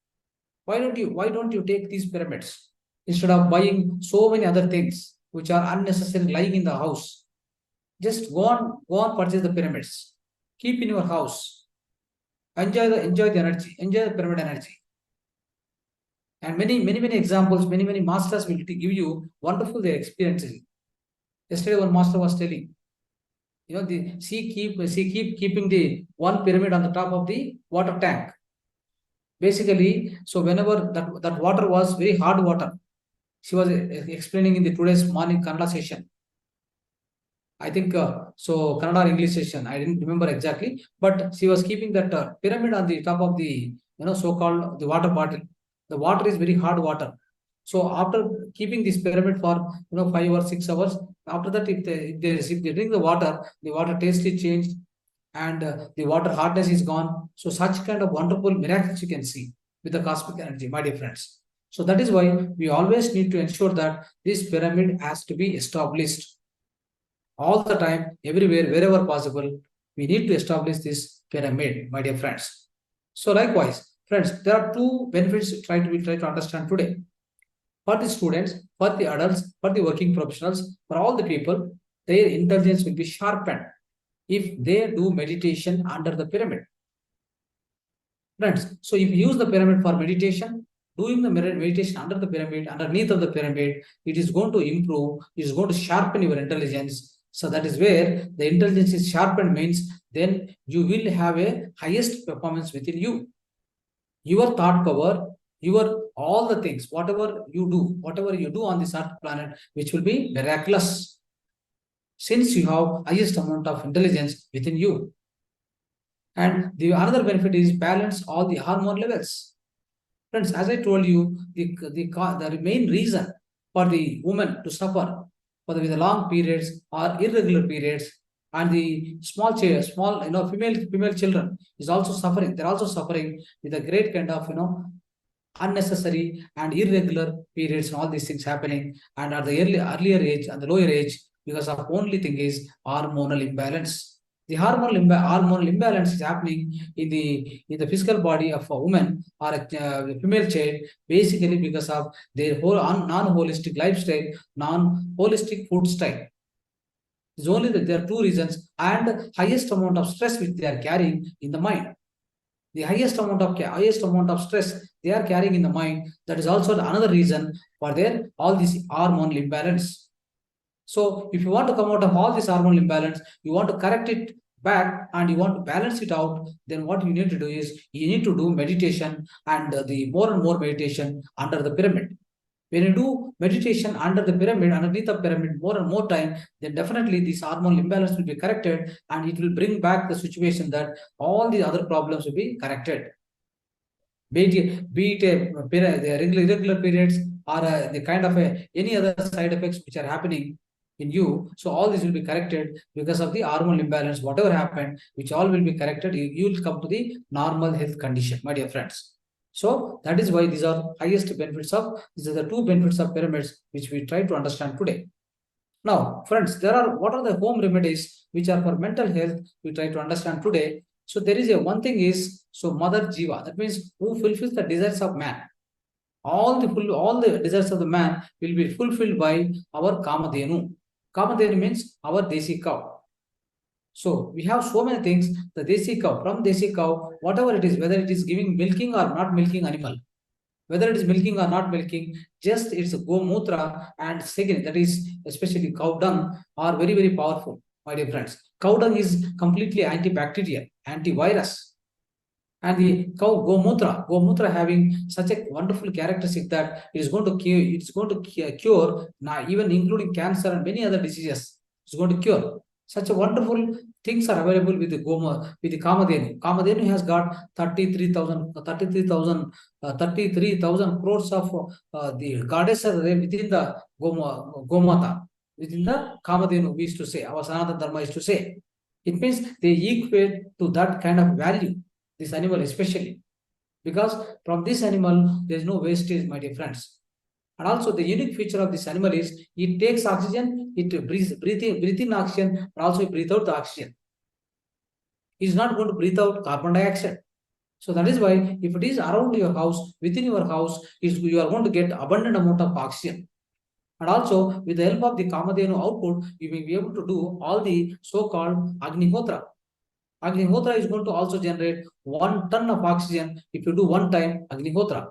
Why don't you take these pyramids instead of buying so many other things which are unnecessary lying in the house? Just go on purchase the pyramids. Keep in your house. Enjoy the energy, enjoy the pyramid energy. And many examples, many masters will give you wonderful their experiences. Yesterday one master was telling, she keep keeping the one pyramid on the top of the water tank. Basically, so whenever that water was very hard water, she was explaining in the today's morning Kannada session. I think so Kannada or English session, I didn't remember exactly, but she was keeping that pyramid on the top of the so-called the water bottle. The water is very hard water. So after keeping this pyramid for 5 or 6 hours, after that if they drink the water taste is changed and the water hardness is gone. So such kind of wonderful miracles you can see with the cosmic energy, my dear friends. So that is why we always need to ensure that this pyramid has to be established all the time, everywhere, wherever possible. We need to establish this pyramid, my dear friends. So likewise, friends, there are 2 benefits we try to understand today. For the students, for the adults, for the working professionals, for all the people, their intelligence will be sharpened if they do meditation under the pyramid. Friends, so if you use the pyramid for meditation, doing the meditation under the pyramid, underneath of the pyramid, it is going to improve, it is going to sharpen your intelligence. So that is where the intelligence is sharpened means then you will have a highest performance within you. Your thought power, your all the things, whatever you do on this earth planet, which will be miraculous, since you have highest amount of intelligence within you. And the another benefit is balance all the hormone levels. Friends, as I told you, the main reason for the woman to suffer with the long periods or irregular periods, and the small female children is also suffering. They're also suffering with a great kind of unnecessary and irregular periods and all these things happening, and at the earlier age and the lower age, because of only thing is hormonal imbalance. The hormonal imbalance is happening in the physical body of a woman or a female child, basically because of their whole non-holistic lifestyle, non-holistic food style. It's only that there are two reasons, and highest amount of stress which they are carrying in the mind. The highest amount of stress they are carrying in the mind. That is also another reason for their all this hormonal imbalance. So if you want to come out of all this hormonal imbalance, you want to correct it back and you want to balance it out, then what you need to do is you need to do meditation, and the more and more meditation under the pyramid. When you do meditation under the pyramid, underneath the pyramid, more and more time, then definitely this hormonal imbalance will be corrected, and it will bring back the situation that all the other problems will be corrected. Be it the irregular periods or the kind of any other side effects which are happening in you. So all this will be corrected because of the hormonal imbalance. Whatever happened, which all will be corrected, you will come to the normal health condition, my dear friends. So that is why these are highest benefits of, these are the two benefits of pyramids which we try to understand today. Now, friends, what are the home remedies which are for mental health we try to understand today. So there is one thing is, so Mother Jiva, that means who fulfills the desires of man. All the desires of the man will be fulfilled by our Kamadhenu. Kamadhenu means our Desi cow. So we have so many things, the Desi cow, from Desi cow, whatever it is, whether it is giving milking or not milking animal, whether it is milking or not milking, just it's a Gomutra, and second, that is especially cow dung, are very, very powerful, my dear friends. Cow dung is completely antibacterial, antivirus. And the cow Gomutra having such a wonderful characteristic that it is going to cure now, even including cancer and many other diseases. It's going to cure. Such a wonderful things are available with the Kamadhenu. Kamadhenu has got 33,000 crores of the goddesses within the Gomata, within the Kamadhenu, we used to say, our Sanatana Dharma used to say. It means they equate to that kind of value, this animal especially, because from this animal there is no wastage, my dear friends. And also the unique feature of this animal is it takes oxygen, it breathe in oxygen, but also breathe out the oxygen. It is not going to breathe out carbon dioxide. So that is why if it is around your house, within your house, you are going to get abundant amount of oxygen. And also with the help of the Kamadhenu output, you may be able to do all the so-called Agnihotra. Agnihotra is going to also generate 1 ton of oxygen if you do one time Agnihotra.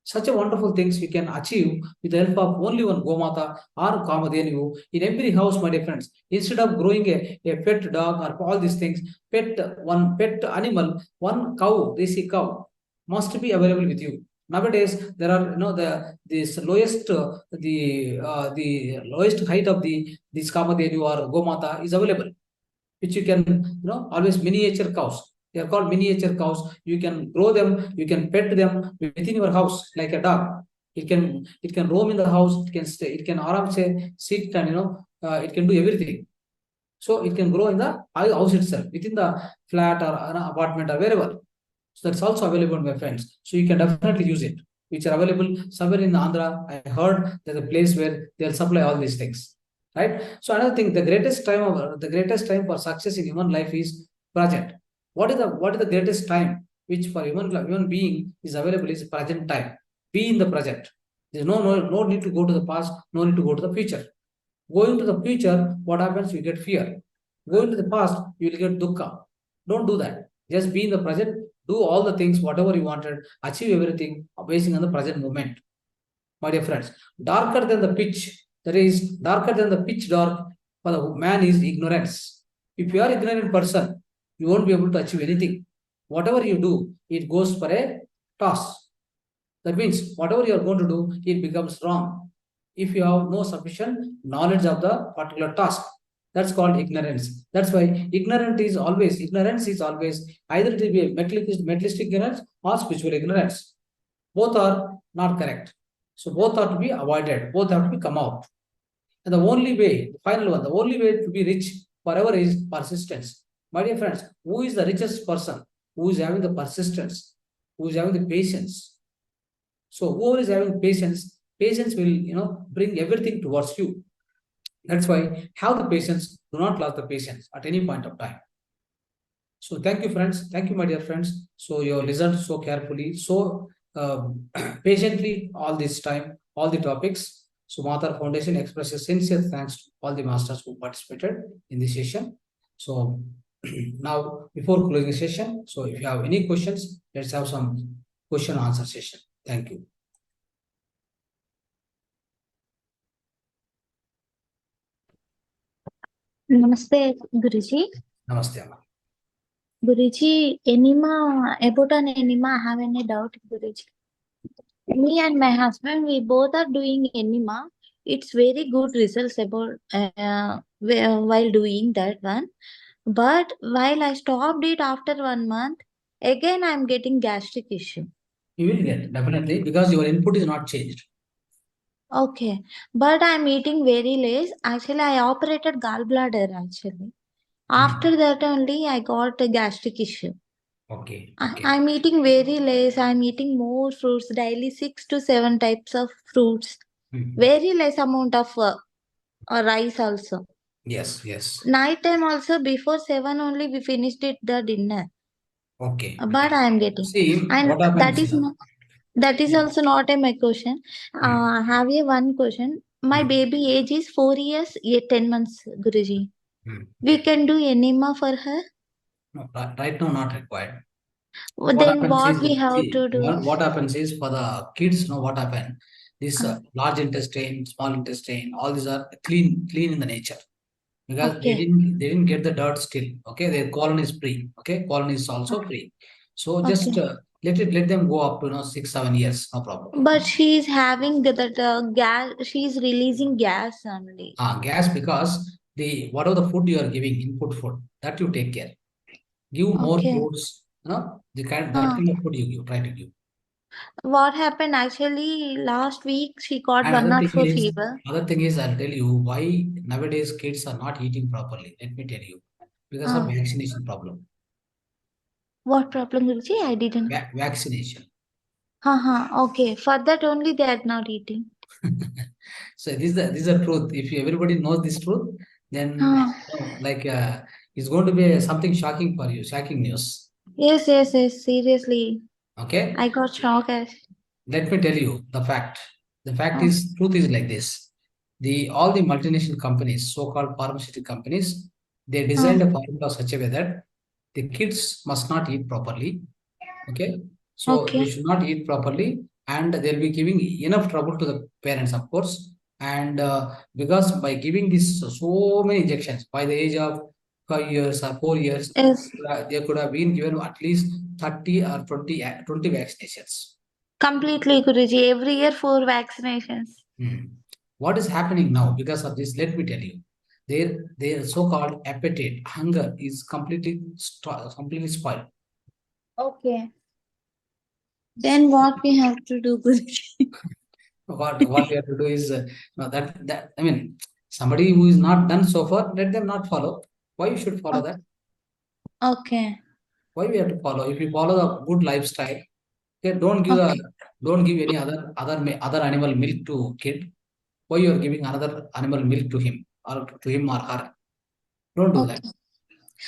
Such a wonderful things we can achieve with the help of only one Gomata or Kamadhenu in every house, my dear friends. Instead of growing a pet dog or all these things, one pet animal, one cow, Desi cow, must be available with you. Nowadays, there are the lowest height of this Kamadhenu or Gomata is available, which you can always miniature cows. They are called miniature cows. You can grow them, you can pet them within your house like a dog. It can roam in the house, it can stay, it can sit and it can do everything. So it can grow in the house itself, within the flat or an apartment or wherever. So that's also available, my friends. So you can definitely use it, which are available somewhere in Andhra. I heard there's a place where they'll supply all these things. Right? So another thing, the greatest time for success in human life is present. What is the greatest time which for human being is available is present time. Be in the present. There's no need to go to the past, no need to go to the future. Going to the future, what happens? You get fear. Going to the past, you will get dukkha. Don't do that. Just be in the present, do all the things, whatever you wanted, achieve everything based on the present moment. My dear friends, darker than the pitch, that is darker than the pitch dark for the man is ignorance. If you are ignorant person, you won't be able to achieve anything. Whatever you do, it goes for a toss. That means whatever you are going to do, it becomes wrong if you have no sufficient knowledge of the particular task. That's called ignorance. That's why ignorance is always either it will be a materialistic ignorance or spiritual ignorance. Both are not correct. So both are to be avoided. Both have to be come out. And the only way, the final one, the only way to be rich forever is persistence. My dear friends, who is the richest person? Who is having the persistence? Who is having the patience? So whoever is having patience will bring everything towards you. That's why have the patience. Do not lose the patience at any point of time. So thank you, friends. Thank you, my dear friends. So you listened so carefully, so patiently all this time, all the topics. So Mahavatar Foundation expresses sincere thanks to all the masters who participated in this session. So now, before closing the session, so if you have any questions, let's have some question answer session. Thank you. Namaste, Guruji. Namaste, Amma. Guruji, enema, about an enema, I have any doubt, Guruji. Me and my husband, we both are doing enema. It's very good results about while doing that one. But while I stopped it after 1 month, again I'm getting gastric issue. You will get definitely because your input is not changed. Okay, but I'm eating very less. Actually, I operated gallbladder actually. After that only I got a gastric issue. Okay. I'm eating very less. I'm eating more fruits daily, 6 to 7 types of fruits. Very less amount of rice also. Yes. Night time also before 7 only we finished it the dinner. Okay. But I am getting, See and what happens. that is also not my question. I have a one question. My baby age is 4 years, 10 months, Guruji. We can do enema for her. No, right now not required. What Then happens what is, we have see, to do? what happens is for the kids, what happened? This large intestine, small intestine, all these are clean in the nature because Okay. they didn't get the dirt still. Okay, their colon is free. Okay, colon is also free. So just Okay. let them go up to 6-7 years, no problem. But she is having that gas. She is releasing gas only. Gas because the whatever the food you are giving, input food, that you take care. Give more Okay. fruits, that kind of food you give, try to give. What happened actually last week? She got And one fever. other thing is, I'll tell you why nowadays kids are not eating properly. Let me tell you, because of Uh, vaccination problem. what problem, Guruji? I didn't. Vaccination. Okay. For that only they are not eating. So this is the truth. If everybody knows this truth, then it's going to be something shocking for you, shocking news. Yes. Seriously, Okay. I got shocked. Let me tell you the fact. The fact Uh, is, truth is like this. All the multinational companies, so-called pharmaceutical companies, they uh, designed a formula such a way that the kids must not eat properly. Okay, so they okay. should not eat properly, and they'll be giving enough trouble to the parents, of course. And because by giving this so many injections by the age of 5 years or 4 years, Yes. they could have been given at least 30 or 20 vaccinations. Completely, Guruji. Every year 4 vaccinations. What is happening now because of this? Let me tell you, their so-called appetite, hunger is completely spoiled. Okay. Then what we have to do, Guruji? What we have to do is that I mean, somebody who is not done so far, let them not follow. Why you should follow that? Okay. Why we have to follow? If you follow the good lifestyle, okay, Okay. don't give any other animal milk to kid. Why you are giving another animal milk to him or her? Don't do that. Okay.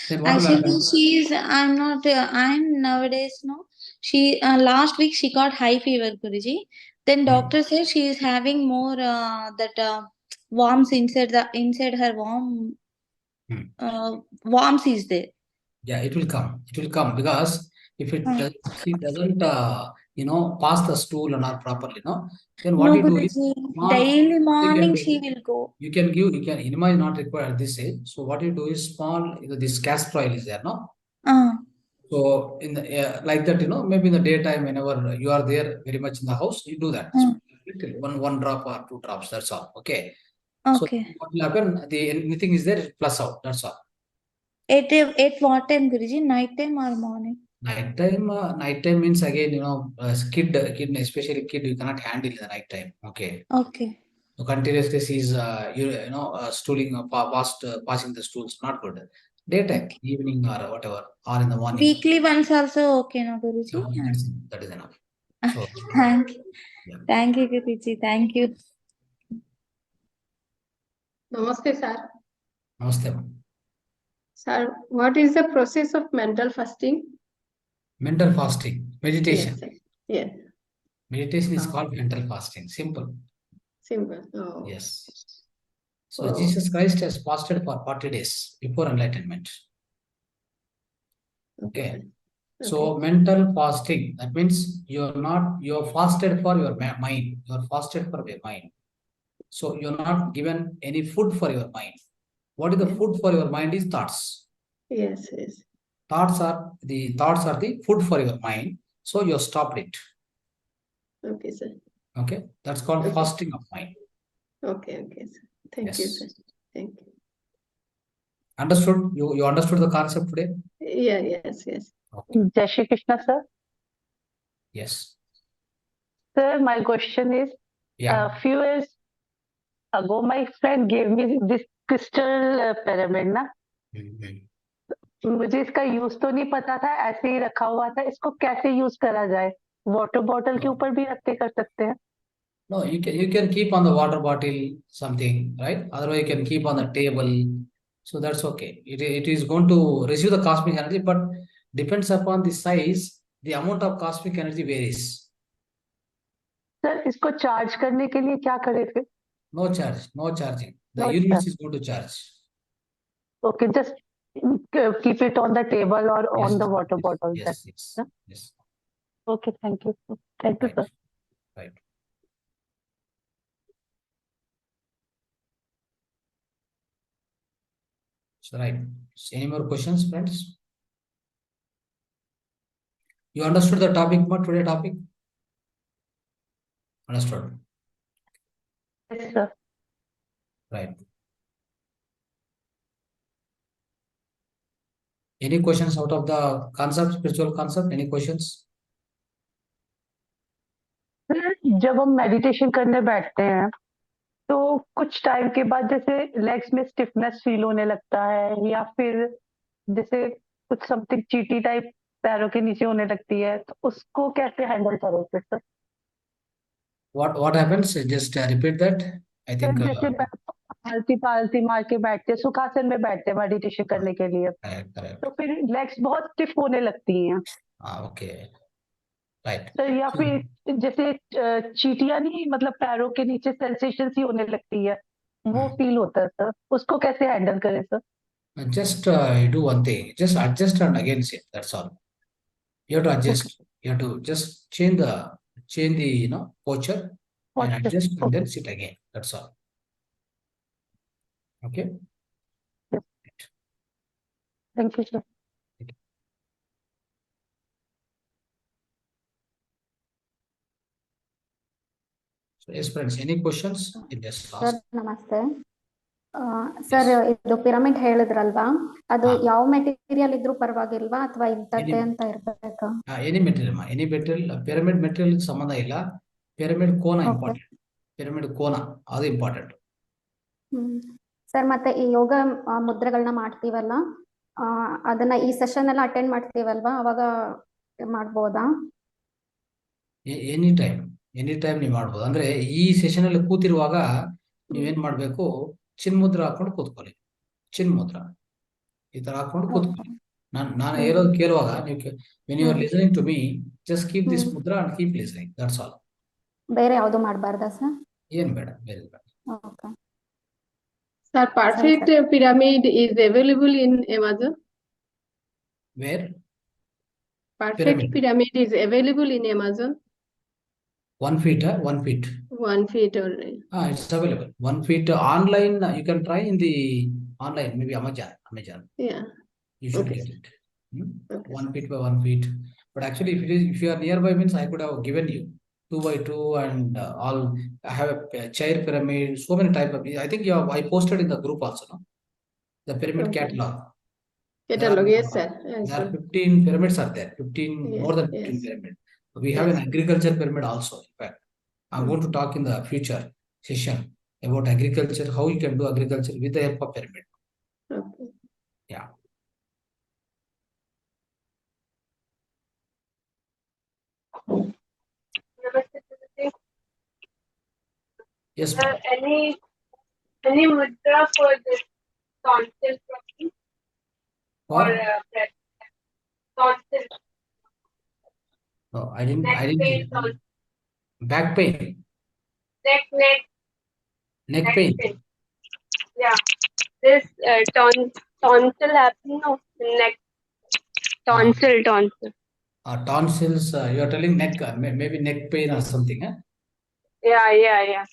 Then what will Actually, happen? she is. I'm not. I'm nowadays. No. She last week she got high fever, Guruji. Then doctor said she is having more that worms inside her worm. Hmm. Worms is there. Yeah, it will come. It will come because if Uh, she doesn't, pass the stool or not properly, no, then what no, you do is Guruji. small. Daily You can morning do. she will go. Enema is not required at this age. So what you do is small. This castor oil is there, no. Uh, So in the like that, maybe in the daytime, whenever you are there very much in the house, you do that. uh, Little, one drop or two drops. That's all. Okay. So okay. what will happen? The anything is there, plus out. That's all. At what time, Guruji? Night time or morning? Nighttime means again, as kid, especially kid, you cannot handle in the night time. Okay. Okay. So continuously sees, stooling, passing the stools, not good. Daytime, Okay. evening or whatever, or in the morning. Weekly once also okay, no, Yeah, Guruji? that is enough. So, Thank you. yeah. Thank you, Guruji. Thank you. Namaste, sir. Namaste. Sir, what is the process of mental fasting? Mental fasting, meditation. Yes, sir. Yeah, Meditation is called mental fasting. Simple. simple. Oh. Yes. So Oh. Jesus Christ has fasted for 40 days before enlightenment. Okay. Okay. So mental fasting, that means you're fasted for your mind. You're fasted for your mind. So you're not given any food for your mind. What is the food for your mind is thoughts. Yes, yes. Thoughts are the food for your mind. So you stopped it. Okay, sir. Okay. That's called Okay. fasting of mind. Okay, sir. Thank you, Yes. sir. Thank you. Understood? You understood the concept today? Yeah, yes. Okay. Jai Shri Krishna, sir. Yes. Sir, my question is, Yeah. a few years ago, my friend gave me this crystal pyramid, ना? मुझे इसका use तो नहीं पता था, ऐसे ही रखा हुआ था. इसको कैसे यूज करा जाए? वाटर बॉटल के ऊपर भी रख के कर सकते हैं? No, you can keep on the water bottle something, right? Otherwise, you can keep on the table. So that's okay. It is going to receive the cosmic energy, but depends upon the size, the amount of cosmic energy varies. Sir, इसको charge करने के लिए क्या करें फिर? No charge, no charging. The No universe charge. is going to charge. Okay, just keep it on the table or Yes, on the water bottle. yes, That's yes, it. yes. Okay, thank you. Thank you, Right, sir. right. So, right. So any more questions, friends? You understood the topic, what today topic? Understood. Yes, sir. Right. Any questions out of the concept, spiritual concept? Any questions? जब हम meditation करने बैठते हैं तो कुछ time के बाद जैसे लेग्स में स्टिफनेस फील होने लगता है या फिर जैसे कुछ समथिंग चीटी टाइप पैरों के नीचे होने लगती है, तो उसको कैसे हैंडल करें फिर sir? What happens? Just repeat that. I think. जैसे पालती पालती मार के बैठते हैं, सुखासन में बैठते हैं मेडिटेशन करने के लिए, Correct. तो फिर लेग्स बहुत स्टिफ होने लगती हैं. Okay. Right. तो या फिर जैसे चीटियां नहीं, मतलब पैरों के नीचे सेंसेशन सी होने लगती है, वो फील होता है सर. उसको कैसे हैंडल करें sir? Just do one thing. Just adjust and again sit. That's all. You have to adjust. You have to just change the posture and adjust and then sit again. That's all. Okay. Thank you, sir. So, yes, friends, any questions in this class? Sir ನಮಸ್ತೆ. Sir, ಇದು pyramid ಹೇಳಿದ್ರಲ್ವಾ, ಅದು ಯಾವ material ಇದ್ರೂ ಪರವಾಗಿಲ್ವಾ ಅಥವಾ ಇಂಥದ್ದೇ ಅಂತ ಇರ್ಬೇಕಾ? Any material, pyramid material ಸಂಬಂಧ ಇಲ್ಲ. ಪಿರಮಿಡ್ ಕೋನ ಇಂಪಾರ್ಟೆಂಟ್. ಪಿರಮಿಡ್ ಕೋನ ಅದು ಇಂಪಾರ್ಟೆಂಟ್. ಸರ್, ಮತ್ತೆ ಈ ಯೋಗ ಮುದ್ರೆಗಳನ್ನ ಮಾಡ್ತೀವಲ್ಲ, ಅದನ್ನ ಈ ಸೆಷನ್ ಎಲ್ಲ ಅಟೆಂಡ್ ಮಾಡ್ತೀವಲ್ವಾ, ಅವಾಗ ಮಾಡ್ಬೋದಾ? ಎನಿ ಟೈಮ್ ನೀವು ಮಾಡ್ಬೋದು. ಅಂದ್ರೆ ಈ ಸೆಷನ್ ಅಲ್ಲಿ ಕೂತಿರುವಾಗ ನೀವೇನ್ ಮಾಡ್ಬೇಕು, ಚಿನ್ಮುದ್ರ ಹಾಕೊಂಡು ಕೂತ್ಕೊಳ್ಳಿ. ಚಿನ್ಮುದ್ರ ಈ ತರ ಹಾಕೊಂಡು ಕೂತ್ಕೊಳ್ಳಿ. ನಾನು ಹೇಳೋದು ಕೇಳುವಾಗ ನೀವು when you are listening to me, just keep this mudra and keep listening. That's all. ಬೇರೆ ಯಾವುದು ಮಾಡಬಾರ್ದಾ ಸರ್? ಏನ್ ಬೇಡ, ಬೇರೆ ಬೇಡ. Okay. Sir, perfect pyramid is available in Amazon. Where? Perfect pyramid is available in Amazon. 1 feet, 1 feet. 1 feet only. It's available. 1 feet online. You can try in the online, maybe Amazon. Yeah. You should Okay. get it. Okay. 1 feet by 1 feet. But actually, if you are nearby, means I could have given you 2 by 2 and all. I have a chair pyramid. So many type of. I think I posted in the group also. No? The pyramid catalog. Catalog, yes, sir. Yes, There are sir. 15 pyramids are there. 15 more than 15 pyramids. We have an agriculture pyramid also. In fact, I'm going to talk in the future session about agriculture, how you can do agriculture with the help of pyramid. Okay. Yeah. Yes, ma'am. Any mudra for this constant process? For breast tonsil, no, I didn't neck pain, tonsil, back pain, neck neck pain. pain. Yeah, this tonsil happening of neck tonsil. Tonsils, you are telling neck, maybe neck pain or something, huh? Yeah.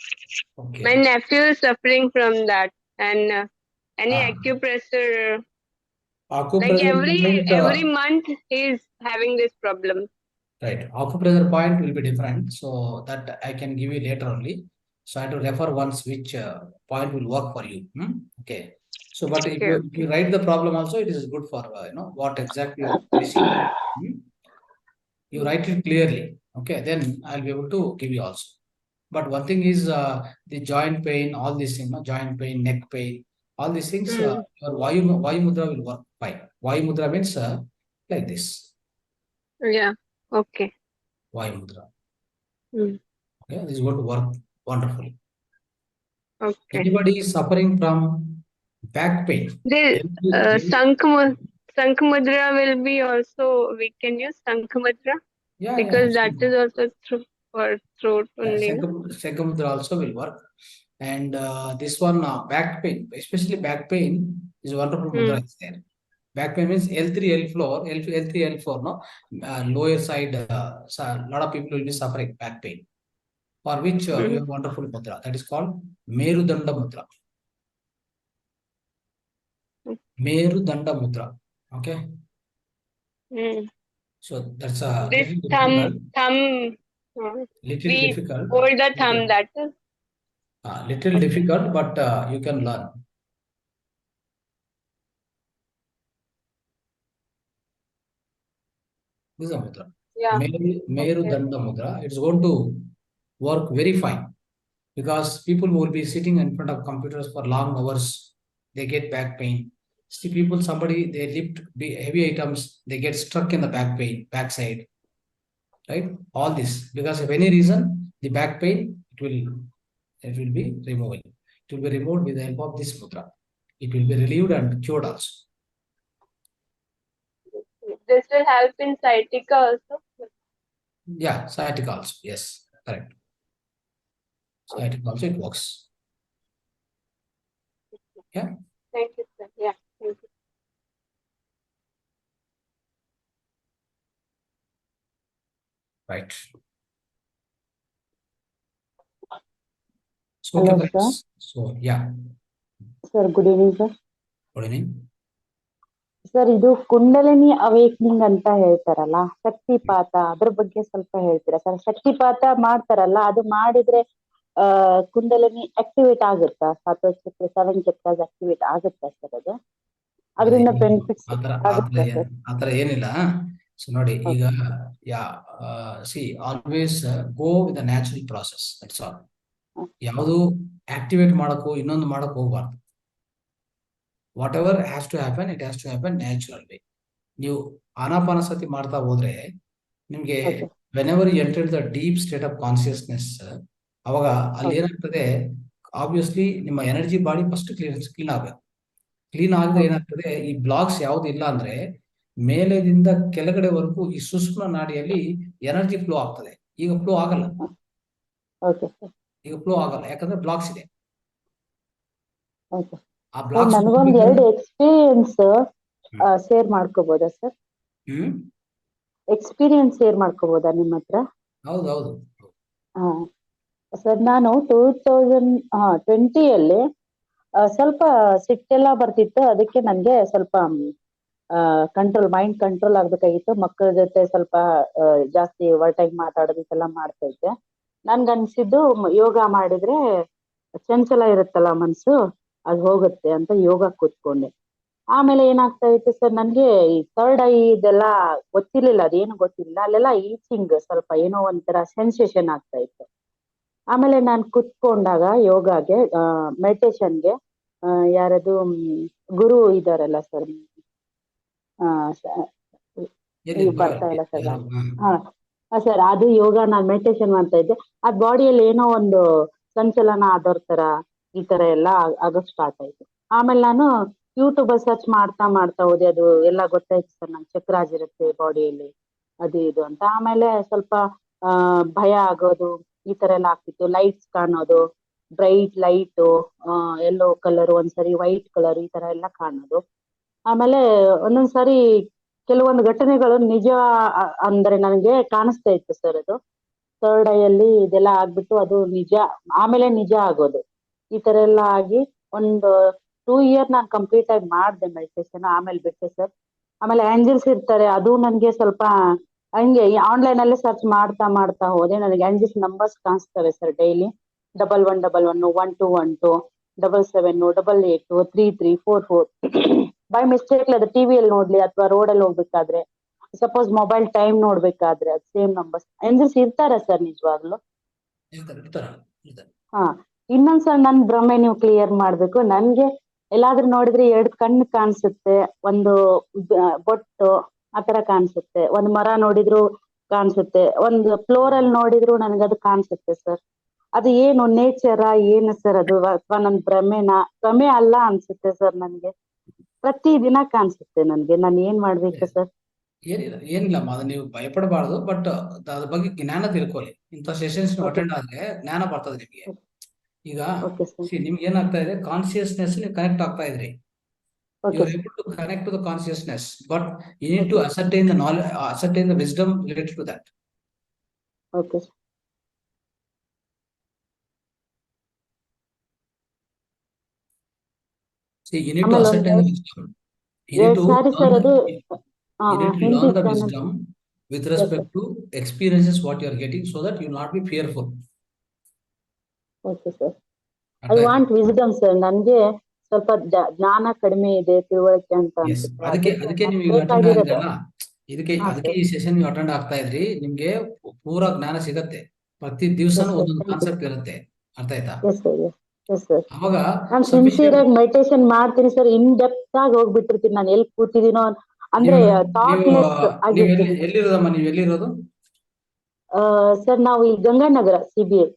Okay. My nephew is suffering from that, and any Ah. acupressure. Like Acupressure point, every month he's having this problem. right. Acupressure point will be different, so that I can give you later only. So I have to refer once which point will work for you. Okay. So, but if you write the problem also, it is good for what exactly you are facing. You write it clearly. Okay, then I'll be able to give you also. But one thing is the joint pain, all these things, joint pain, neck pain, all these things, your Vayu Mudra will work fine. Vayu Mudra means like this. Yeah. Okay. Vayu Mudra. Mm. Okay, this is going to work wonderfully. Okay. Anybody is suffering from back pain? This Sankh Mudra will be also, we can use Sankh Mudra, because that is also for throat only. Sankh Mudra also will work. And this one, back pain, especially back pain, is wonderful mudra is there. Back pain means L3, L4, L3, L4, no? Lower side, so a lot of people will be suffering back pain, for which you have wonderful mudra. That is called Merudanda Mudra. Merudanda Mudra. Okay. So that's a this little thumb. Little We difficult. hold the thumb. That is little difficult, but you can learn. This is a mudra. Yeah. Merudanda Mudra. It's going to work very fine, because people who will be sitting in front of computers for long hours, they get back pain. See people, somebody, they lift heavy items, they get stuck in the backside, right? All this, because of any reason, the back pain, it will be removed. It will be removed with the help of this mudra. It will be relieved and cured also. This will help in sciatica also. Yeah, sciatica also. Yes, correct. Sciatica also it works. Yeah. Thank you, sir. Yeah. Thank you. Right. So, okay, Hello, sir. So, yeah. Sir, good evening, sir. Good evening. Sir, ಇದು ಕುಂಡಲಿನಿ awakening ಅಂತ ಹೇಳ್ತಾರಲ್ಲ, ಶಕ್ತಿಪಾತ, ಅದ್ರ ಬಗ್ಗೆ ಸ್ವಲ್ಪ ಹೇಳ್ತೀರಾ sir? ಶಕ್ತಿಪಾತ ಮಾಡ್ತಾರಲ್ಲ, ಅದು ಮಾಡಿದ್ರೆ ಕುಂಡಲಿನಿ ಆಕ್ಟಿವೇಟ್ ಆಗುತ್ತಾ? 7 ಚಕ್ರಾಸ್ ಆಕ್ಟಿವೇಟ್ ಆಗುತ್ತಾ ಸರ್? ಅದು ಅದರಿಂದ ಬೆನಿಫಿಟ್ಸ್ ಆಗುತ್ತಾ ಸರ್? ಆತರ ಏನಿಲ್ಲ. ಸೊ ನೋಡಿ, ಈಗ always go with the natural process. That's all. ಯಾವುದು ಆಕ್ಟಿವೇಟ್ ಮಾಡಕ್ಕೂ ಇನ್ನೊಂದು ಮಾಡಕ್ ಹೋಗ್ಬಾರ್ದು. Whatever has to happen, it has to happen natural way. ನೀವು ಆನಾಪಾನಸತಿ ಮಾಡ್ತಾ ಹೋದ್ರೆ ನಿಮ್ಗೆ whenever you enter the deep state of consciousness, ಅವಾಗ ಅಲ್ಲಿ ಏನಾಗ್ತದೆ, ಆಬ್ವಿಯಸ್ಲಿ ನಿಮ್ಮ ಎನರ್ಜಿ ಬಾಡಿ ಫಸ್ಟ್ ಕ್ಲೀನ್ ಆಗ್ಬೇಕು. ಕ್ಲೀನ್ ಆಗದೆ ಏನಾಗ್ತದೆ, ಈ ಬ್ಲಾಕ್ಸ್ ಯಾವ್ದು ಇಲ್ಲ ಅಂದ್ರೆ ಮೇಲೆದಿಂದ ಕೆಳಗಡೆವರೆಗೂ ಈ ಸುಷ್ಮ ನಾಡಿಯಲ್ಲಿ ಎನರ್ಜಿ ಫ್ಲೋ ಆಗ್ತದೆ. ಈಗ ಫ್ಲೋ ಆಗಲ್ಲ. ಈಗ ಫ್ಲೋ ಆಗಲ್ಲ, ಯಾಕಂದ್ರೆ ಬ್ಲಾಕ್ಸ್ ಇದೆ. ಆ ಬ್ಲಾಕ್ಸ್ ನನಗೊಂದು 2 ಎಕ್ಸ್ಪೀರಿಯನ್ಸ್ ಶೇರ್ ಮಾಡ್ಕೋಬಹುದಾ ಸರ್? ಎಕ್ಸ್ಪೀರಿಯನ್ಸ್ ಶೇರ್ ಮಾಡ್ಕೋಬಹುದಾ ನಿಮ್ಮ ಹತ್ರ? ಹೌದೌದು. ಸರ್, ನಾನು 2020 ಸ್ವಲ್ಪ ಸಿಟ್ಟೆಲ್ಲ ಬರ್ತಿತ್ತು. ಅದಕ್ಕೆ ನನ್ಗೆ ಸ್ವಲ್ಪ ಮೈಂಡ್ ಕಂಟ್ರೋಲ್ ಆಗ್ಬೇಕಾಗಿತ್ತು. ಮಕ್ಕಳ ಜೊತೆ ಸ್ವಲ್ಪ ಜಾಸ್ತಿ ಓವರ್ ಟೈಮ್ ಮಾತಾಡೋದಕ್ಕೆಲ್ಲ ಮಾಡ್ತಾ ಇದ್ದೆ. ನನ್ಗನ್ಸಿದ್ದು ಯೋಗ ಮಾಡಿದ್ರೆ ಚಂಚಲ ಇರುತ್ತಲ್ಲ ಮನ್ಸು, ಅದು ಹೋಗುತ್ತೆ ಅಂತ ಯೋಗ ಕೂತ್ಕೊಂಡೆ. ಆಮೇಲೆ ಏನಾಗ್ತಾ ಇತ್ತು ಸರ್, ನನ್ಗೆ ಈ ಥರ್ಡ್ ಐ ಇದೆಲ್ಲ ಗೊತ್ತಿರ್ಲಿಲ್ಲ, ಅದೇನು ಗೊತ್ತಿಲ್ಲ. ಅಲ್ಲೆಲ್ಲ ಈಚಿಂಗ್ ಸ್ವಲ್ಪ ಏನೋ ಒಂಥರ ಸೆನ್ಸೇಷನ್ ಆಗ್ತಾ ಇತ್ತು. ಆಮೇಲೆ ನಾನು ಕುತ್ಕೊಂಡಾಗ ಯೋಗಾಗೆ, ಮೆಡಿಟೇಷನ್ಗೆ, ಯಾರದು ಗುರು ಇದಾರಲ್ಲ ಸರ್, ಬರ್ತಾ ಇಲ್ಲ ಸರ್. ಸರ್, ಅದು ಯೋಗ ನಾನು ಮೆಡಿಟೇಷನ್ ಮಾಡ್ತಾ ಇದ್ದೆ. ಆ ಬಾಡಿಯಲ್ಲಿ ಏನೋ ಒಂದು ಸಂಚಲನ ಆದೋರ್ ತರ ಈ ತರ ಎಲ್ಲ ಆಗಕ್ ಸ್ಟಾರ್ಟ್ ಆಯ್ತು. ಆಮೇಲೆ ನಾನು ಯೂಟ್ಯೂಬ್ ಅಲ್ಲಿ ಸರ್ಚ್ ಮಾಡ್ತಾ ಹೋದೆ, ಅದು ಎಲ್ಲ ಗೊತ್ತಾಯ್ತು ಸರ್. ನಂಗೆ ಚಕ್ರಾಸ್ ಇರುತ್ತೆ ಬಾಡಿಯಲ್ಲಿ, ಅದು ಇದು ಅಂತ. ಆಮೇಲೆ ಸ್ವಲ್ಪ ಭಯ ಆಗೋದು ಈ ತರ ಎಲ್ಲ ಆಗ್ತಿತ್ತು. ಲೈಟ್ಸ್ ಕಾಣೋದು, ಬ್ರೈಟ್ ಲೈಟು, ಯೆಲ್ಲೋ ಕಲರ್, ಒಂದ್ಸರಿ ವೈಟ್ ಕಲರ್, ಈ ತರ ಎಲ್ಲ ಕಾಣೋದು. ಆಮೇಲೆ ಒಂದೊಂದ್ಸರಿ ಕೆಲವೊಂದು ಘಟನೆಗಳು ನಿಜ ಅಂದ್ರೆ ನನಗೆ ಕಾಣಿಸ್ತಾ ಇತ್ತು ಸರ್. ಅದು ಥರ್ಡ್ ಐ ಅಲ್ಲಿ ಇದೆಲ್ಲ ಆಗ್ಬಿಟ್ಟು ಅದು ನಿಜ, ಆಮೇಲೆ ನಿಜ ಆಗೋದು. ಈ ತರ ಎಲ್ಲ ಆಗಿ ಒಂದು 2 ಇಯರ್ ನಾನು ಕಂಪ್ಲೀಟ್ ಆಗಿ ಮಾಡಿದೆ ಮೆಡಿಟೇಷನ್, ಆಮೇಲೆ ಬಿಟ್ಟೆ ಸರ್. ಆಮೇಲೆ ಏಂಜಲ್ಸ್ ಇರ್ತಾರೆ, ಅದು ನನಗೆ ಸ್ವಲ್ಪ ಹಂಗೆ ಆನ್ಲೈನ್ ಅಲ್ಲೇ ಸರ್ಚ್ ಮಾಡ್ತಾ ಹೋದೆ. ನನಗೆ ಏಂಜಲ್ಸ್ ನಂಬರ್ಸ್ ಕಾಣಿಸ್ತವೆ ಸರ್ ಡೈಲಿ. 1111, 1212, 77, 88, 3344. ಬೈ ಮಿಸ್ಟೇಕ್ ಅದು ಟಿವಿಯಲ್ಲಿ ನೋಡ್ಲಿ ಅಥವಾ ರೋಡಲ್ಲಿ ಹೋಗ್ಬೇಕಾದ್ರೆ, ಸಪೋಸ್ ಮೊಬೈಲ್ ಟೈಮ್ ನೋಡ್ಬೇಕಾದ್ರೆ ಅದು ಸೇಮ್ ನಂಬರ್ಸ್ ಏಂಜಲ್ಸ್ ಇರ್ತಾರ ಸರ್ ನಿಜವಾಗ್ಲು? ಹಾ. ಇನ್ನೊಂದ್ಸಲ ನನ್ ಭ್ರಮೆ ನೀವು ಕ್ಲಿಯರ್ ಮಾಡ್ಬೇಕು. ನನ್ಗೆ ಎಲ್ಲಾದ್ರೂ ನೋಡಿದ್ರೆ 2 ಕಣ್ಣು ಕಾಣಿಸುತ್ತೆ, ಒಂದು ಬೊಟ್ಟು ಆತರ ಕಾಣಿಸುತ್ತೆ, ಒಂದ್ ಮರ ನೋಡಿದ್ರು ಕಾಣಿಸುತ್ತೆ, ಒಂದು ಫ್ಲೋರ್ ಅಲ್ಲಿ ನೋಡಿದ್ರು ನನ್ಗದು ಕಾಣಿಸುತ್ತೆ ಸರ್. ಅದು ಏನು ನೇಚರಾ ಏನು ಸರ್ ಅದು, ಅಥವಾ ನನ್ ಭ್ರಮೆ ಅಲ್ಲ ಅನ್ಸುತ್ತೆ ಸರ್. ನನ್ಗೆ ಪ್ರತಿ ದಿನ ಕಾಣಿಸುತ್ತೆ ನನ್ಗೆ. ನಾನು ಏನ್ ಮಾಡ್ಬೇಕು ಸರ್? ಏನಿಲ್ಲಮ್ಮ, ಅದು ನೀವು ಭಯಪಡಬಾರ್ದು. ಬಟ್ ಅದ್ರ ಬಗ್ಗೆ ಜ್ಞಾನ ತಿಳ್ಕೊಳ್ಳಿ. ಇಂಥ ಸೆಷನ್ಸ್ ಅಟೆಂಡ್ ಆದ್ರೆ ಜ್ಞಾನ ಬರ್ತದೆ ನಿಮ್ಗೆ. ಈಗ ನಿಮ್ಗೆ ಏನಾಗ್ತಾ ಇದೆ, ಕಾನ್ಸಿಯಸ್ನೆಸ್ ನೀವು ಕನೆಕ್ಟ್ ಆಗ್ತಾ ಇದ್ರಿ. You are able to connect to the consciousness, but you need to ascertain the knowledge, ascertain the wisdom related to that. Okay. See, you need to ascertain the wisdom. You need to learn the wisdom with respect to experiences what you are getting, so that you will not be fearful. Okay, sir. I want wisdom, sir. ನನಗೆ ಸ್ವಲ್ಪ ಜ್ಞಾನ ಕಡಿಮೆ ಇದೆ, ತಿಳುವಳಿಕೆ ಅಂತ ಅನ್ಸುತ್ತೆ. ಅದಕ್ಕೆ ನೀವು ಈಗ ಅಟೆಂಡ್ ಆಗಿದ್ರಲ್ಲ, ಅದಕ್ಕೆ ಈ ಸೆಷನ್ ನೀವು ಅಟೆಂಡ್ ಆಗ್ತಾ ಇದ್ರಿ. ನಿಮ್ಗೆ ಪೂರಾ ಜ್ಞಾನ ಸಿಗತ್ತೆ. ಪ್ರತಿ ದಿವಸನೂ ಒಂದೊಂದು ಕಾನ್ಸೆಪ್ಟ್ ಇರುತ್ತೆ. ಅರ್ಥ ಆಯ್ತಾ? ಅವಾಗ ನಾನು ಸಿನ್ಸಿಯರ್ ಆಗಿ ಮೆಡಿಟೇಷನ್ ಮಾಡ್ತೀನಿ ಸರ್. ಇನ್ ಡೆಪ್ತ್ ಆಗಿ ಹೋಗ್ಬಿಟ್ಟಿರ್ತೀನಿ. ನಾನು ಎಲ್ಲಿ ಕೂತಿದ್ದೀನೋ ಅಂದ್ರೆ ಥಾಟ್ಲೆಸ್ ಆಗಿರ್ತೀನಿ. ಎಲ್ಲಿರೋದಮ್ಮ ನೀವು? ಎಲ್ಲಿರೋದು ಸರ್? ನಾವು ಈ ಗಂಗಾನಗರ, CBI.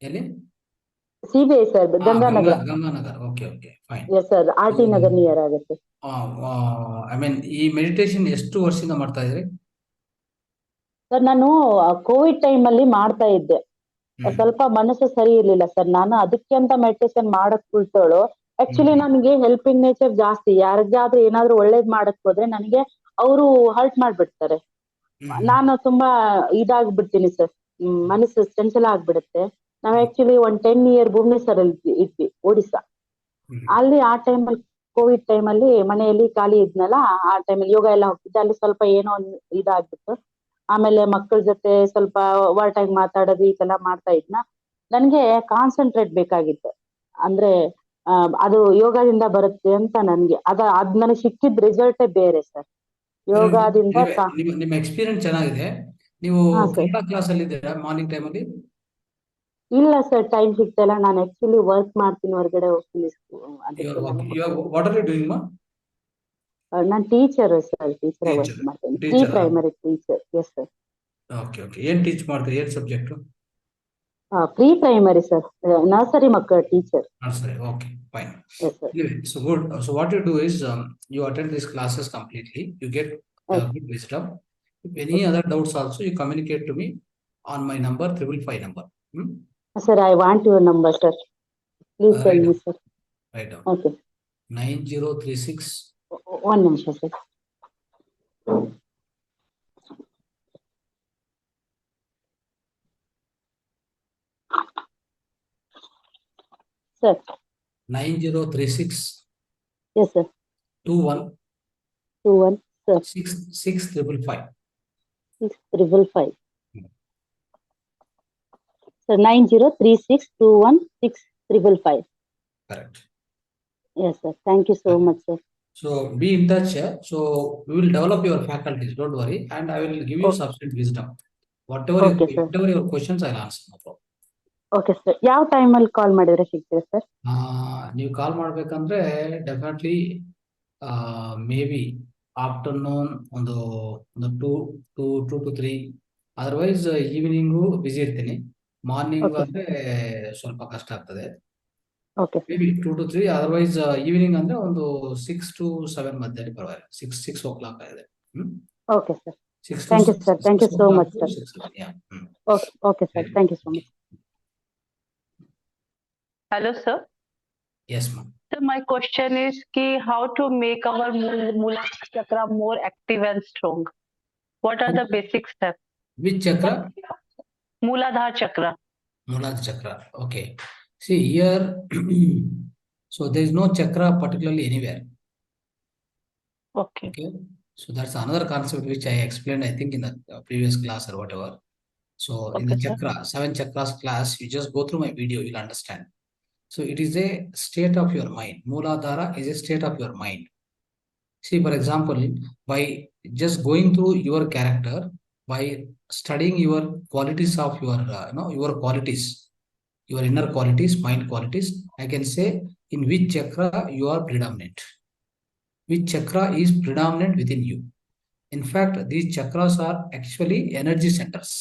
ಎಲ್ಲಿ? CBI sir, Ganganagar. Ganganagar. Okay okay, fine. Yes sir, RT Nagar near ಆಗುತ್ತೆ. ಐ ಮೀನ್, ಈ ಮೆಡಿಟೇಷನ್ ಎಷ್ಟು ವರ್ಷದಿಂದ ಮಾಡ್ತಾ ಇದ್ರಿ ಸರ್? ನಾನು ಕೋವಿಡ್ ಟೈಮ್ ಅಲ್ಲಿ ಮಾಡ್ತಾ ಇದ್ದೆ. ಸ್ವಲ್ಪ ಮನಸ್ಸು ಸರಿ ಇರ್ಲಿಲ್ಲ ಸರ್. ನಾನು ಅದಕ್ಕೆ ಅಂತ ಮೆಡಿಟೇಷನ್ ಮಾಡಕ್ ಕುಳ್ತೋಳು. ಆಕ್ಚುಲಿ ನನಗೆ ಹೆಲ್ಪಿಂಗ್ ನೇಚರ್ ಜಾಸ್ತಿ. ಯಾರಿಗಾದ್ರೂ ಏನಾದ್ರೂ ಒಳ್ಳೇದ್ ಮಾಡಕ್ ಹೋದ್ರೆ ನನಗೆ ಅವರು ಹರ್ಟ್ ಮಾಡ್ಬಿಡ್ತಾರೆ. ನಾನು ತುಂಬಾ ಇದಾಗ್ಬಿಡ್ತೀನಿ ಸರ್. ಮನಸ್ಸು ಚಂಚಲ ಆಗ್ಬಿಡುತ್ತೆ. ನಾವ್ ಆಕ್ಚುಲಿ 10 ಇಯರ್ ಭುವನೇಶ್ವರ್ ಅಲ್ಲಿ ಇದ್ವಿ, ಒಡಿಸ್ಸಾ. ಅಲ್ಲಿ ಆ ಟೈಮಲ್ಲಿ ಕೋವಿಡ್ ಟೈಮಲ್ಲಿ ಮನೆಯಲ್ಲಿ ಖಾಲಿ ಇದ್ನಲ್ಲ, ಆ ಟೈಮಲ್ಲಿ ಯೋಗ ಎಲ್ಲ ಹೋಗ್ತಿದ್ದೆ. ಅಲ್ಲಿ ಸ್ವಲ್ಪ ಏನೋ ಒಂದು ಇದಾಗ್ಬಿಟ್ಟು, ಆಮೇಲೆ ಮಕ್ಕಳ ಜೊತೆ ಸ್ವಲ್ಪ ಒರಟಾಗಿ ಮಾತಾಡೋದು ಈ ತರ ಮಾಡ್ತಾ ಇದ್ನ. ನನ್ಗೆ ಕಾನ್ಸಂಟ್ರೇಟ್ ಬೇಕಾಗಿತ್ತು. ಅಂದ್ರೆ ಅದು ಯೋಗದಿಂದ ಬರುತ್ತೆ ಅಂತ ನನ್ಗೆ ಅದ್ ನನಗೆ ಸಿಕ್ಕಿದ ರಿಸಲ್ಟೇ ಬೇರೆ ಸರ್. ಯೋಗದಿಂದ ನಿಮ್ಮ ಎಕ್ಸ್ಪೀರಿಯನ್ಸ್ ಚೆನ್ನಾಗಿದೆ. ನೀವು ಕನ್ನಡ ಕ್ಲಾಸ್ ಅಲ್ಲಿ ಇದ್ದೀರಾ ಮಾರ್ನಿಂಗ್ ಟೈಮ್ ಅಲ್ಲಿ? ಇಲ್ಲ ಸರ್, ಟೈಮ್ ಸಿಗ್ತಿಲ್ಲ. ನಾನು ಆಕ್ಚುಲಿ ವರ್ಕ್ ಮಾಡ್ತೀನಿ, ಹೊರಗಡೆ ಹೋಗ್ತೀನಿ. ವಾಟ್ ಆರ್ ಯು ಡೂಯಿಂಗ್ ಮಾ? ನಾನು ಟೀಚರ್ ಸರ್, ಟೀಚರ್ ವರ್ಕ್ ಮಾಡ್ತೀನಿ. Pre primary teacher. Yes sir. Okay okay. ಏನ್ ಟೀಚ್ ಮಾಡ್ತೀರಿ? ಏನ್ subject? Pre primary sir, nursery ಮಕ್ಕಳ teacher. Nursery. Okay, fine. Yes sir. Anyway, so good. So what you do is, you attend these classes completely. You get good wisdom. If any other doubts also, you communicate to me on my number, 555 number. Sir, I want your number, sir. Please tell me, sir. Write down. Okay. 9036. One minute, sir. Sir. 9036. Yes, sir. 21. 21, sir. 6555. 6555. Sir, 9036216555. Correct. Yes, sir. Thank you so much, sir. So be in touch. So we will develop your faculties. Don't worry, and I will give you sufficient wisdom. Whatever your questions, I'll answer. No problem. Okay, sir. ಯಾವ time ಅಲ್ಲಿ ಕಾಲ್ ಮಾಡಿದ್ರೆ ಸಿಗ್ತೀರಾ sir? ನೀವು ಕಾಲ್ ಮಾಡ್ಬೇಕಂದ್ರೆ definitely may be afternoon ಒಂದು 2 to 3. Otherwise evening ಬಿಸಿ ಇರ್ತೀನಿ. Morning ಅಂದ್ರೆ ಸ್ವಲ್ಪ ಕಷ್ಟ ಆಗ್ತದೆ. Okay sir Maybe 2 to 3. Otherwise, evening ಅಂದ್ರೆ ಒಂದು 6 to 7 ಮಧ್ಯದಲ್ಲಿ ಪರವಾಗಿಲ್ಲ. 6 o'clock ಇದೆ. Okay sir 6 to thank you sir thank you 6 so o'clock much to sir 6. Yeah. Okay okay sir thank you so much. Hello, sir. Yes, ma'am. So my question is how to make our Mooladhara chakra more active and strong? What are the basic steps? Which chakra? Mooladhara chakra. Mooladhara chakra. Okay. See here, so there is no chakra particularly anywhere. Okay. Okay. So that's another concept which I explained, I think, in the previous class or whatever. So in the Okay, sir. chakra, 7 chakras class, you just go through my video, you'll understand. So it is a state of your mind. Mooladhara is a state of your mind. See, for example, by just going through your character, by studying your qualities of your qualities, your inner qualities, mind qualities, I can say in which chakra you are predominant. Which chakra is predominant within you. In fact, these chakras are actually energy centers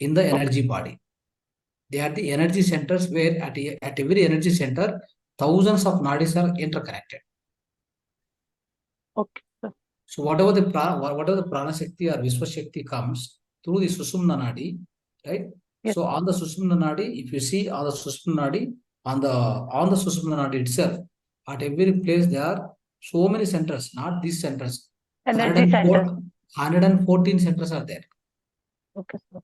in the energy body. They are the energy centers where at every energy center, thousands of nadis are interconnected. Okay, sir. So whatever the prana shakti or Vishwa shakti comes through the Sushumna nadi, right? Yes. So on the Sushumna nadi, if you see on the Sushumna nadi, on the Sushumna nadi itself, at every place there are so many centers, not these centers. Energy centers. 114 centers are there. Okay, sir.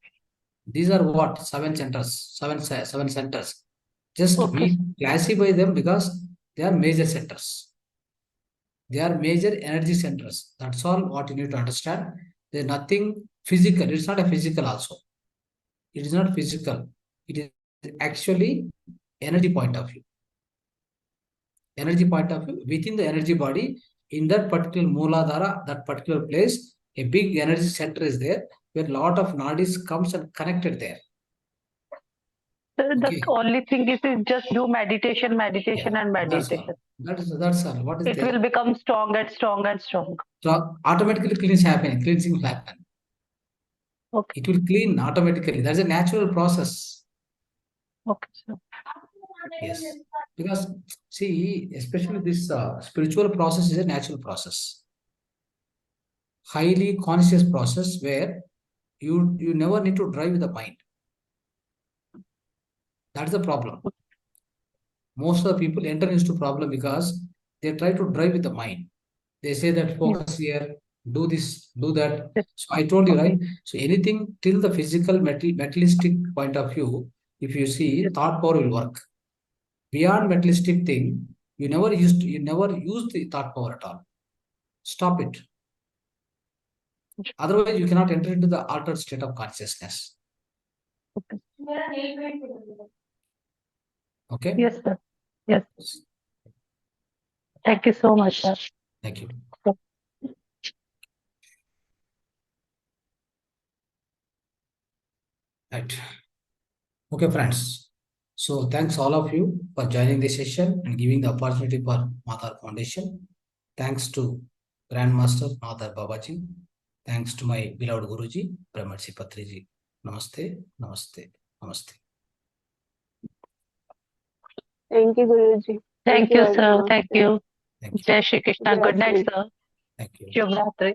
These are what? 7 centers. 7 centers. Just Okay. we classify them because they are major centers. They are major energy centers. That's all what you need to understand. There's nothing physical. It's not a physical also. It is not physical. It is actually energy point of view. Energy point of view. Within the energy body, in that particular Mooladhara, that particular place, a big energy center is there, where a lot of nadis comes and connected there. Sir, the Okay. only thing is just do meditation Yeah, and meditation. That's all. What is It there? will become strong and strong and strong. So automatically cleansing will happen. Okay. It will clean automatically. That's a natural process. Okay, sir. Yes. Because see, especially this spiritual process is a natural process. Highly conscious process where you never need to drive the mind. That's the problem. Most of the people enter into problem because they try to drive with the mind. They say that focus here, do this, do that. So I told you, right? So anything till the physical materialistic point of view, if you see, thought power will work. Beyond materialistic thing, you never use the thought power at all. Stop it. Otherwise, you cannot enter into the altered state of consciousness. Okay? Yes, sir. Yes. Thank you so much, sir. Thank you. Right. Okay, friends. So thanks all of you for joining the session and giving the opportunity for Mahavatar Foundation. Thanks to Grandmaster Mahavatar Babaji. Thanks to my beloved Guruji, Brahmarshi Patriji. Namaste, namaste, namaste. Thank you, Guruji. Thank you, sir. everyone. Thank you. Thank you. Jai Shri Krishna. Good night, sir. Thank you. Shubh Ratri.